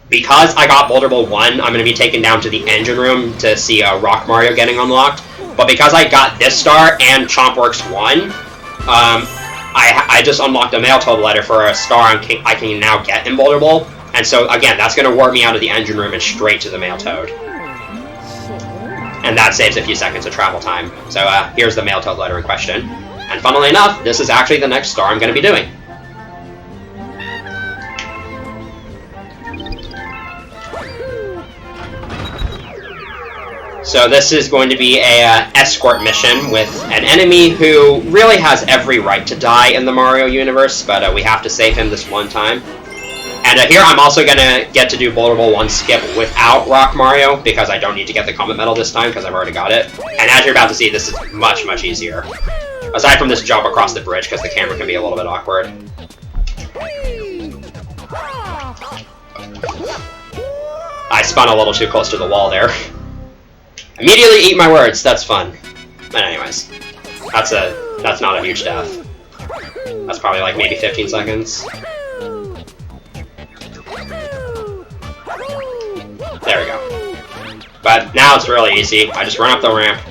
because I got Boulder Bowl 1, I'm going to be taken down to the engine room to see Rock Mario getting unlocked, but because I got this star and Chompworks 1, I just unlocked a Male Toad letter for a star I can now get in Boulder Bowl, and so again, that's going to warp me out of the engine room and straight to the Male Toad. And that saves a few seconds of travel time. So here's the Male Toad letter in question. And funnily enough, this is actually the next star I'm going to be doing. So this is going to be a escort mission with an enemy who really has every right to die in the Mario universe, but we have to save him this one time. And here I'm also going to get to do Boulder Bowl 1 skip without Rock Mario, because I don't need to get the Comet Metal this time, because I've already got it. And as you're about to see, this is much, much easier. Aside from this jump across the bridge, because the camera can be a little bit awkward. I spun a little too close to the wall there. Immediately eat my words, that's fun. But anyways, that's not a huge death. That's probably like maybe 15 seconds. There we go. But now it's really easy. I just run up the ramp,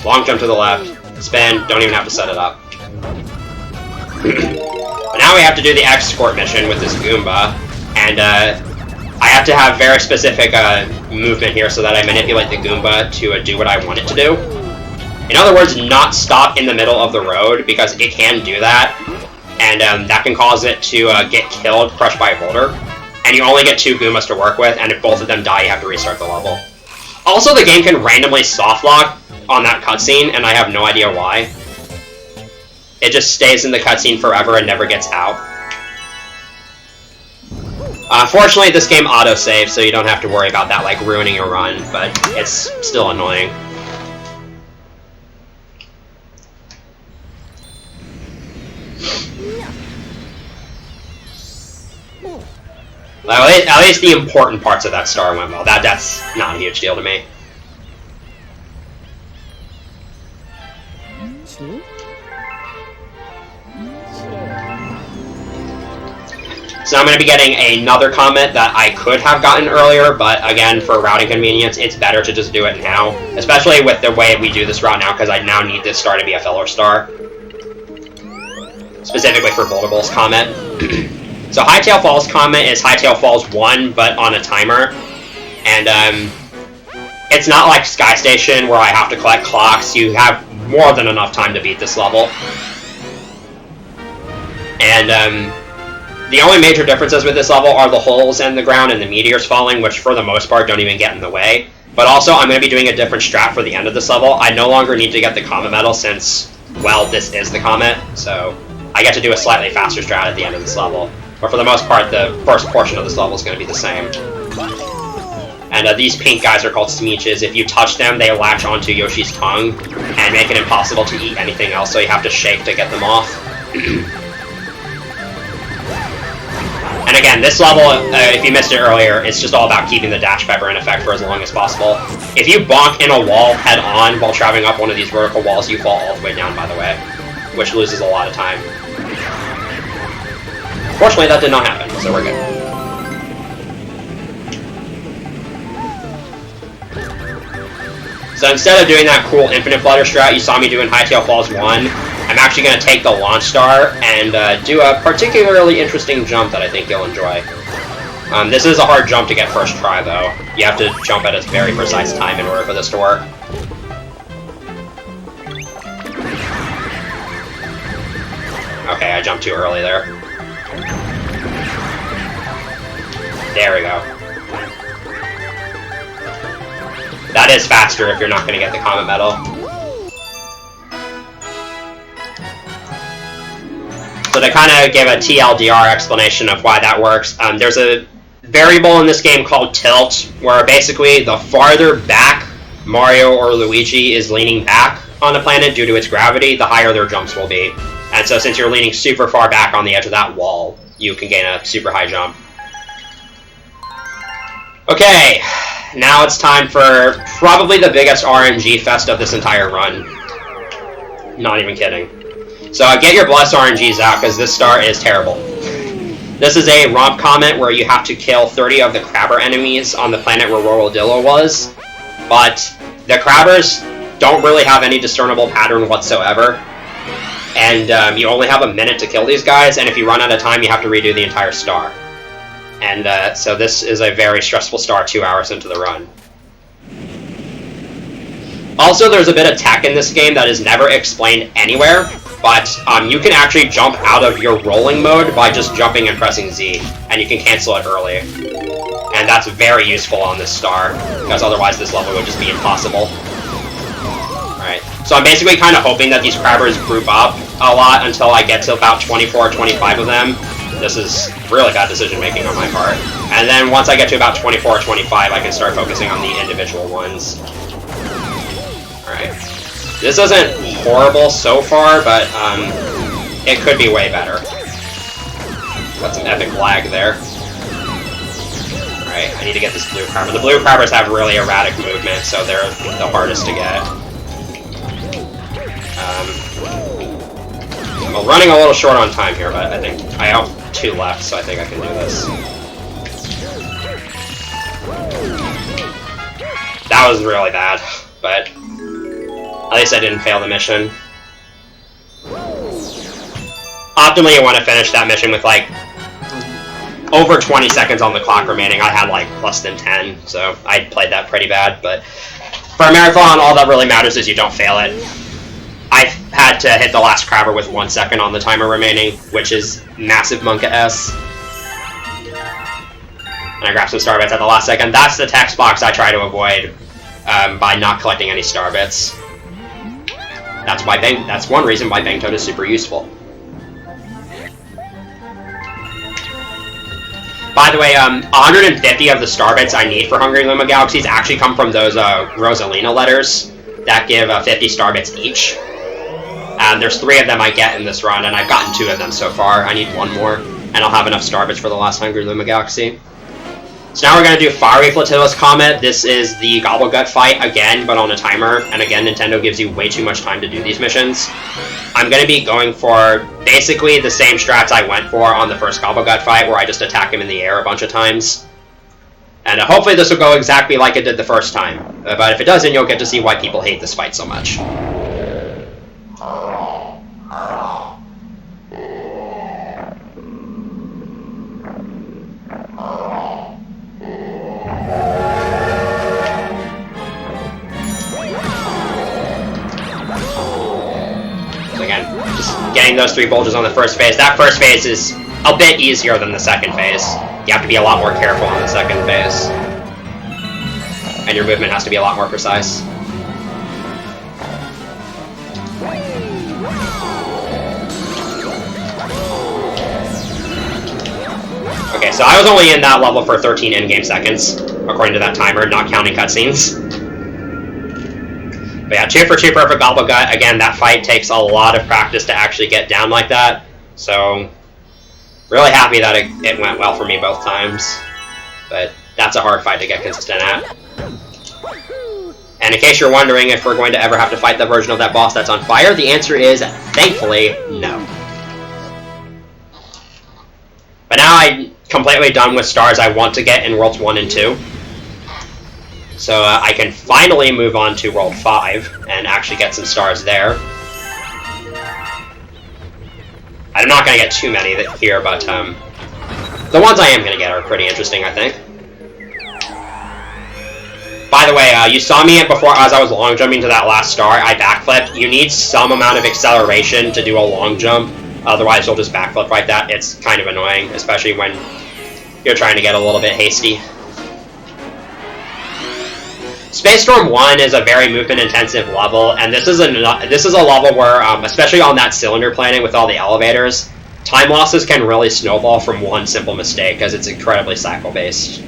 long jump to the left, spin, don't even have to set it up. But now we have to do the escort mission with this Goomba, and I have to have very specific movement here so that I manipulate the Goomba to do what I want it to do. In other words, not stop in the middle of the road, because it can do that, and that can cause it to get killed, crushed by a boulder. And you only get 2 Goombas to work with, and if both of them die, you have to restart the level. Also, the game can randomly softlock on that cutscene, and I have no idea why. It just stays in the cutscene forever and never gets out. Fortunately, this game autosaves, so you don't have to worry about that, like, ruining your run, but it's still annoying. At least the important parts of that star went well. That's not a huge deal to me. So I'm going to be getting another Comet that I could have gotten earlier, but again, for routing convenience, it's better to just do it now. Especially with the way we do this route now, because I now need this star to be a filler star. Specifically for Boulder Bowl's Comet. So Hightail Falls Comet is Hightail Falls 1, but on a timer. And it's not like Sky Station, where I have to collect clocks. You have more than enough time to beat this level. And the only major differences with this level are the holes in the ground and the meteors falling, which for the most part don't even get in the way. But also, I'm going to be doing a different strat for the end of this level. I no longer need to get the Comet Metal since, well, this is the Comet, so I get to do a slightly faster strat at the end of this level. But for the most part, the first portion of this level is going to be the same. And these pink guys are called Smeeches. If you touch them, they latch onto Yoshi's tongue and make it impossible to eat anything else, so you have to shake to get them off. And again, this level, if you missed it earlier, it's just all about keeping the dash pepper in effect for as long as possible. If you bonk in a wall head-on while traveling up one of these vertical walls, you fall all the way down, by the way, which loses a lot of time. Fortunately, that did not happen, so we're good. So instead of doing that cool infinite flutter strat you saw me do in Hightail Falls 1, I'm actually going to take the launch star and do a particularly interesting jump that I think you'll enjoy. This is a hard jump to get first try, though. You have to jump at a very precise time in order for this to work. Okay, I jumped too early there. There we go. That is faster if you're not going to get the Comet Metal. So to kind of give a TLDR explanation of why that works, there's a variable in this game called tilt, where basically the farther back Mario or Luigi is leaning back on the planet due to its gravity, the higher their jumps will be. And so since you're leaning super far back on the edge of that wall, you can gain a super high jump. Okay, now it's time for probably the biggest RNG fest of this entire run. Not even kidding. So get your blessed RNGs out, because this star is terrible. This is a romp comet where you have to kill 30 of the crabber enemies on the planet where Rorodillo was, but the crabbers don't really have any discernible pattern whatsoever, and you only have a minute to kill these guys, and if you run out of time, you have to redo the entire star. And so this is a very stressful star 2 hours into the run. Also, there's a bit of tech in this game that is never explained anywhere, but you can actually jump out of your rolling mode by just jumping and pressing Z, and you can cancel it early. And that's very useful on this star, because otherwise this level would just be impossible. Alright, so I'm basically kind of hoping that these crabbers group up a lot until I get to about 24 or 25 of them. This is really bad decision making on my part. And then once I get to about 24 or 25, I can start focusing on the individual ones. Alright. This isn't horrible so far, but it could be way better. Got some epic lag there. Alright, I need to get this blue crabber. The blue crabbers have really erratic movement, so they're the hardest to get. I'm running a little short on time here, but I think I have 2 left, so I think I can do this. That was really bad, but at least I didn't fail the mission. Optimally, you want to finish that mission with, like, over 20 seconds on the clock remaining. I had, like, less than 10, so I played that pretty bad, but for a marathon, all that really matters is you don't fail it. I've had to hit the last crabber with 1 second on the timer remaining, which is massive Monka S. And I grabbed some star bits at the last second. That's the text box I try to avoid by not collecting any star bits. That's one reason why Bang Toad is super useful. By the way, 150 of the star bits I need for Hungry Luma Galaxies actually come from those Rosalina letters that give 50 star bits each. There's 3 of them I get in this run, and I've gotten 2 of them so far. I need 1 more, and I'll have enough star bits for the last Hungry Luma Galaxy. So now we're going to do Fiery Flotilla's Comet. This is the Gobblegut fight again, but on a timer. And again, Nintendo gives you way too much time to do these missions. I'm going to be going for basically the same strats I went for on the first Gobblegut fight, where I just attack him in the air a bunch of times. And hopefully this will go exactly like it did the first time. But if it doesn't, you'll get to see why people hate this fight so much. Getting those 3 bulges on the first phase. That first phase is a bit easier than the second phase. You have to be a lot more careful on the second phase. And your movement has to be a lot more precise. Okay, so I was only in that level for 13 in-game seconds, according to that timer, not counting cutscenes. But yeah, 2 for 2 perfect Gobblegut. Again, that fight takes a lot of practice to actually get down like that. So, really happy that it went well for me both times. But that's a hard fight to get consistent at. And in case you're wondering if we're going to ever have to fight the version of that boss that's on fire, the answer is, thankfully, no. But now I'm completely done with stars I want to get in Worlds 1 and 2. So I can finally move on to World 5 and actually get some stars there. I'm not going to get too many here, but the ones I am going to get are pretty interesting, I think. By the way, you saw me before as I was long jumping to that last star, I backflipped. You need some amount of acceleration to do a long jump, otherwise you'll just backflip like that. It's kind of annoying, especially when you're trying to get a little bit hasty. Space Storm 1 is a very movement-intensive level, and this is a level where, especially on that cylinder planet with all the elevators, time losses can really snowball from one simple mistake, because it's incredibly cycle-based.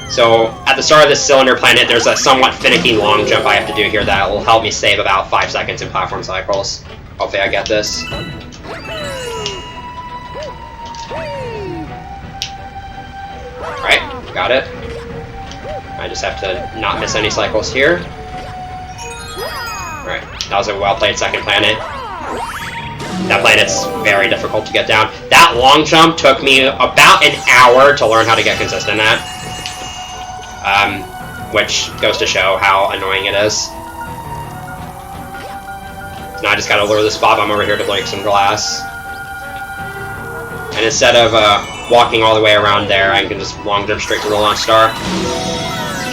So, at the start of this cylinder planet, there's a somewhat finicky long jump I have to do here that will help me save about 5 seconds in platform cycles. Hopefully I get this. Alright, got it. I just have to not miss any cycles here. Alright, that was a well-played second planet. That planet's very difficult to get down. That long jump took me about an hour to learn how to get consistent at. Which goes to show how annoying it is. Now I just gotta lure this Bob-omb over here to break some glass. And instead of walking all the way around there, I can just long jump straight to the launch star.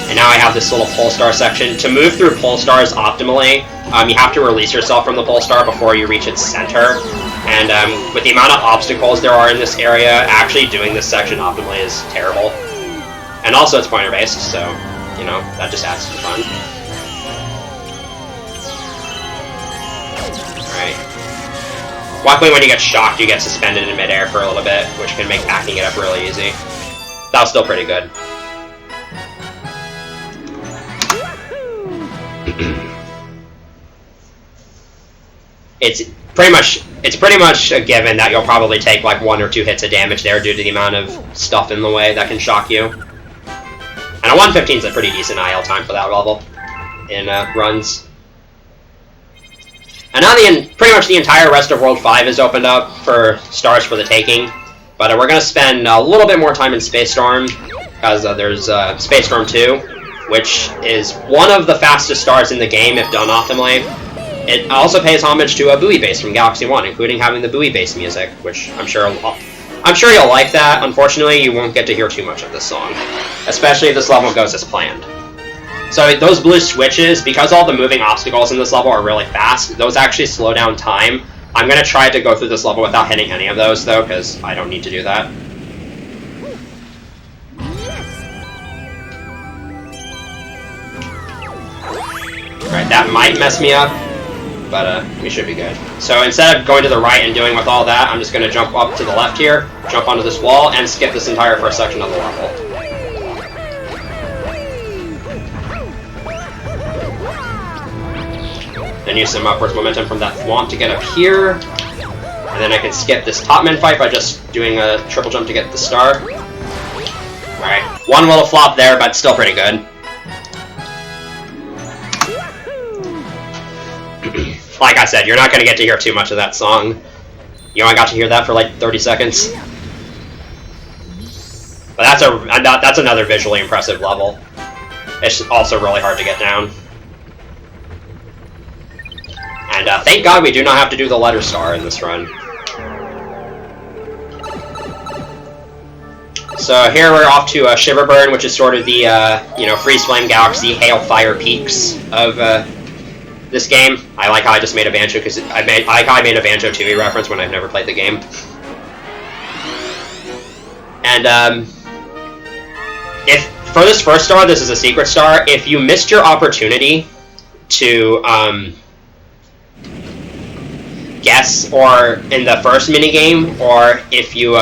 And now I have this little pole star section. To move through pole stars optimally, you have to release yourself from the pole star before you reach its center. And with the amount of obstacles there are in this area, actually doing this section optimally is terrible. And also it's pointer-based, so, you know, that just adds to the fun. Alright. Luckily, when you get shocked, you get suspended in midair for a little bit, which can make packing it up really easy. That was still pretty good. It's pretty much a given that you'll probably take like 1 or 2 hits of damage there due to the amount of stuff in the way that can shock you. And a 115 is a pretty decent IL time for that level in runs. And now pretty much the entire rest of World 5 is opened up for stars for the taking. But we're going to spend a little bit more time in Space Storm, because there's Space Storm 2, which is one of the fastest stars in the game if done optimally. It also pays homage to a buoy bass from Galaxy 1, including having the buoy bass music, which I'm sure you'll like that. Unfortunately, you won't get to hear too much of this song, especially if this level goes as planned. So those blue switches, because all the moving obstacles in this level are really fast, those actually slow down time. I'm going to try to go through this level without hitting any of those, though, because I don't need to do that. Alright, that might mess me up, but we should be good. So instead of going to the right and doing with all that, I'm just going to jump up to the left here, jump onto this wall, and skip this entire first section of the level. Then use some upwards momentum from that thwomp to get up here. And then I can skip this Topman fight by just doing a triple jump to get the star. Alright, one little flop there, but still pretty good. Like I said, you're not going to get to hear too much of that song. You only got to hear that for like 30 seconds. But that's another visually impressive level. It's also really hard to get down. And thank God we do not have to do the letter star in this run. So here we're off to Shiverburn, which is sort of the Freeze Flame Galaxy Hail Fire Peaks of this game. I like how I just made a Banjo because I like how I made a Banjo-Tooie reference when I've never played the game. And if for this first star, this is a secret star. If you missed your opportunity to guess, or in the first minigame, or if you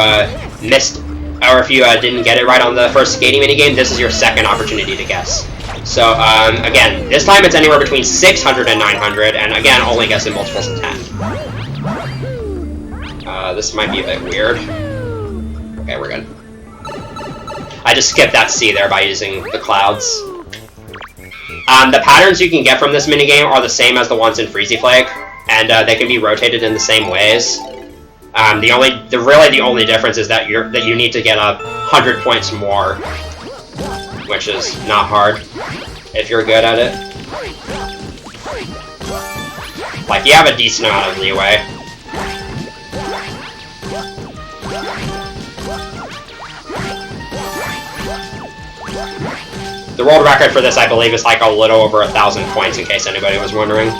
didn't get it right on the first skating minigame, this is your second opportunity to guess. So, again, this time it's anywhere between 600 and 900, and again, only guessing multiples of 10. This might be a bit weird. Okay, we're good. I just skipped that C there by using the clouds. The patterns you can get from this minigame are the same as the ones in Freezy Flake, and they can be rotated in the same ways. Really the only difference is that you need to get 100 points more, which is not hard if you're good at it. Like, you have a decent amount of leeway. The world record for this, I believe, is like a little over 1,000 points, in case anybody was wondering.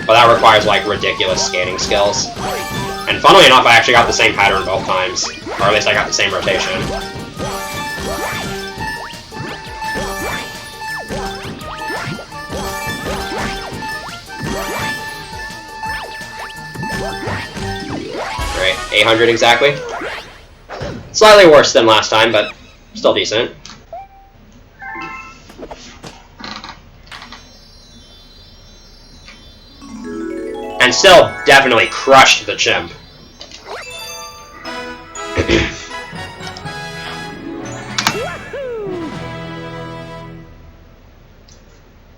But that requires, like, ridiculous skating skills. And funnily enough, I actually got the same pattern both times. Or at least I got the same rotation. Great, 800 exactly. Slightly worse than last time, but still decent. And still definitely crushed the chimp.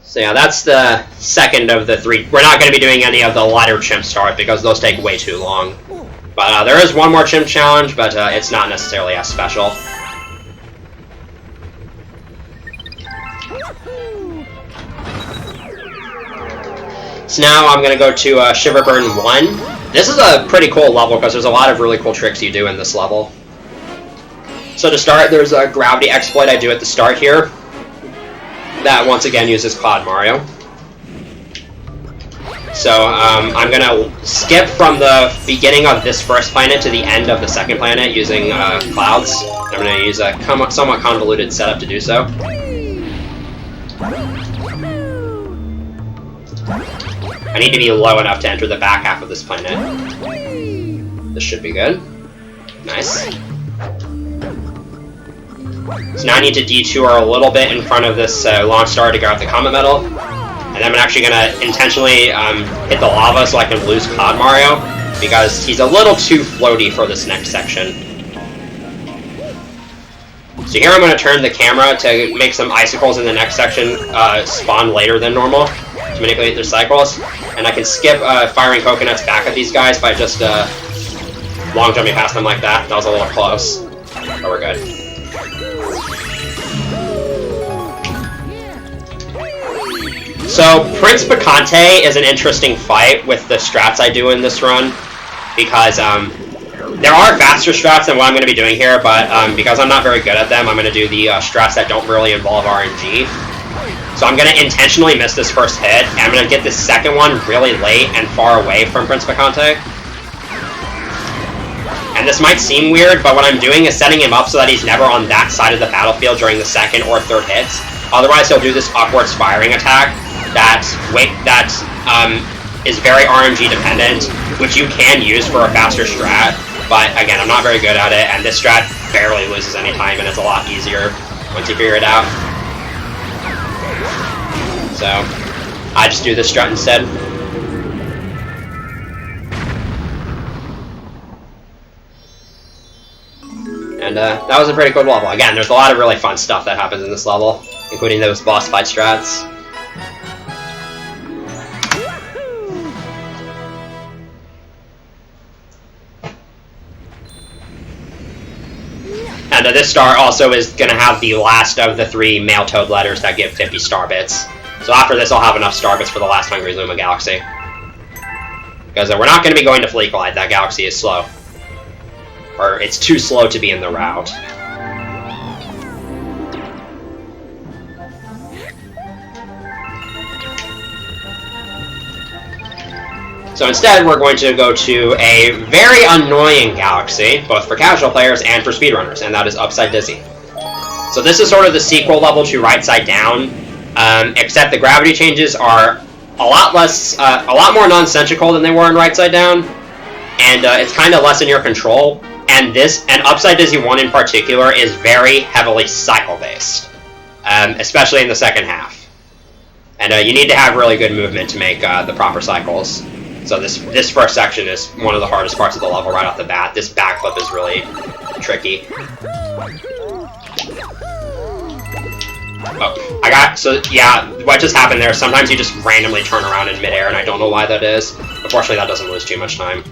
So yeah, that's the second of the three. We're not going to be doing any of the lighter chimp stars because those take way too long. But there is one more chimp challenge, but it's not necessarily as special. So now I'm going to go to Shiverburn 1. This is a pretty cool level because there's a lot of really cool tricks you do in this level. So to start, there's a gravity exploit I do at the start here that once again uses Cloud Mario. So I'm going to skip from the beginning of this first planet to the end of the second planet using clouds. I'm going to use a somewhat convoluted setup to do so. I need to be low enough to enter the back half of this planet. This should be good. Nice. So now I need to detour a little bit in front of this launch star to grab the Comet Metal. And then I'm actually going to intentionally hit the lava so I can lose Cloud Mario, because he's a little too floaty for this next section. So here I'm going to turn the camera to make some icicles in the next section spawn later than normal, to manipulate their cycles. And I can skip firing coconuts back at these guys by just long jumping past them like that. That was a little close, but we're good. So Prince Picante is an interesting fight with the strats I do in this run, because there are faster strats than what I'm going to be doing here, but because I'm not very good at them, I'm going to do the strats that don't really involve RNG. So I'm going to intentionally miss this first hit, and I'm going to get this second one really late and far away from Prince Picante. And this might seem weird, but what I'm doing is setting him up so that he's never on that side of the battlefield during the second or third hits. Otherwise, he'll do this upwards firing attack that is very RNG dependent, which you can use for a faster strat. But again, I'm not very good at it, and this strat barely loses any time, and it's a lot easier once you figure it out. So I just do this strat instead. And that was a pretty good level. Again, there's a lot of really fun stuff that happens in this level, including those boss fight strats. And this star also is going to have the last of the 3 male toad letters that give 50 star bits. So after this, I'll have enough star bits for the last Hungry Luma Galaxy. Because we're not going to be going to Fleet Glide. That galaxy is slow. Or it's too slow to be in the route. So instead, we're going to go to a very annoying galaxy, both for casual players and for speedrunners, and that is Upside Dizzy. So this is sort of the sequel level to Rightside Down, except the gravity changes are a lot more nonsensical than they were in Rightside Down, and it's kind of less in your control. And Upside Dizzy 1 in particular is very heavily cycle-based, especially in the second half. And you need to have really good movement to make the proper cycles. So this first section is one of the hardest parts of the level right off the bat. This backflip is really tricky. Oh, so yeah, what just happened there, sometimes you just randomly turn around in midair, and I don't know why that is. Unfortunately, that doesn't lose too much time.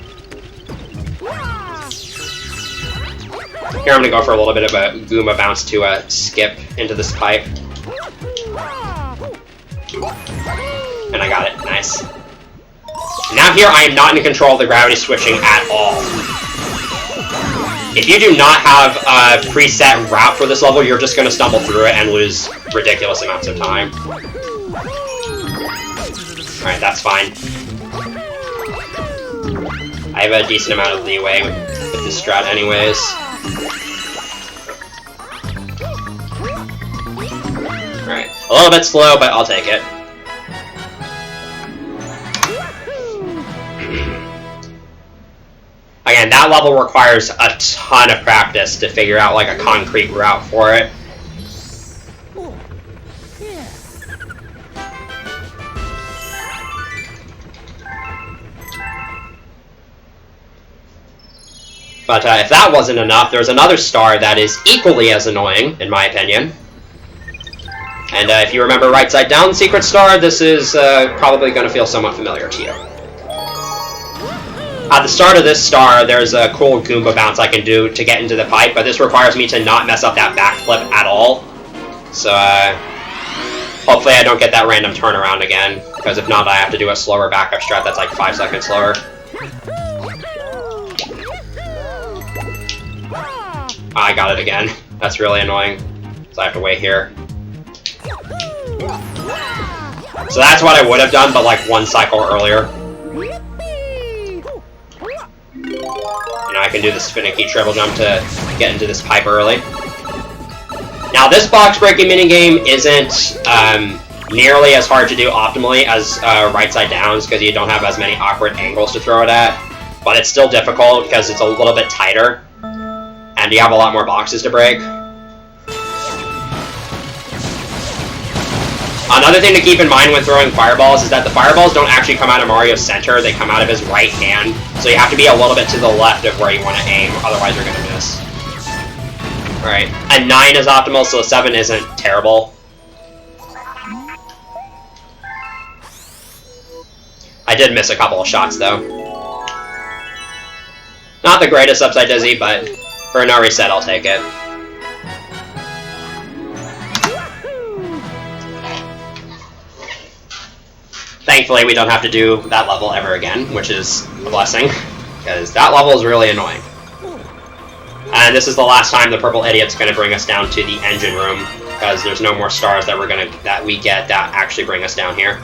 Here I'm going to go for a little bit of a Luma Bounce to skip into this pipe. And I got it. Nice. Now here I am not in control of the gravity switching at all. If you do not have a preset route for this level, you're just going to stumble through it and lose ridiculous amounts of time. Alright, that's fine. I have a decent amount of leeway with this strat anyways. Alright, a little bit slow, but I'll take it. Again, that level requires a ton of practice to figure out like a concrete route for it. But if that wasn't enough, there's another star that is equally as annoying, in my opinion. And if you remember Rightside Down Secret Star, this is probably going to feel somewhat familiar to you. At the start of this star, there's a cool Goomba bounce I can do to get into the pipe, but this requires me to not mess up that backflip at all. So, hopefully I don't get that random turnaround again, because if not, I have to do a slower backup strat that's like 5 seconds slower. I got it again. That's really annoying. So I have to wait here. So that's what I would have done, but like 1 cycle earlier. And I can do this finicky triple jump to get into this pipe early. Now this box breaking minigame isn't nearly as hard to do optimally as Rightside Downs, because you don't have as many awkward angles to throw it at. But it's still difficult because it's a little bit tighter. And you have a lot more boxes to break. Another thing to keep in mind when throwing fireballs is that the fireballs don't actually come out of Mario's center, they come out of his right hand. So you have to be a little bit to the left of where you want to aim, otherwise you're going to miss. Alright, a 9 is optimal, so a 7 isn't terrible. I did miss a couple of shots though. Not the greatest Upside Dizzy, but for no reset, I'll take it. Thankfully, we don't have to do that level ever again, which is a blessing, because that level is really annoying. And this is the last time the Purple Idiot's going to bring us down to the engine room, because there's no more stars that we get that actually bring us down here.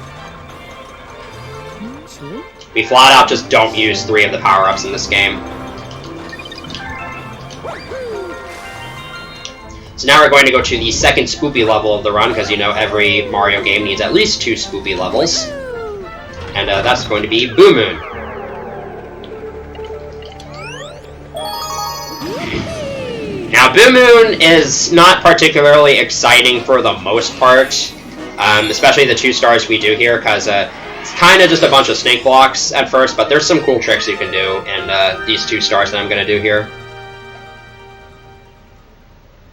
We flat out just don't use 3 of the power-ups in this game. So now we're going to go to the second spoopy level of the run, because you know every Mario game needs at least 2 spoopy levels. And that's going to be Boo Moon. Now, Boo Moon is not particularly exciting for the most part, especially the 2 stars we do here, because it's kind of just a bunch of snake blocks at first, but there's some cool tricks you can do in these 2 stars that I'm going to do here.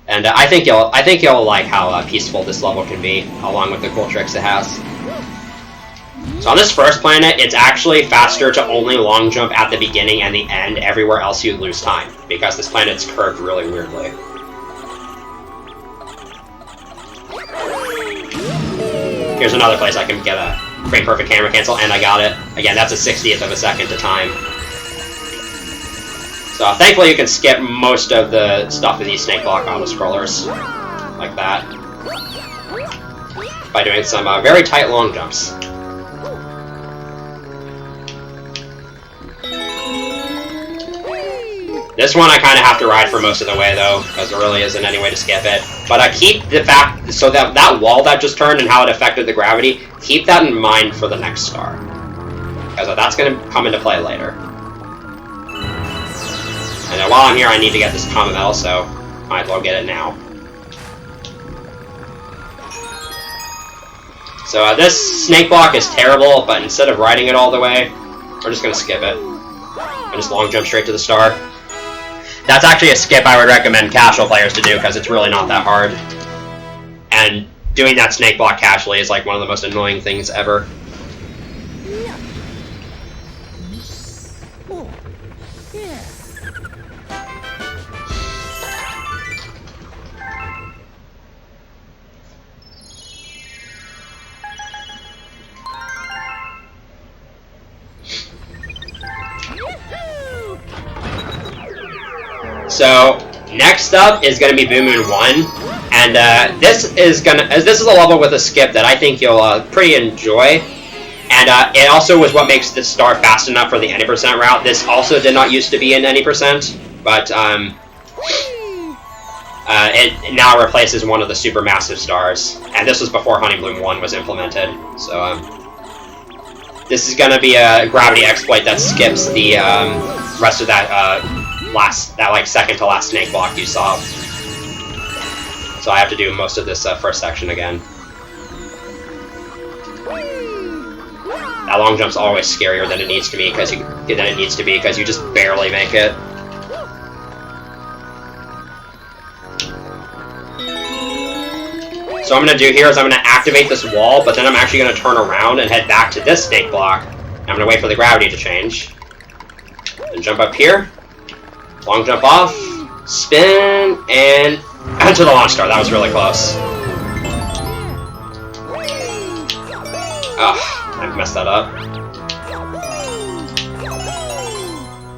And I think you'll like how peaceful this level can be, along with the cool tricks it has. So on this first planet, it's actually faster to only long jump at the beginning and the end. Everywhere else you lose time, because this planet's curved really weirdly. Here's another place I can get a frame perfect camera cancel, and I got it. Again, that's a 60th of a second to time. So thankfully you can skip most of the stuff in these snake block auto-scrollers, like that, by doing some very tight long jumps. This one I kind of have to ride for most of the way, though, because there really isn't any way to skip it. But keep the fact, so that wall that just turned and how it affected the gravity, keep that in mind for the next star, because that's going to come into play later. And then while I'm here, I need to get this Comet Metal, so might as well get it now. So this snake block is terrible, but instead of riding it all the way, we're just going to skip it. And just long jump straight to the star. That's actually a skip I would recommend casual players to do, because it's really not that hard. And doing that snake block casually is like one of the most annoying things ever. So next up is going to be Boom Moon 1, and this is a level with a skip that I think you'll pretty enjoy, and it also was what makes this star fast enough for the any percent route. This also did not used to be in any percent, but it now replaces one of the supermassive stars, and this was before Honeybloom 1 was implemented. So this is going to be a gravity exploit that skips the rest of that like second to last snake block you saw. So I have to do most of this first section again. That long jump's always scarier than it needs to be because you just barely make it. So what I'm going to do here is I'm going to activate this wall, but then I'm actually going to turn around and head back to this snake block. I'm going to wait for the gravity to change. And jump up here. Long jump off, spin, and onto the launch star. That was really close. I messed that up.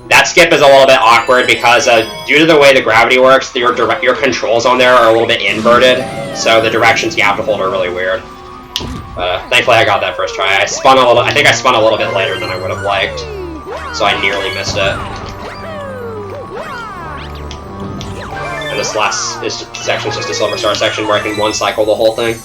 That skip is a little bit awkward because due to the way the gravity works, your controls on there are a little bit inverted, so the directions you have to hold are really weird. Thankfully I got that first try. I think I spun a little bit later than I would have liked, so I nearly missed it. And this last section is just a Silver Star section where I can one-cycle the whole thing.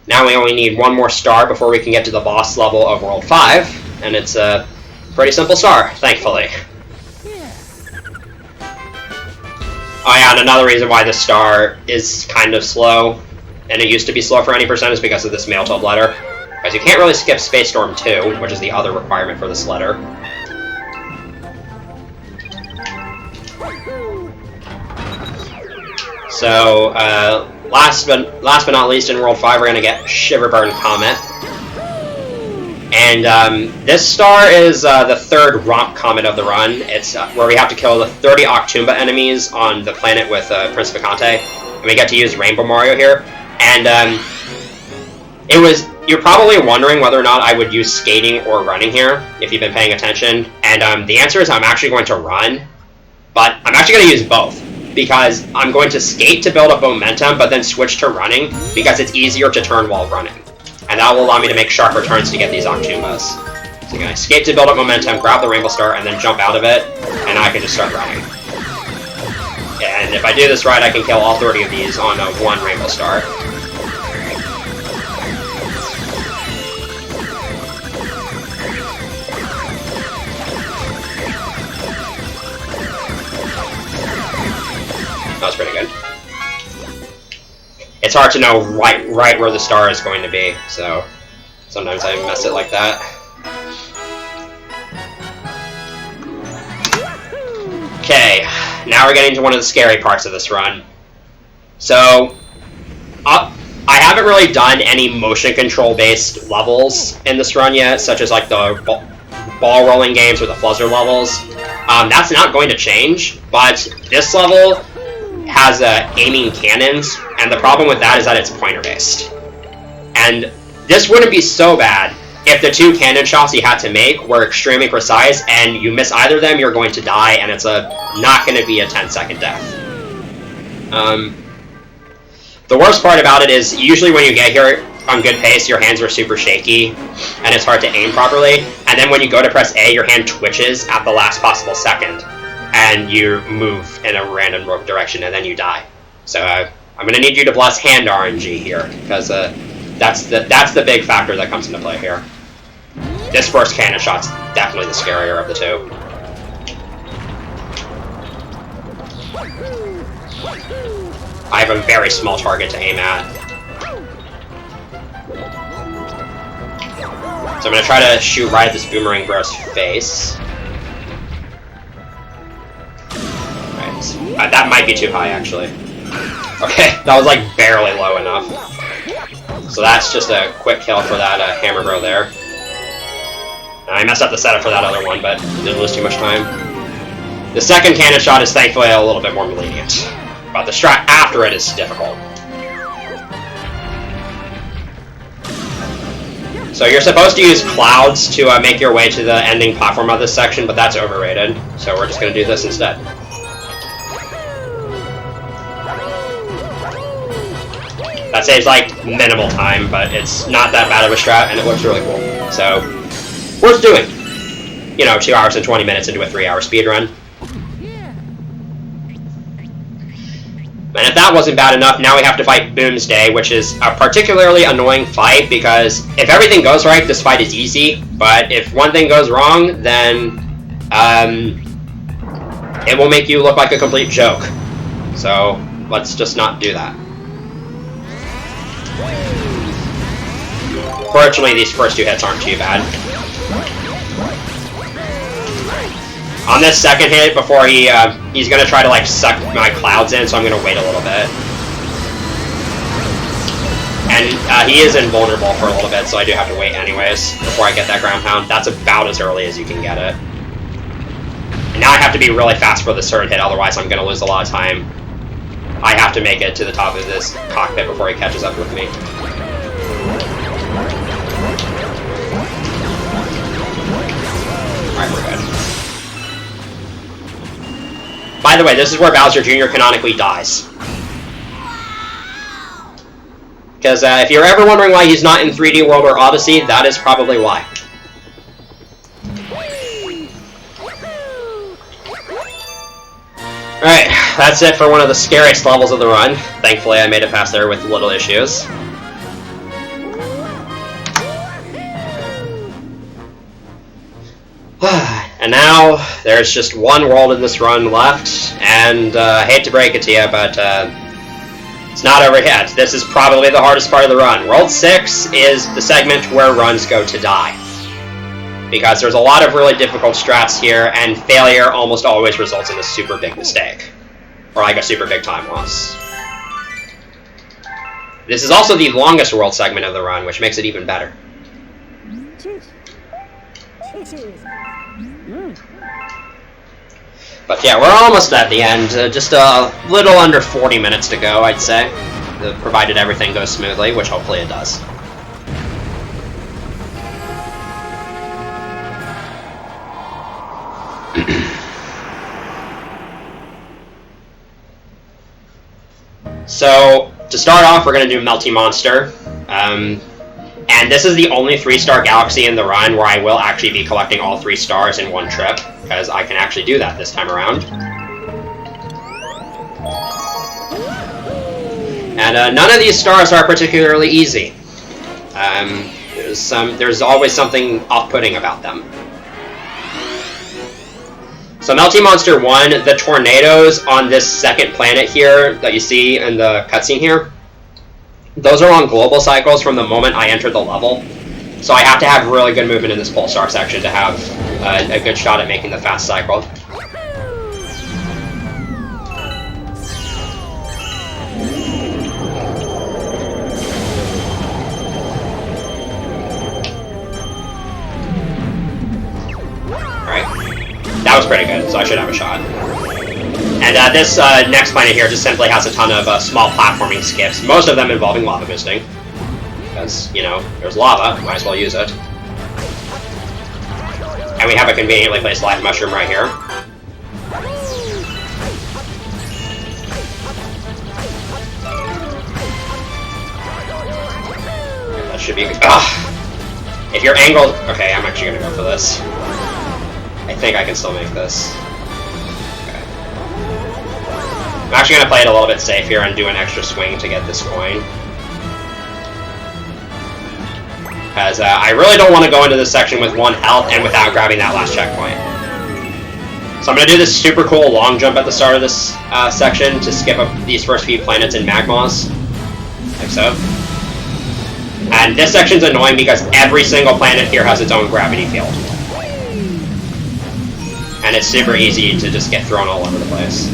Now we only need one more star before we can get to the boss level of World 5, and it's a pretty simple star, thankfully. Oh yeah, and another reason why this star is kind of slow, and it used to be slow for any percent, is because of this mail-told letter. Because you can't really skip Space Storm 2, which is the other requirement for this letter. So, last but not least, in World 5, we're going to get Shiverburn Comet. And this star is the third romp comet of the run. It's where we have to kill the 30 Octumba enemies on the planet with Prince Vicante. And we get to use Rainbow Mario here. And you're probably wondering whether or not I would use skating or running here, if you've been paying attention. And the answer is I'm actually going to run, but I'm actually going to use both. Because I'm going to skate to build up momentum, but then switch to running, because it's easier to turn while running. And that will allow me to make sharper turns to get these Octumbas. So I'm going to skate to build up momentum, grab the Rainbow Star, and then jump out of it, and I can just start running. And if I do this right, I can kill all 30 of these on one Rainbow Star. it's hard to know right where the star is going to be, so sometimes I mess it like that. Okay, now we're getting to one of the scary parts of this run. So, I haven't really done any motion control based levels in this run yet, such as like the ball rolling games or the Flutter levels. That's not going to change, but this level has aiming cannons, and the problem with that is that it's pointer based. And this wouldn't be so bad if the 2 cannon shots you had to make were extremely precise, and you miss either of them, you're going to die, and it's not going to be a 10-second death. The worst part about it is, usually when you get here on good pace, your hands are super shaky, and it's hard to aim properly, and then when you go to press A, your hand twitches at the last possible second, and you move in a random direction, and then you die. So I'm going to need you to bless hand RNG here, because that's the big factor that comes into play here. This first cannon shot's definitely the scarier of the 2. I have a very small target to aim at. So I'm going to try to shoot right at this boomerang bro's face. Right. That might be too high, actually. Okay, that was like barely low enough. So that's just a quick kill for that hammer bro there. I messed up the setup for that other one, but didn't lose too much time. The second cannon shot is thankfully a little bit more lenient, but the strat after it is difficult. So you're supposed to use clouds to make your way to the ending platform of this section, but that's overrated, so we're just going to do this instead. That saves like minimal time, but it's not that bad of a strat, and it looks really cool. So, worth doing. You know, 2 hours and 20 minutes into a 3-hour speedrun. And if that wasn't bad enough, now we have to fight Boomsday, which is a particularly annoying fight, because if everything goes right, this fight is easy, but if one thing goes wrong, then it will make you look like a complete joke. So, let's just not do that. Fortunately, these first 2 hits aren't too bad. On this second hit, before he's going to try to like suck my clouds in, so I'm going to wait a little bit. And he is invulnerable for a little bit, so I do have to wait anyways before I get that ground pound. That's about as early as you can get it. And now I have to be really fast for the third hit, otherwise I'm going to lose a lot of time. I have to make it to the top of this cockpit before he catches up with me. Alright, we're good. By the way, this is where Bowser Jr. canonically dies. Because if you're ever wondering why he's not in 3D World or Odyssey, that is probably why. Alright, that's it for one of the scariest levels of the run. Thankfully, I made it past there with little issues. And now, there's just one world in this run left, and I hate to break it to you, but it's not over yet. This is probably the hardest part of the run. World 6 is the segment where runs go to die, because there's a lot of really difficult strats here, and failure almost always results in a super big mistake, or like a super big time loss. This is also the longest world segment of the run, which makes it even better. But yeah, we're almost at the end. Just a little under 40 minutes to go, I'd say, provided everything goes smoothly, which hopefully it does. So, to start off, we're going to do Melty Monster. And this is the only 3-star galaxy in the run where I will actually be collecting all 3 stars in one trip, because I can actually do that this time around. And none of these stars are particularly easy. There's always something off-putting about them. So Melty Monster 1, the tornadoes on this second planet here that you see in the cutscene here, those are on global cycles from the moment I enter the level. So I have to have really good movement in this Pulsar section to have a good shot at making the fast cycle. Alright. That was pretty good, so I should have a shot. And this next planet here just simply has a ton of small platforming skips, most of them involving lava boosting. Because, you know, there's lava, might as well use it. And we have a conveniently placed life mushroom right here. That should be good. Ugh! If you're angled... Okay, I'm actually gonna go for this. I think I can still make this. Okay. I'm actually gonna play it a little bit safe here and do an extra swing to get this coin. Because I really don't want to go into this section with 1 health and without grabbing that last checkpoint. So I'm going to do this super cool long jump at the start of this section to skip up these first few planets in Magmas. Like so. And this section's annoying because every single planet here has its own gravity field. And it's super easy to just get thrown all over the place.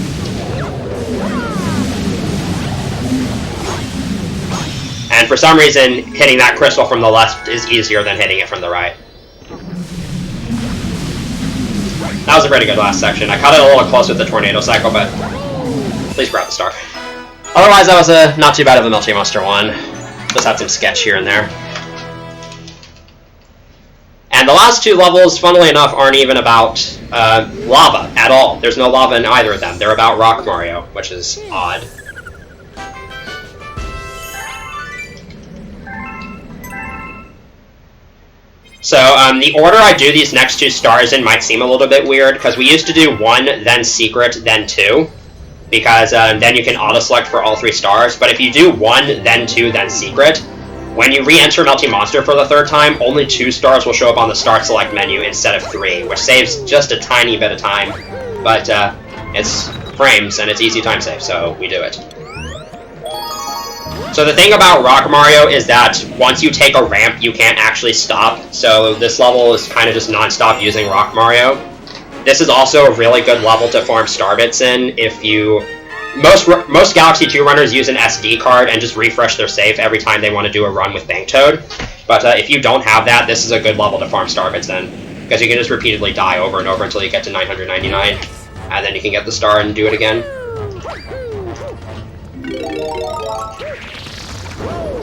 And for some reason, hitting that crystal from the left is easier than hitting it from the right. That was a pretty good last section. I cut it a little close with the tornado cycle, but please grab the star. Otherwise, that was not too bad of a Melty Monster one. Just had some sketch here and there. And the last 2 levels, funnily enough, aren't even about lava at all. There's no lava in either of them. They're about Rock Mario, which is odd. So, the order I do these next 2 stars in might seem a little bit weird, because we used to do 1, then Secret, then 2, because then you can auto-select for all 3 stars, but if you do 1, then 2, then Secret, when you re-enter Melty Monster for the 3rd time, only 2 stars will show up on the Start Select menu instead of 3, which saves just a tiny bit of time, but it's frames, and it's easy time save, so we do it. So the thing about Rock Mario is that once you take a ramp, you can't actually stop. So this level is kind of just non-stop using Rock Mario. This is also a really good level to farm star bits in. If you... Most Galaxy 2 runners use an SD card and just refresh their save every time they want to do a run with Bank Toad. But if you don't have that, this is a good level to farm star bits in. Because you can just repeatedly die over and over until you get to 999. And then you can get the star and do it again.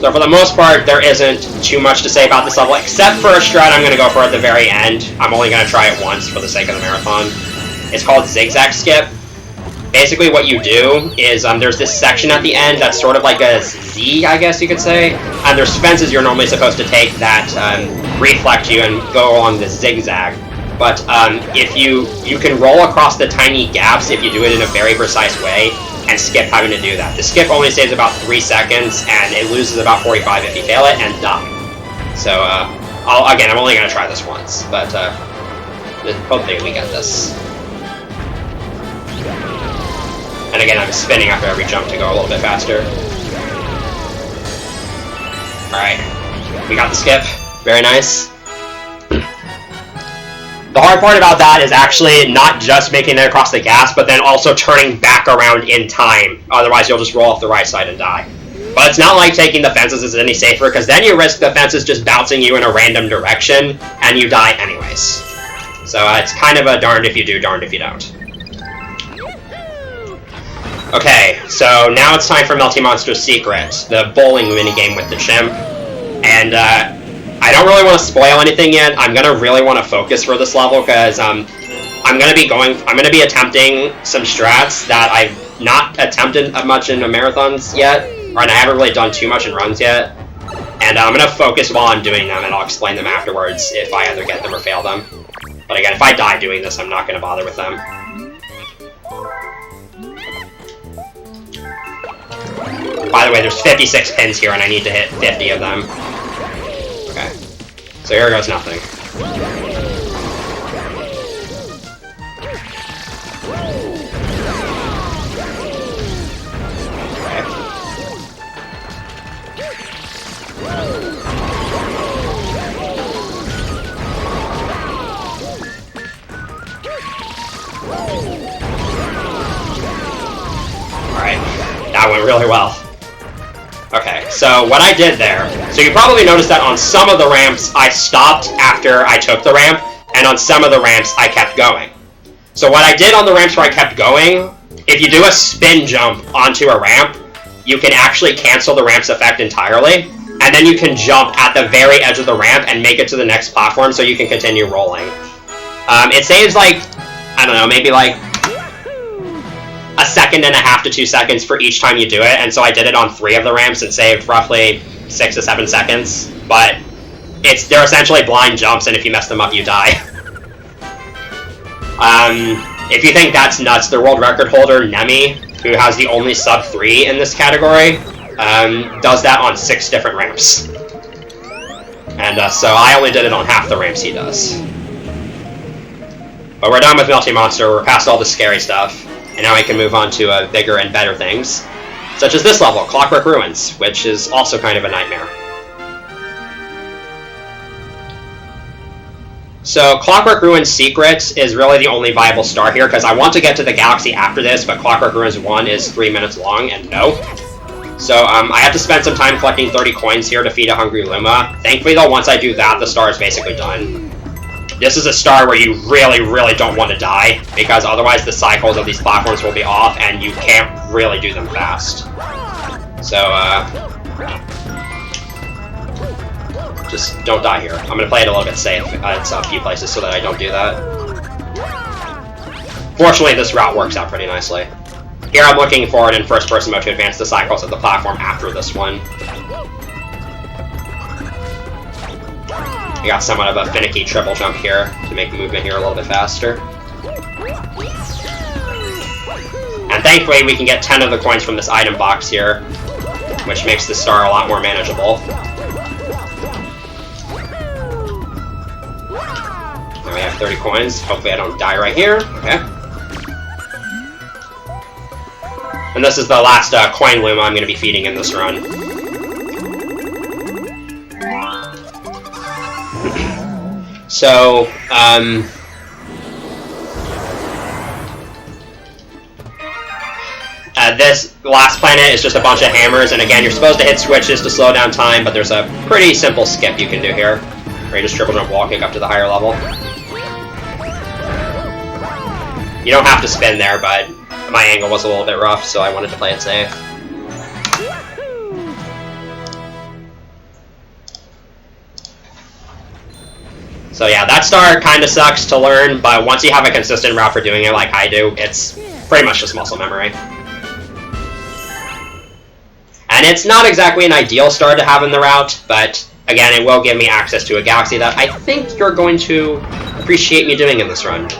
So for the most part, there isn't too much to say about this level, except for a strat I'm going to go for at the very end. I'm only going to try it once for the sake of the marathon. It's called Zig-Zag Skip. Basically what you do is there's this section at the end that's sort of like a Z, I guess you could say. And there's fences you're normally supposed to take that reflect you and go along the zigzag. But if you can roll across the tiny gaps if you do it in a very precise way, and skip having to do that. The skip only saves about 3 seconds, and it loses about 45 if you fail it, and die. So, I'm only going to try this once, but hopefully we get this. And again, I'm spinning after every jump to go a little bit faster. Alright, we got the skip. Very nice. The hard part about that is actually not just making it across the gas, but then also turning back around in time. Otherwise, you'll just roll off the right side and die. But it's not like taking the fences is any safer, because then you risk the fences just bouncing you in a random direction, and you die anyways. So it's kind of a darned if you do, darned if you don't. Okay, so now it's time for Melty Monster's Secret, the bowling minigame with the chimp. And, I don't really want to spoil anything yet. I'm gonna really want to focus for this level because I'm gonna be attempting some strats that I've not attempted much in the marathons yet, and I haven't really done too much in runs yet. And I'm gonna focus while I'm doing them, and I'll explain them afterwards if I either get them or fail them. But again, if I die doing this, I'm not gonna bother with them. By the way, there's 56 pins here, and I need to hit 50 of them. Okay, so here goes nothing. That went really well. Okay, so what I did there, so you probably noticed that on some of the ramps I stopped after I took the ramp, and on some of the ramps I kept going. So what I did on the ramps where I kept going, if you do a spin jump onto a ramp, you can actually cancel the ramp's effect entirely, and then you can jump at the very edge of the ramp and make it to the next platform so you can continue rolling. It saves like, I don't know, maybe like a second and a half to 2 seconds for each time you do it, and so I did it on 3 of the ramps and saved roughly 6 to 7 seconds, but they're essentially blind jumps, and if you mess them up, you die. If you think that's nuts, the world record holder, Nemi, who has the only sub 3 in this category, does that on 6 different ramps. And so I only did it on half the ramps he does. But we're done with Melty Monster, we're past all the scary stuff. And now we can move on to bigger and better things, such as this level, Clockwork Ruins, which is also kind of a nightmare. So Clockwork Ruins Secrets is really the only viable star here, because I want to get to the galaxy after this, but Clockwork Ruins 1 is 3 minutes long, and no. So I have to spend some time collecting 30 coins here to feed a hungry Luma. Thankfully though, once I do that, the star is basically done. This is a star where you really, really don't want to die, because otherwise the cycles of these platforms will be off, and you can't really do them fast. So, just don't die here. I'm going to play it a little bit safe in a few places so that I don't do that. Fortunately, this route works out pretty nicely. Here I'm looking forward in first-person mode to advance the cycles of the platform after this one. I got somewhat of a finicky triple jump here to make the movement here a little bit faster. And thankfully we can get 10 of the coins from this item box here, which makes the star a lot more manageable. Now we have 30 coins. Hopefully I don't die right here. Okay. And this is the last coin Luma I'm going to be feeding in this run. So, this last planet is just a bunch of hammers, and again, you're supposed to hit switches to slow down time, but there's a pretty simple skip you can do here, where you just triple jump wall kick up to the higher level. You don't have to spin there, but my angle was a little bit rough, so I wanted to play it safe. So yeah, that star kind of sucks to learn, but once you have a consistent route for doing it like I do, it's pretty much just muscle memory. And it's not exactly an ideal star to have in the route, but again, it will give me access to a galaxy that I think you're going to appreciate me doing in this run.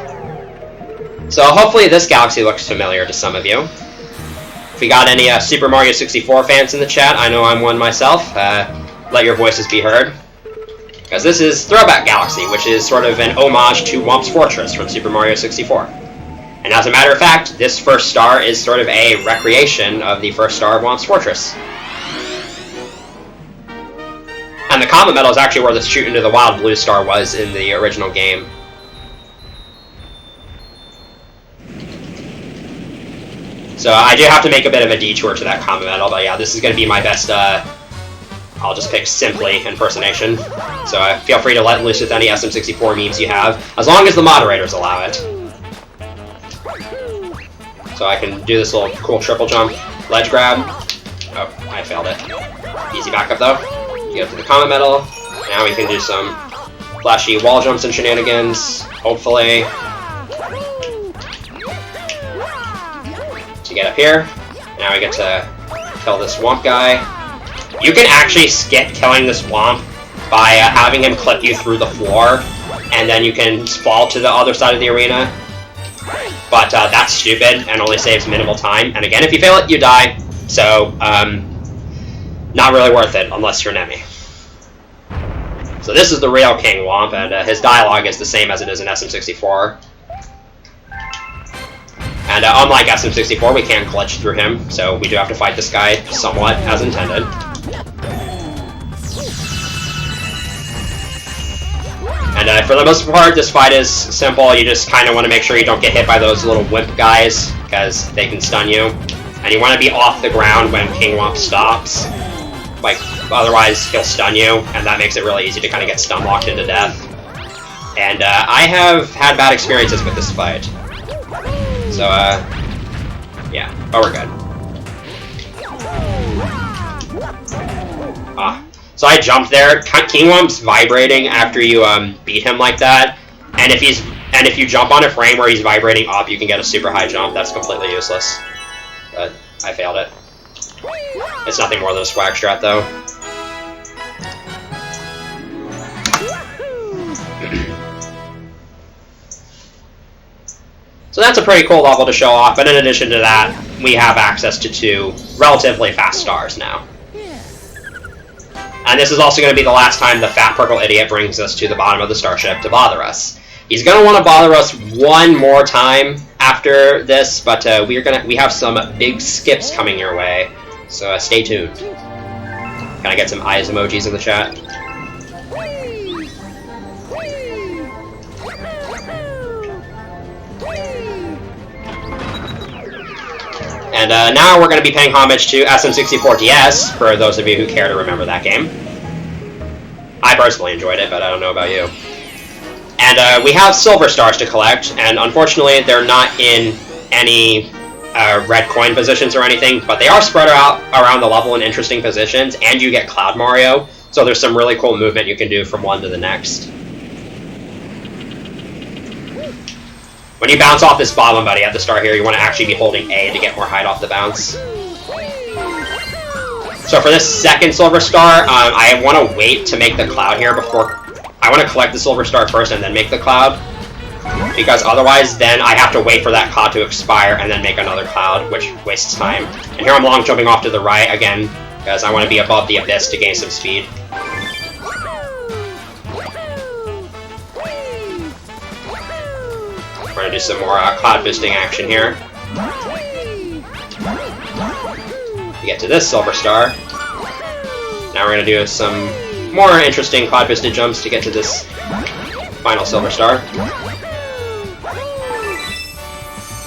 So hopefully this galaxy looks familiar to some of you. If we got any Super Mario 64 fans in the chat, I know I'm one myself, let your voices be heard. Because this is Throwback Galaxy, which is sort of an homage to Whomp's Fortress from Super Mario 64. And as a matter of fact, this first star is sort of a recreation of the first star of Whomp's Fortress. And the Comet Metal is actually where the shoot into the wild blue star was in the original game. So I do have to make a bit of a detour to that Comet Metal, but yeah, this is going to be my best, I'll just pick Simply impersonation. So feel free to let loose with any SM64 memes you have, as long as the moderators allow it. So I can do this little cool triple jump, ledge grab. Oh, I failed it. Easy backup though. You get up to the Comet Metal. Now we can do some flashy wall jumps and shenanigans, hopefully. To get up here. Now we get to kill this Whomp guy. You can actually skip killing this Whomp by having him clip you through the floor, and then you can fall to the other side of the arena. But that's stupid and only saves minimal time. And again, if you fail it, you die. So, not really worth it unless you're Nemi. So this is the real King Whomp, and his dialogue is the same as it is in SM64. And unlike SM64, we can't glitch through him, so we do have to fight this guy somewhat as intended. And for the most part, this fight is simple. You just kind of want to make sure you don't get hit by those little wimp guys, because they can stun you. And you want to be off the ground when King Womp stops. Like, otherwise he'll stun you, and that makes it really easy to kind of get stun locked into death. And I have had bad experiences with this fight. So, yeah, but we're good. So I jumped there. King Womp's vibrating after you beat him like that, and if you jump on a frame where he's vibrating up, you can get a super high jump. That's completely useless. But I failed it. It's nothing more than a swag strat, though. So that's a pretty cool level to show off, but in addition to that, we have access to 2 relatively fast stars now. And this is also going to be the last time the fat purple idiot brings us to the bottom of the starship to bother us. He's going to want to bother us one more time after this, but we have some big skips coming your way, so stay tuned. Can I get some eyes emojis in the chat? And now we're going to be paying homage to SM64DS, for those of you who care to remember that game. I personally enjoyed it, but I don't know about you. And we have silver stars to collect, and unfortunately they're not in any red coin positions or anything, but they are spread out around the level in interesting positions, and you get Cloud Mario, so there's some really cool movement you can do from one to the next. When you bounce off this bottom buddy at the start here, you want to actually be holding A to get more height off the bounce. So for this second silver star, I want to wait to make the cloud here before... I want to collect the silver star first and then make the cloud, because otherwise then I have to wait for that cloud to expire and then make another cloud, which wastes time. And here I'm long jumping off to the right again, because I want to be above the abyss to gain some speed. We're going to do some more cloud boosting action here. To get to this silver star. Now we're going to do some more interesting cloud boosted jumps to get to this final silver star.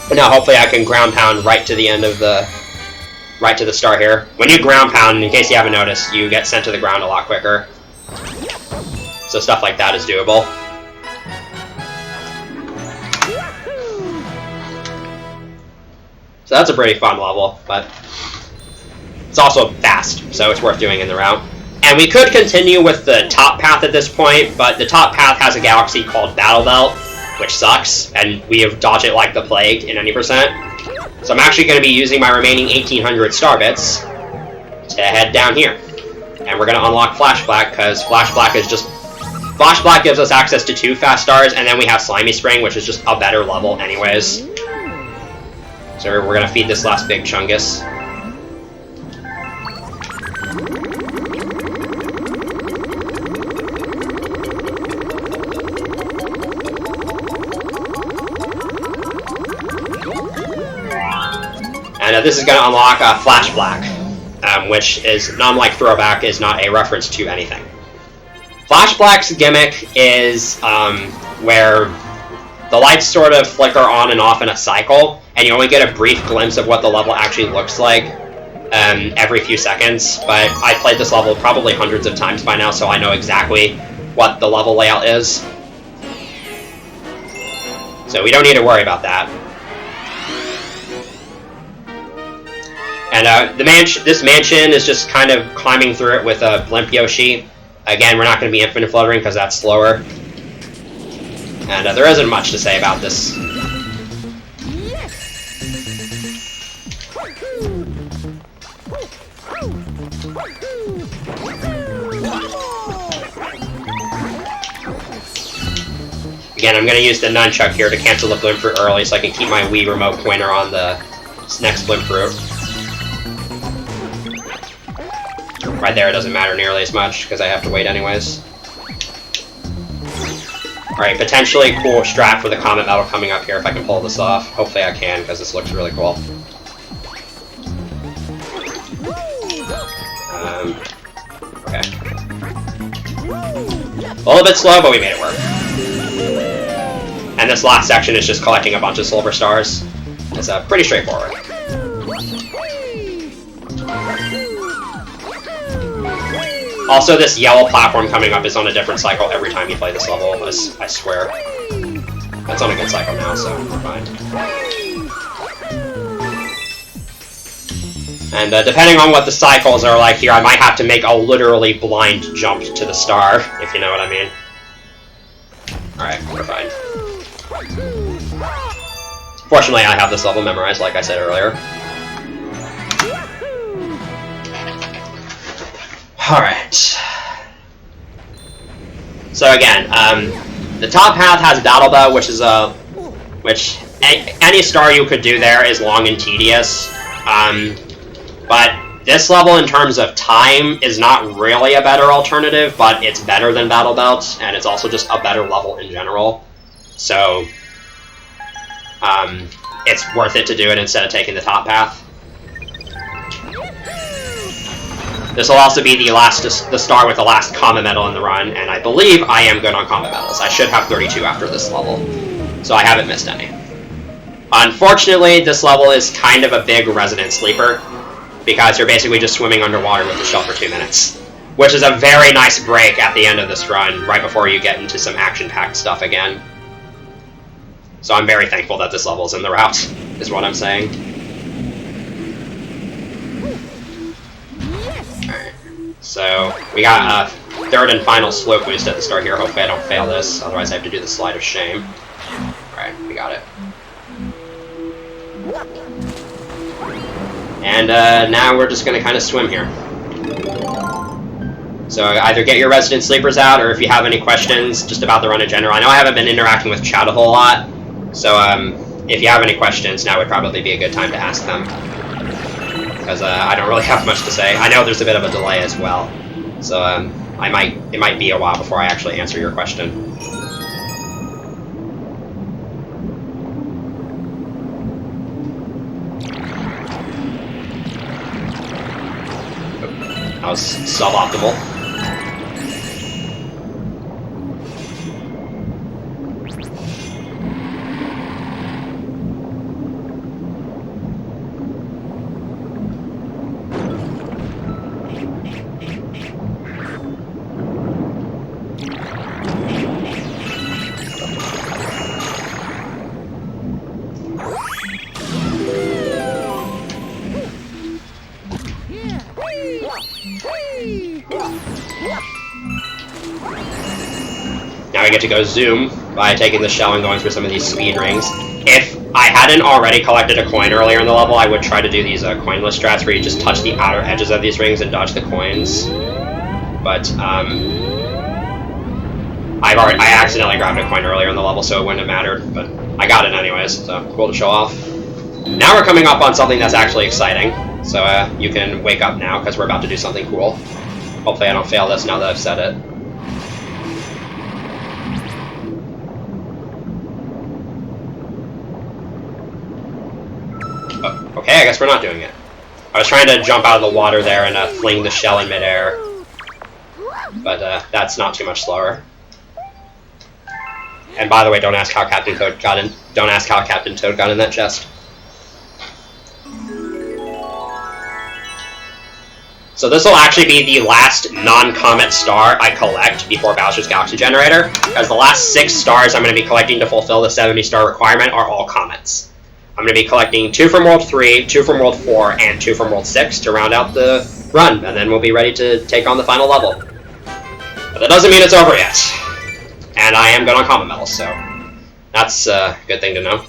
But now hopefully I can ground pound right to the end of the... right to the star here. When you ground pound, in case you haven't noticed, you get sent to the ground a lot quicker. So stuff like that is doable. So that's a pretty fun level, but it's also fast, so it's worth doing in the route. And we could continue with the top path at this point, but the top path has a galaxy called Battle Belt, which sucks, and we have dodged it like the plague in any percent. So I'm actually going to be using my remaining 1800 star bits to head down here. And we're going to unlock Flash Black, because Flash Black is just... Flash Black gives us access to 2 fast stars, and then we have Slimy Spring, which is just a better level anyways. So we're going to feed this last big Chungus. And this is going to unlock Flash Black, which is, unlike Throwback, is not a reference to anything. Flash Black's gimmick is where the lights sort of flicker on and off in a cycle, and you only get a brief glimpse of what the level actually looks like every few seconds. But I played this level probably hundreds of times by now, so I know exactly what the level layout is. So we don't need to worry about that. And this mansion is just kind of climbing through it with a Blimp Yoshi. Again, we're not going to be infinite fluttering because that's slower. And there isn't much to say about this. Again, I'm going to use the nunchuck here to cancel the Blimp Fruit early so I can keep my Wii remote pointer on the next Blimp Fruit. Right there, it doesn't matter nearly as much because I have to wait anyways. Alright, potentially cool strat for the Comet Metal coming up here if I can pull this off. Hopefully I can, because this looks really cool. Okay. A little bit slow, but we made it work. And this last section is just collecting a bunch of silver stars. It's pretty straightforward. Also, this yellow platform coming up is on a different cycle every time you play this level, I swear. That's on a good cycle now, so we're fine. And depending on what the cycles are like here, I might have to make a literally blind jump to the star, if you know what I mean. Alright, we're fine. Fortunately, I have this level memorized, like I said earlier. Alright. So again, the top path has Battle Bow, which is any star you could do there is long and tedious. But this level, in terms of time, is not really a better alternative, but it's better than Battle Belt, and it's also just a better level in general. So, it's worth it to do it instead of taking the top path. This will also be the star with the last Comet Metal in the run, and I believe I am good on Comet Metals. I should have 32 after this level, so I haven't missed any. Unfortunately, this level is kind of a big resident sleeper, because you're basically just swimming underwater with the shell for 2 minutes, which is a very nice break at the end of this run, right before you get into some action-packed stuff again. So I'm very thankful that this level's in the route, is what I'm saying. Alright, so we got a third and final slope boost at the start here. Hopefully I don't fail this, otherwise I have to do the slide of shame. Alright, we got it. And now we're just going to kind of swim here. So either get your resident sleepers out, or if you have any questions just about the run in general. I know I haven't been interacting with chat a whole lot, so if you have any questions, now would probably be a good time to ask them. Because I don't really have much to say. I know there's a bit of a delay as well, so it might be a while before I actually answer your question. That was suboptimal. Now I get to go zoom by taking the shell and going through some of these speed rings. If I hadn't already collected a coin earlier in the level, I would try to do these coinless strats where you just touch the outer edges of these rings and dodge the coins. But I accidentally grabbed a coin earlier in the level, so it wouldn't have mattered. But I got it anyways, so cool to show off. Now we're coming up on something that's actually exciting. So you can wake up now because we're about to do something cool. Hopefully I don't fail this now that I've said it. Okay, I guess we're not doing it. I was trying to jump out of the water there and fling the shell in midair, but that's not too much slower. And by the way, don't ask how Captain Toad got in. Don't ask how Captain Toad got in that chest. So this will actually be the last non-Comet star I collect before Bowser's Galaxy Generator, because the last 6 stars I'm going to be collecting to fulfill the 70-star requirement are all Comets. I'm going to be collecting 2 from World 3, 2 from World 4, and 2 from World 6 to round out the run, and then we'll be ready to take on the final level. But that doesn't mean it's over yet. And I am good on Comet Metal, so that's a good thing to know.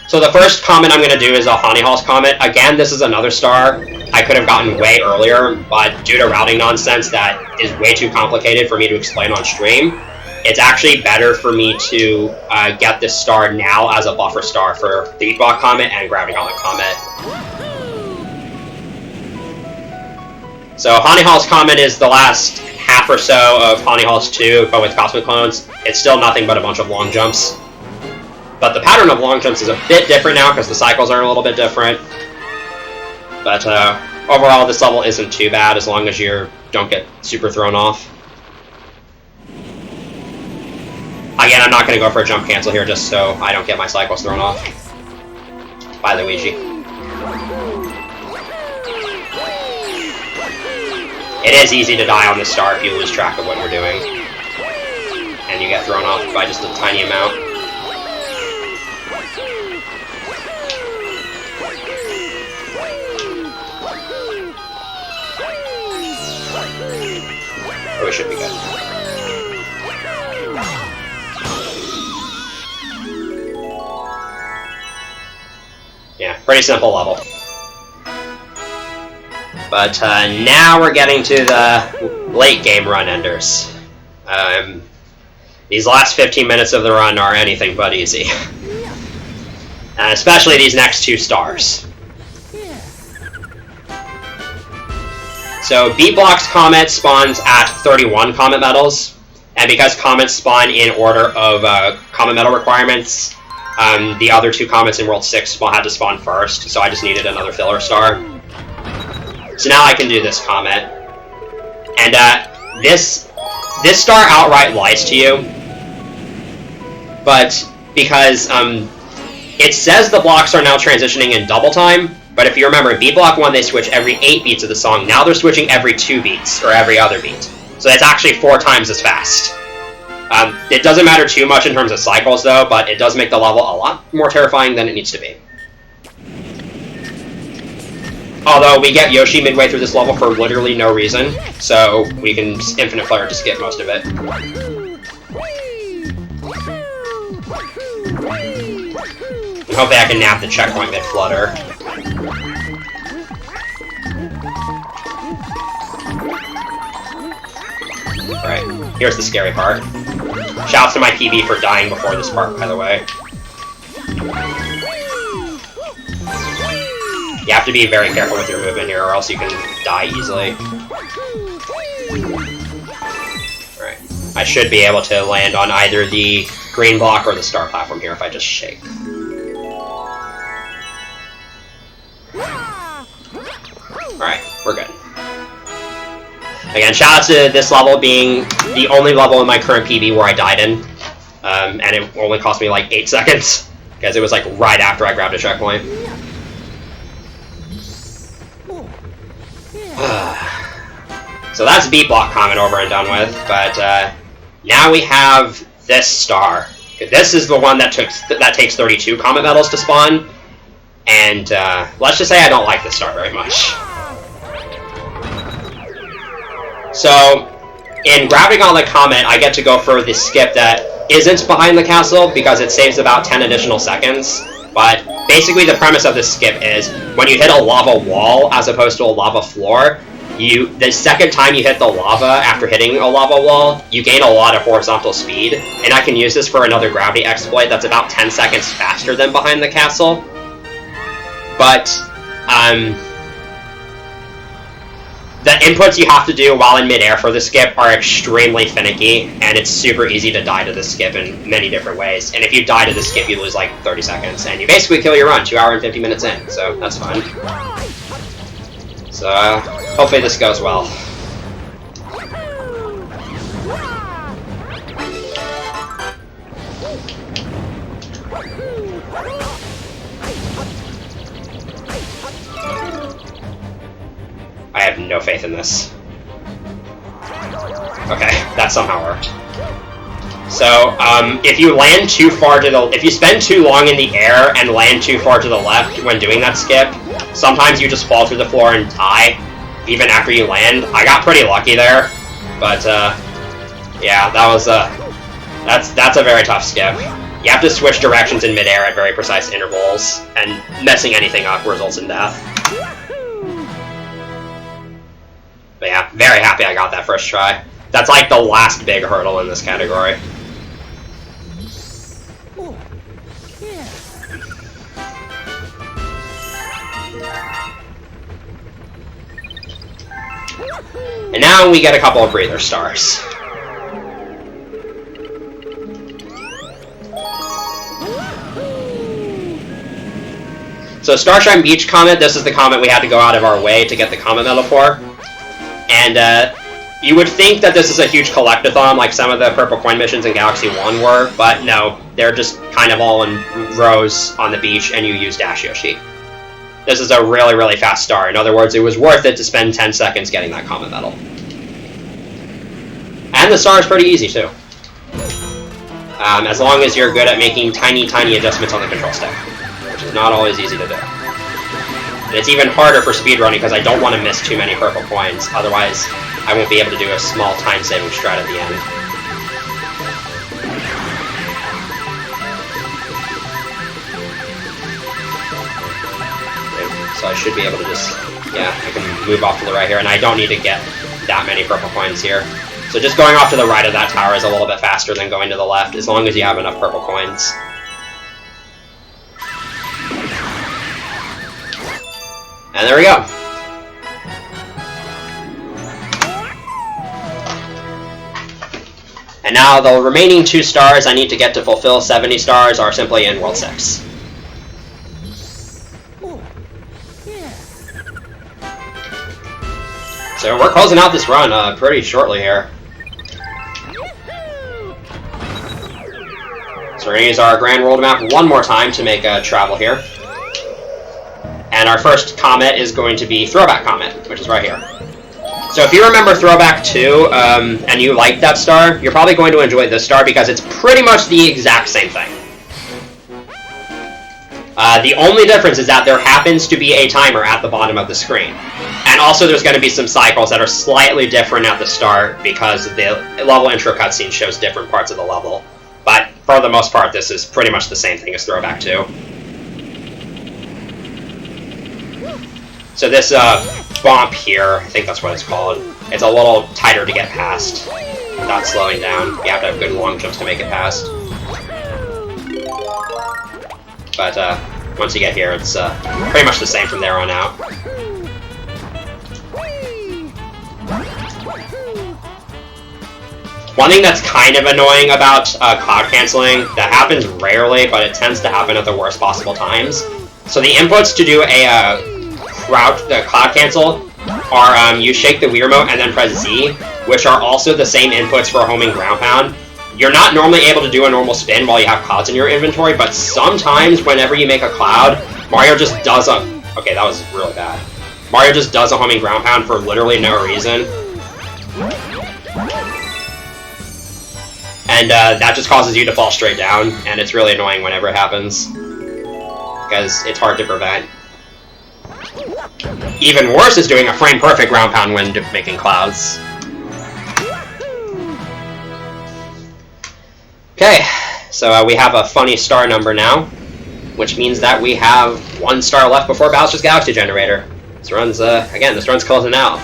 So the first Comet I'm going to do is a Honeyhall's Comet. Again, this is another star I could have gotten way earlier, but due to routing nonsense that is way too complicated for me to explain on stream, it's actually better for me to get this star now as a buffer star for the Eatbot Comet and Gravity Gauntlet Comet. So Honeyhall's Comet is the last half or so of Honeyhall's 2, but with Cosmic Clones. It's still nothing but a bunch of long jumps. But the pattern of long jumps is a bit different now because the cycles are a little bit different. But overall, this level isn't too bad as long as you don't get super thrown off. Again, I'm not going to go for a jump cancel here just so I don't get my cycles thrown off. Bye, Luigi. It is easy to die on the star if you lose track of what you're doing. And you get thrown off by just a tiny amount. Oh, we should be good. Yeah, pretty simple level. But now we're getting to the late game run enders. These last 15 minutes of the run are anything but easy. Especially these next 2 stars. So B-Block's Comet spawns at 31 Comet Metals, and because Comets spawn in order of Comet Metal requirements, the other 2 Comets in World 6 had to spawn first, so I just needed another filler star. So now I can do this Comet. And this star outright lies to you, but because it says the blocks are now transitioning in double time, but if you remember, B-Block 1 they switch every 8 beats of the song, now they're switching every 2 beats, or every other beat. So that's actually 4 times as fast. It doesn't matter too much in terms of cycles though, but it does make the level a lot more terrifying than it needs to be. Although we get Yoshi midway through this level for literally no reason, so we can Infinite Flare to skip most of it. And hopefully I can nab the checkpoint mid-Flutter. Alright, here's the scary part. Shouts to my PB for dying before this part, by the way. You have to be very careful with your movement here, or else you can die easily. Alright. I should be able to land on either the green block or the star platform here if I just shake. Alright, we're good. Again, shout out to this level being the only level in my current PB where I died in. And it only cost me like 8 seconds, because it was like right after I grabbed a checkpoint. So that's B-Block Comet over and done with, but now we have this star. This is the one that takes 32 Comet Metals to spawn, and let's just say I don't like this star very much. So, in Gravity Gauntlet Comet, I get to go for the skip that isn't behind the castle, because it saves about 10 additional seconds. But basically the premise of this skip is, when you hit a lava wall as opposed to a lava floor, the second time you hit the lava after hitting a lava wall, you gain a lot of horizontal speed, and I can use this for another gravity exploit that's about 10 seconds faster than behind the castle. But, the inputs you have to do while in midair for the skip are extremely finicky, and it's super easy to die to the skip in many different ways. And if you die to the skip, you lose like 30 seconds, and you basically kill your run 2 hours and 50 minutes in, so that's fun. So, hopefully this goes well. I have no faith in this. Okay, that somehow worked. So, if you land too far to the... If you spend too long in the air and land too far to the left when doing that skip, sometimes you just fall through the floor and die, even after you land. I got pretty lucky there, but, yeah, that was, that's a very tough skip. You have to switch directions in midair at very precise intervals, and messing anything up results in death. But yeah, very happy I got that first try. That's like the last big hurdle in this category. And now we get a couple of breather stars. So Starshine Beach Comet, this is the comet we had to go out of our way to get the Comet Metal for. And You would think that this is a huge collectathon like some of the purple coin missions in Galaxy 1 were, but no, they're just kind of all in rows on the beach and you use Dash Yoshi. This is a really, really fast star. In other words, it was worth it to spend 10 seconds getting that Comet Metal. And the star is pretty easy too. As long as you're good at making tiny, tiny adjustments on the control stick, which is not always easy to do. And it's even harder for speedrunning because I don't want to miss too many purple coins, otherwise I won't be able to do a small time-saving strat at the end. Okay, so I should be able to just, yeah, I can move off to the right here, and I don't need to get that many purple coins here. So just going off to the right of that tower is a little bit faster than going to the left, as long as you have enough purple coins. And there we go. And now the remaining 2 stars I need to get to fulfill 70 stars are simply in World 6. So we're closing out this run pretty shortly here. So we're going to use our Grand World Map one more time to make a travel here. And our first comet is going to be Throwback Comet, which is right here. So if you remember Throwback 2, and you like that star, you're probably going to enjoy this star because it's pretty much the exact same thing. The only difference is that there happens to be a timer at the bottom of the screen. And also there's going to be some cycles that are slightly different at the start because the level intro cutscene shows different parts of the level. But for the most part, this is pretty much the same thing as Throwback 2. So this bump here, I think that's what it's called, it's a little tighter to get past without slowing down. You have to have good long jumps to make it past. But once you get here, it's pretty much the same from there on out. One thing that's kind of annoying about cloud canceling, that happens rarely, but it tends to happen at the worst possible times. So the inputs to do the cloud cancel are you shake the Wii Remote and then press Z, which are also the same inputs for homing ground pound. You're not normally able to do a normal spin while you have clouds in your inventory, but sometimes whenever you make a cloud, Mario just does a... Okay, that was really bad. Mario just does a homing ground pound for literally no reason. And that just causes you to fall straight down, and it's really annoying whenever it happens, because it's hard to prevent. Even worse is doing a frame-perfect ground pound when making clouds. Okay, so we have a funny star number now, which means that we have 1 star left before Bowser's Galaxy Generator. This run's, again, this run's closing out.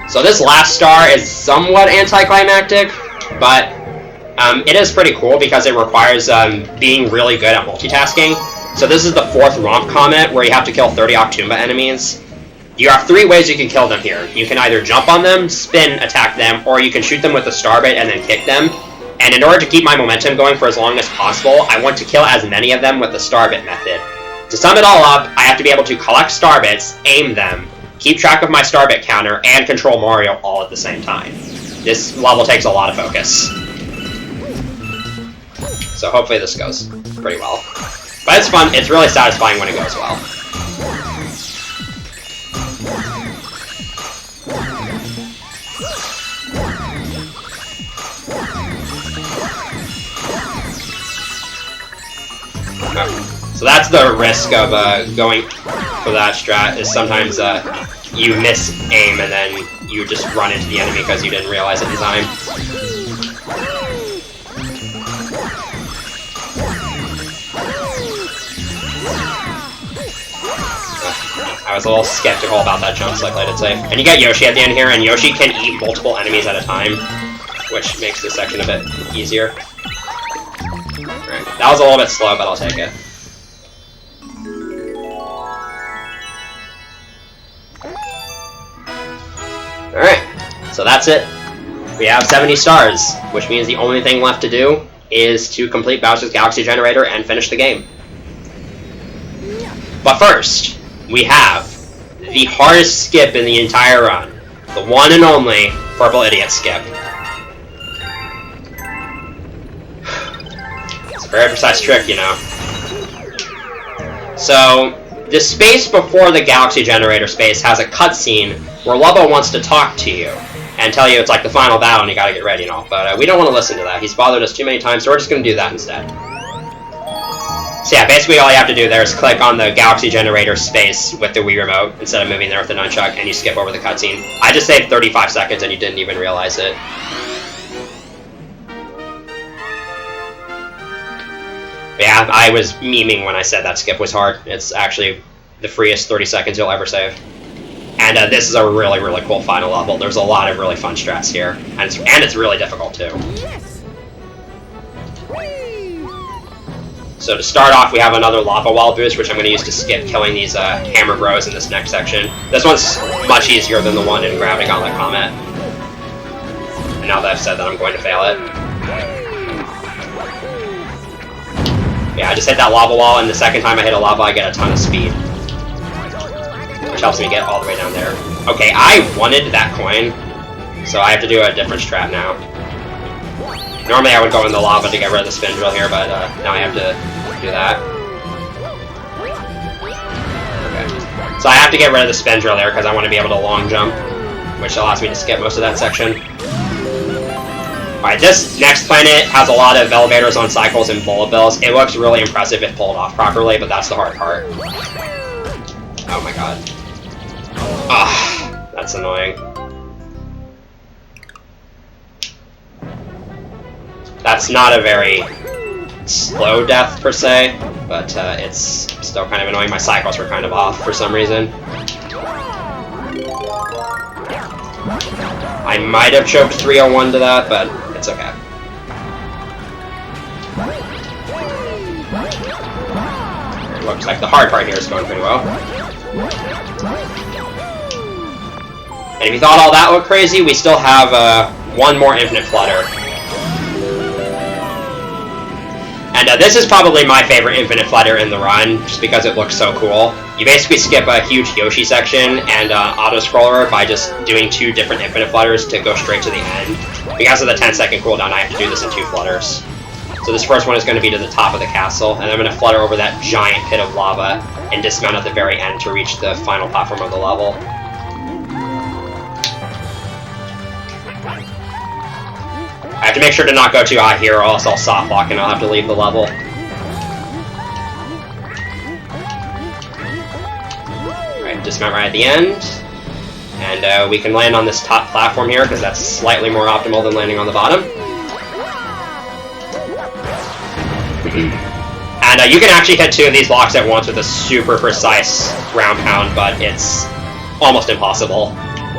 So this last star is somewhat anticlimactic, but it is pretty cool because it requires being really good at multitasking. So this is the 4th Romp Comet, where you have to kill 30 Octumba enemies. You have 3 ways you can kill them here. You can either jump on them, spin, attack them, or you can shoot them with the starbit and then kick them. And in order to keep my momentum going for as long as possible, I want to kill as many of them with the starbit method. To sum it all up, I have to be able to collect starbits, aim them, keep track of my starbit counter, and control Mario all at the same time. This level takes a lot of focus. So hopefully this goes pretty well. But it's fun, it's really satisfying when it goes well. So that's the risk of going for that strat, is sometimes you miss aim and then you just run into the enemy because you didn't realize it in time. I was a little skeptical about that jump cycle, I'd say. And you get Yoshi at the end here, and Yoshi can eat multiple enemies at a time, which makes this section a bit easier. Alright, that was a little bit slow, but I'll take it. Alright, so that's it. We have 70 stars, which means the only thing left to do is to complete Bowser's Galaxy Generator and finish the game. But first, we have the hardest skip in the entire run. The one and only Purple Idiot skip. It's a very precise trick, you know. So, the space before the Galaxy Generator space has a cutscene where Lubbo wants to talk to you and tell you it's like the final battle and you gotta get ready and all, but we don't want to listen to that. He's bothered us too many times, so we're just gonna do that instead. So yeah, basically all you have to do there is click on the Galaxy Generator space with the Wii Remote instead of moving there with the nunchuck, and you skip over the cutscene. I just saved 35 seconds and you didn't even realize it. But yeah, I was memeing when I said that skip was hard. It's actually the freest 30 seconds you'll ever save. And this is a really, really cool final level. There's a lot of really fun strats here. And it's really difficult, too. So to start off, we have another lava wall boost, which I'm going to use to skip killing these hammer bros in this next section. This one's much easier than the one in Gravity Gauntlet Comet. And now that I've said that, I'm going to fail it. Yeah, I just hit that lava wall, and the second time I hit a lava, I get a ton of speed. Which helps me get all the way down there. Okay, I wanted that coin, so I have to do a different strat now. Normally I would go in the lava to get rid of the spin drill here, but now I have to do that. Okay. So I have to get rid of the spin drill there because I want to be able to long jump, which allows me to skip most of that section. Alright, this next planet has a lot of elevators on cycles and bullet bills. It looks really impressive if pulled off properly, but that's the hard part. Oh my god. Ah, that's annoying. That's not a very slow death, per se, but it's still kind of annoying. My cycles were kind of off for some reason. I might have choked 301 to that, but it's okay. It looks like the hard part here is going pretty well. And if you thought all that looked crazy, we still have one more infinite flutter. And this is probably my favorite infinite flutter in the run, just because it looks so cool. You basically skip a huge Yoshi section and auto-scroller by just doing 2 different infinite flutters to go straight to the end. Because of the 10-second cooldown, I have to do this in 2 flutters. So this first one is going to be to the top of the castle, and I'm going to flutter over that giant pit of lava and dismount at the very end to reach the final platform of the level. I have to make sure to not go too high here, or else I'll soft lock and I'll have to leave the level. Alright, dismount right at the end. And we can land on this top platform here, because that's slightly more optimal than landing on the bottom. And you can actually hit 2 of these blocks at once with a super precise ground pound, but it's almost impossible.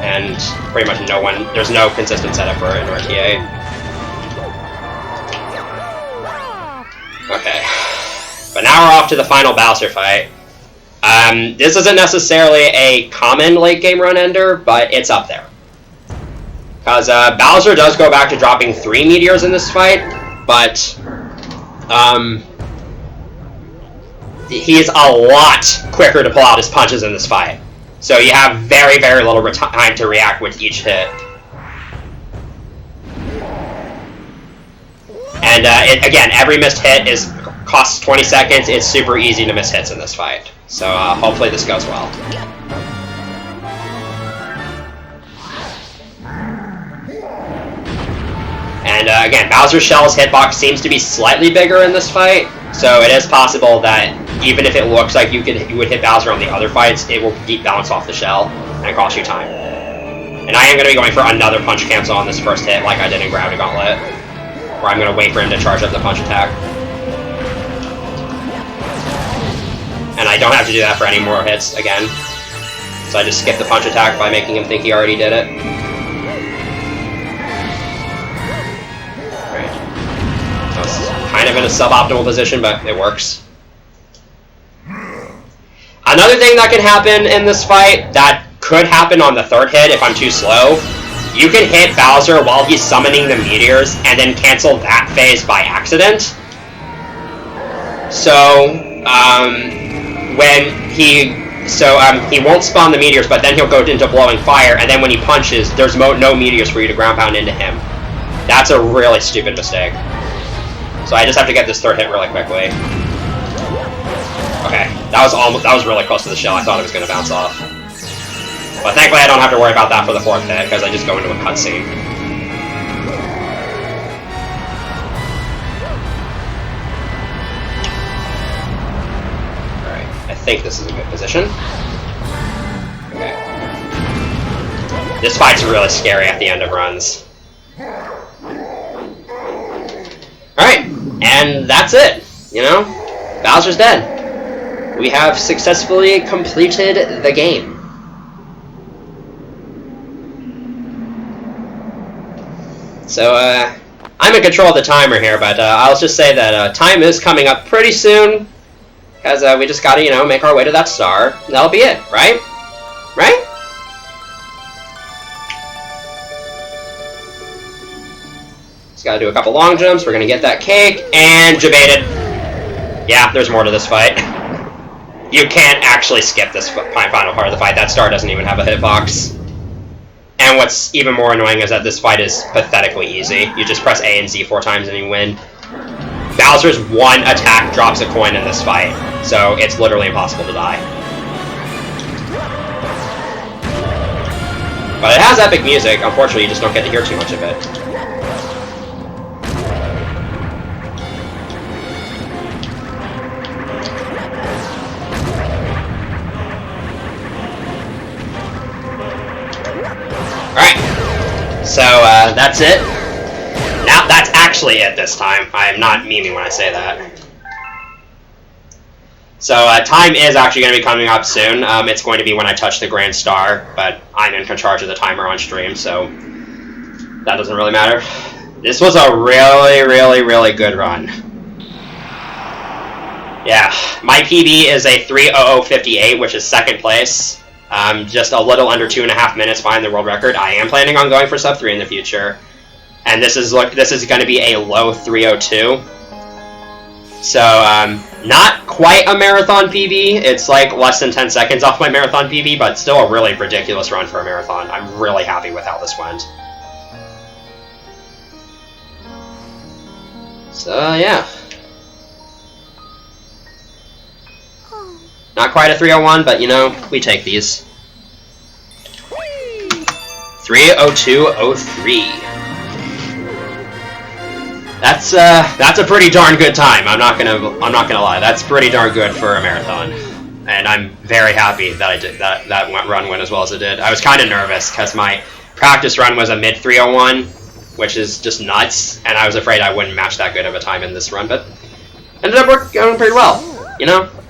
And pretty much there's no consistent setup for an RTA. Okay, but now we're off to the final Bowser fight. This isn't necessarily a common late-game run ender, but it's up there. Because Bowser does go back to dropping 3 meteors in this fight, but he is a lot quicker to pull out his punches in this fight. So you have very, very little time to react with each hit. And again, every missed hit costs 20 seconds. It's super easy to miss hits in this fight. So hopefully this goes well. And again, Bowser's Shell's hitbox seems to be slightly bigger in this fight. So it is possible that even if it looks like you would hit Bowser on the other fights, it will bounce off the shell and cost you time. And I am going to be going for another punch cancel on this first hit like I did in Gravity Gauntlet, where I'm going to wait for him to charge up the punch attack. And I don't have to do that for any more hits again. So I just skip the punch attack by making him think he already did it. Right. I was kind of in a suboptimal position, but it works. Another thing that can happen in this fight, that could happen on the 3rd hit if I'm too slow, you can hit Bowser while he's summoning the meteors and then cancel that phase by accident. So, when he So he won't spawn the meteors, but then he'll go into blowing fire, and then when he punches, there's no meteors for you to ground pound into him. That's a really stupid mistake. So I just have to get this third hit really quickly. Okay, that was really close to the shell. I thought it was going to bounce off. But thankfully I don't have to worry about that for the fourth hit, because I just go into a cutscene. Alright, I think this is a good position. Okay. This fight's really scary at the end of runs. Alright, and that's it. You know? Bowser's dead. We have successfully completed the game. So, I'm in control of the timer here, but I'll just say that time is coming up pretty soon, because we just gotta, you know, make our way to that star. That'll be it, right? Right? Just gotta do a couple long jumps, we're gonna get that cake, and debated. Yeah, there's more to this fight. You can't actually skip this final part of the fight. That star doesn't even have a hitbox. And what's even more annoying is that this fight is pathetically easy. You just press A and Z 4 times and you win. Bowser's one attack drops a coin in this fight, so it's literally impossible to die. But it has epic music. Unfortunately, you just don't get to hear too much of it. Alright, so that's it. Now, that's actually it this time. I am not memeing when I say that. So, time is actually going to be coming up soon. It's going to be when I touch the Grand Star, but I'm in charge of the timer on stream, so that doesn't really matter. This was a really, really, really good run. Yeah, my PB is a 3:00:58, which is second place. Just a little under 2.5 minutes behind the world record. I am planning on going for sub 3 in the future, and this is going to be a low 3:02. So not quite a marathon PB. It's like less than 10 seconds off my marathon PB, but still a really ridiculous run for a marathon. I'm really happy with how this went. So yeah. Not quite a 3:01, but you know, we take these. 3:02:03. That's a pretty darn good time. I'm not gonna lie. That's pretty darn good for a marathon, and I'm very happy that I did that run went as well as it did. I was kind of nervous because my practice run was a mid 3:01, which is just nuts, and I was afraid I wouldn't match that good of a time in this run, but ended up going pretty well. You know.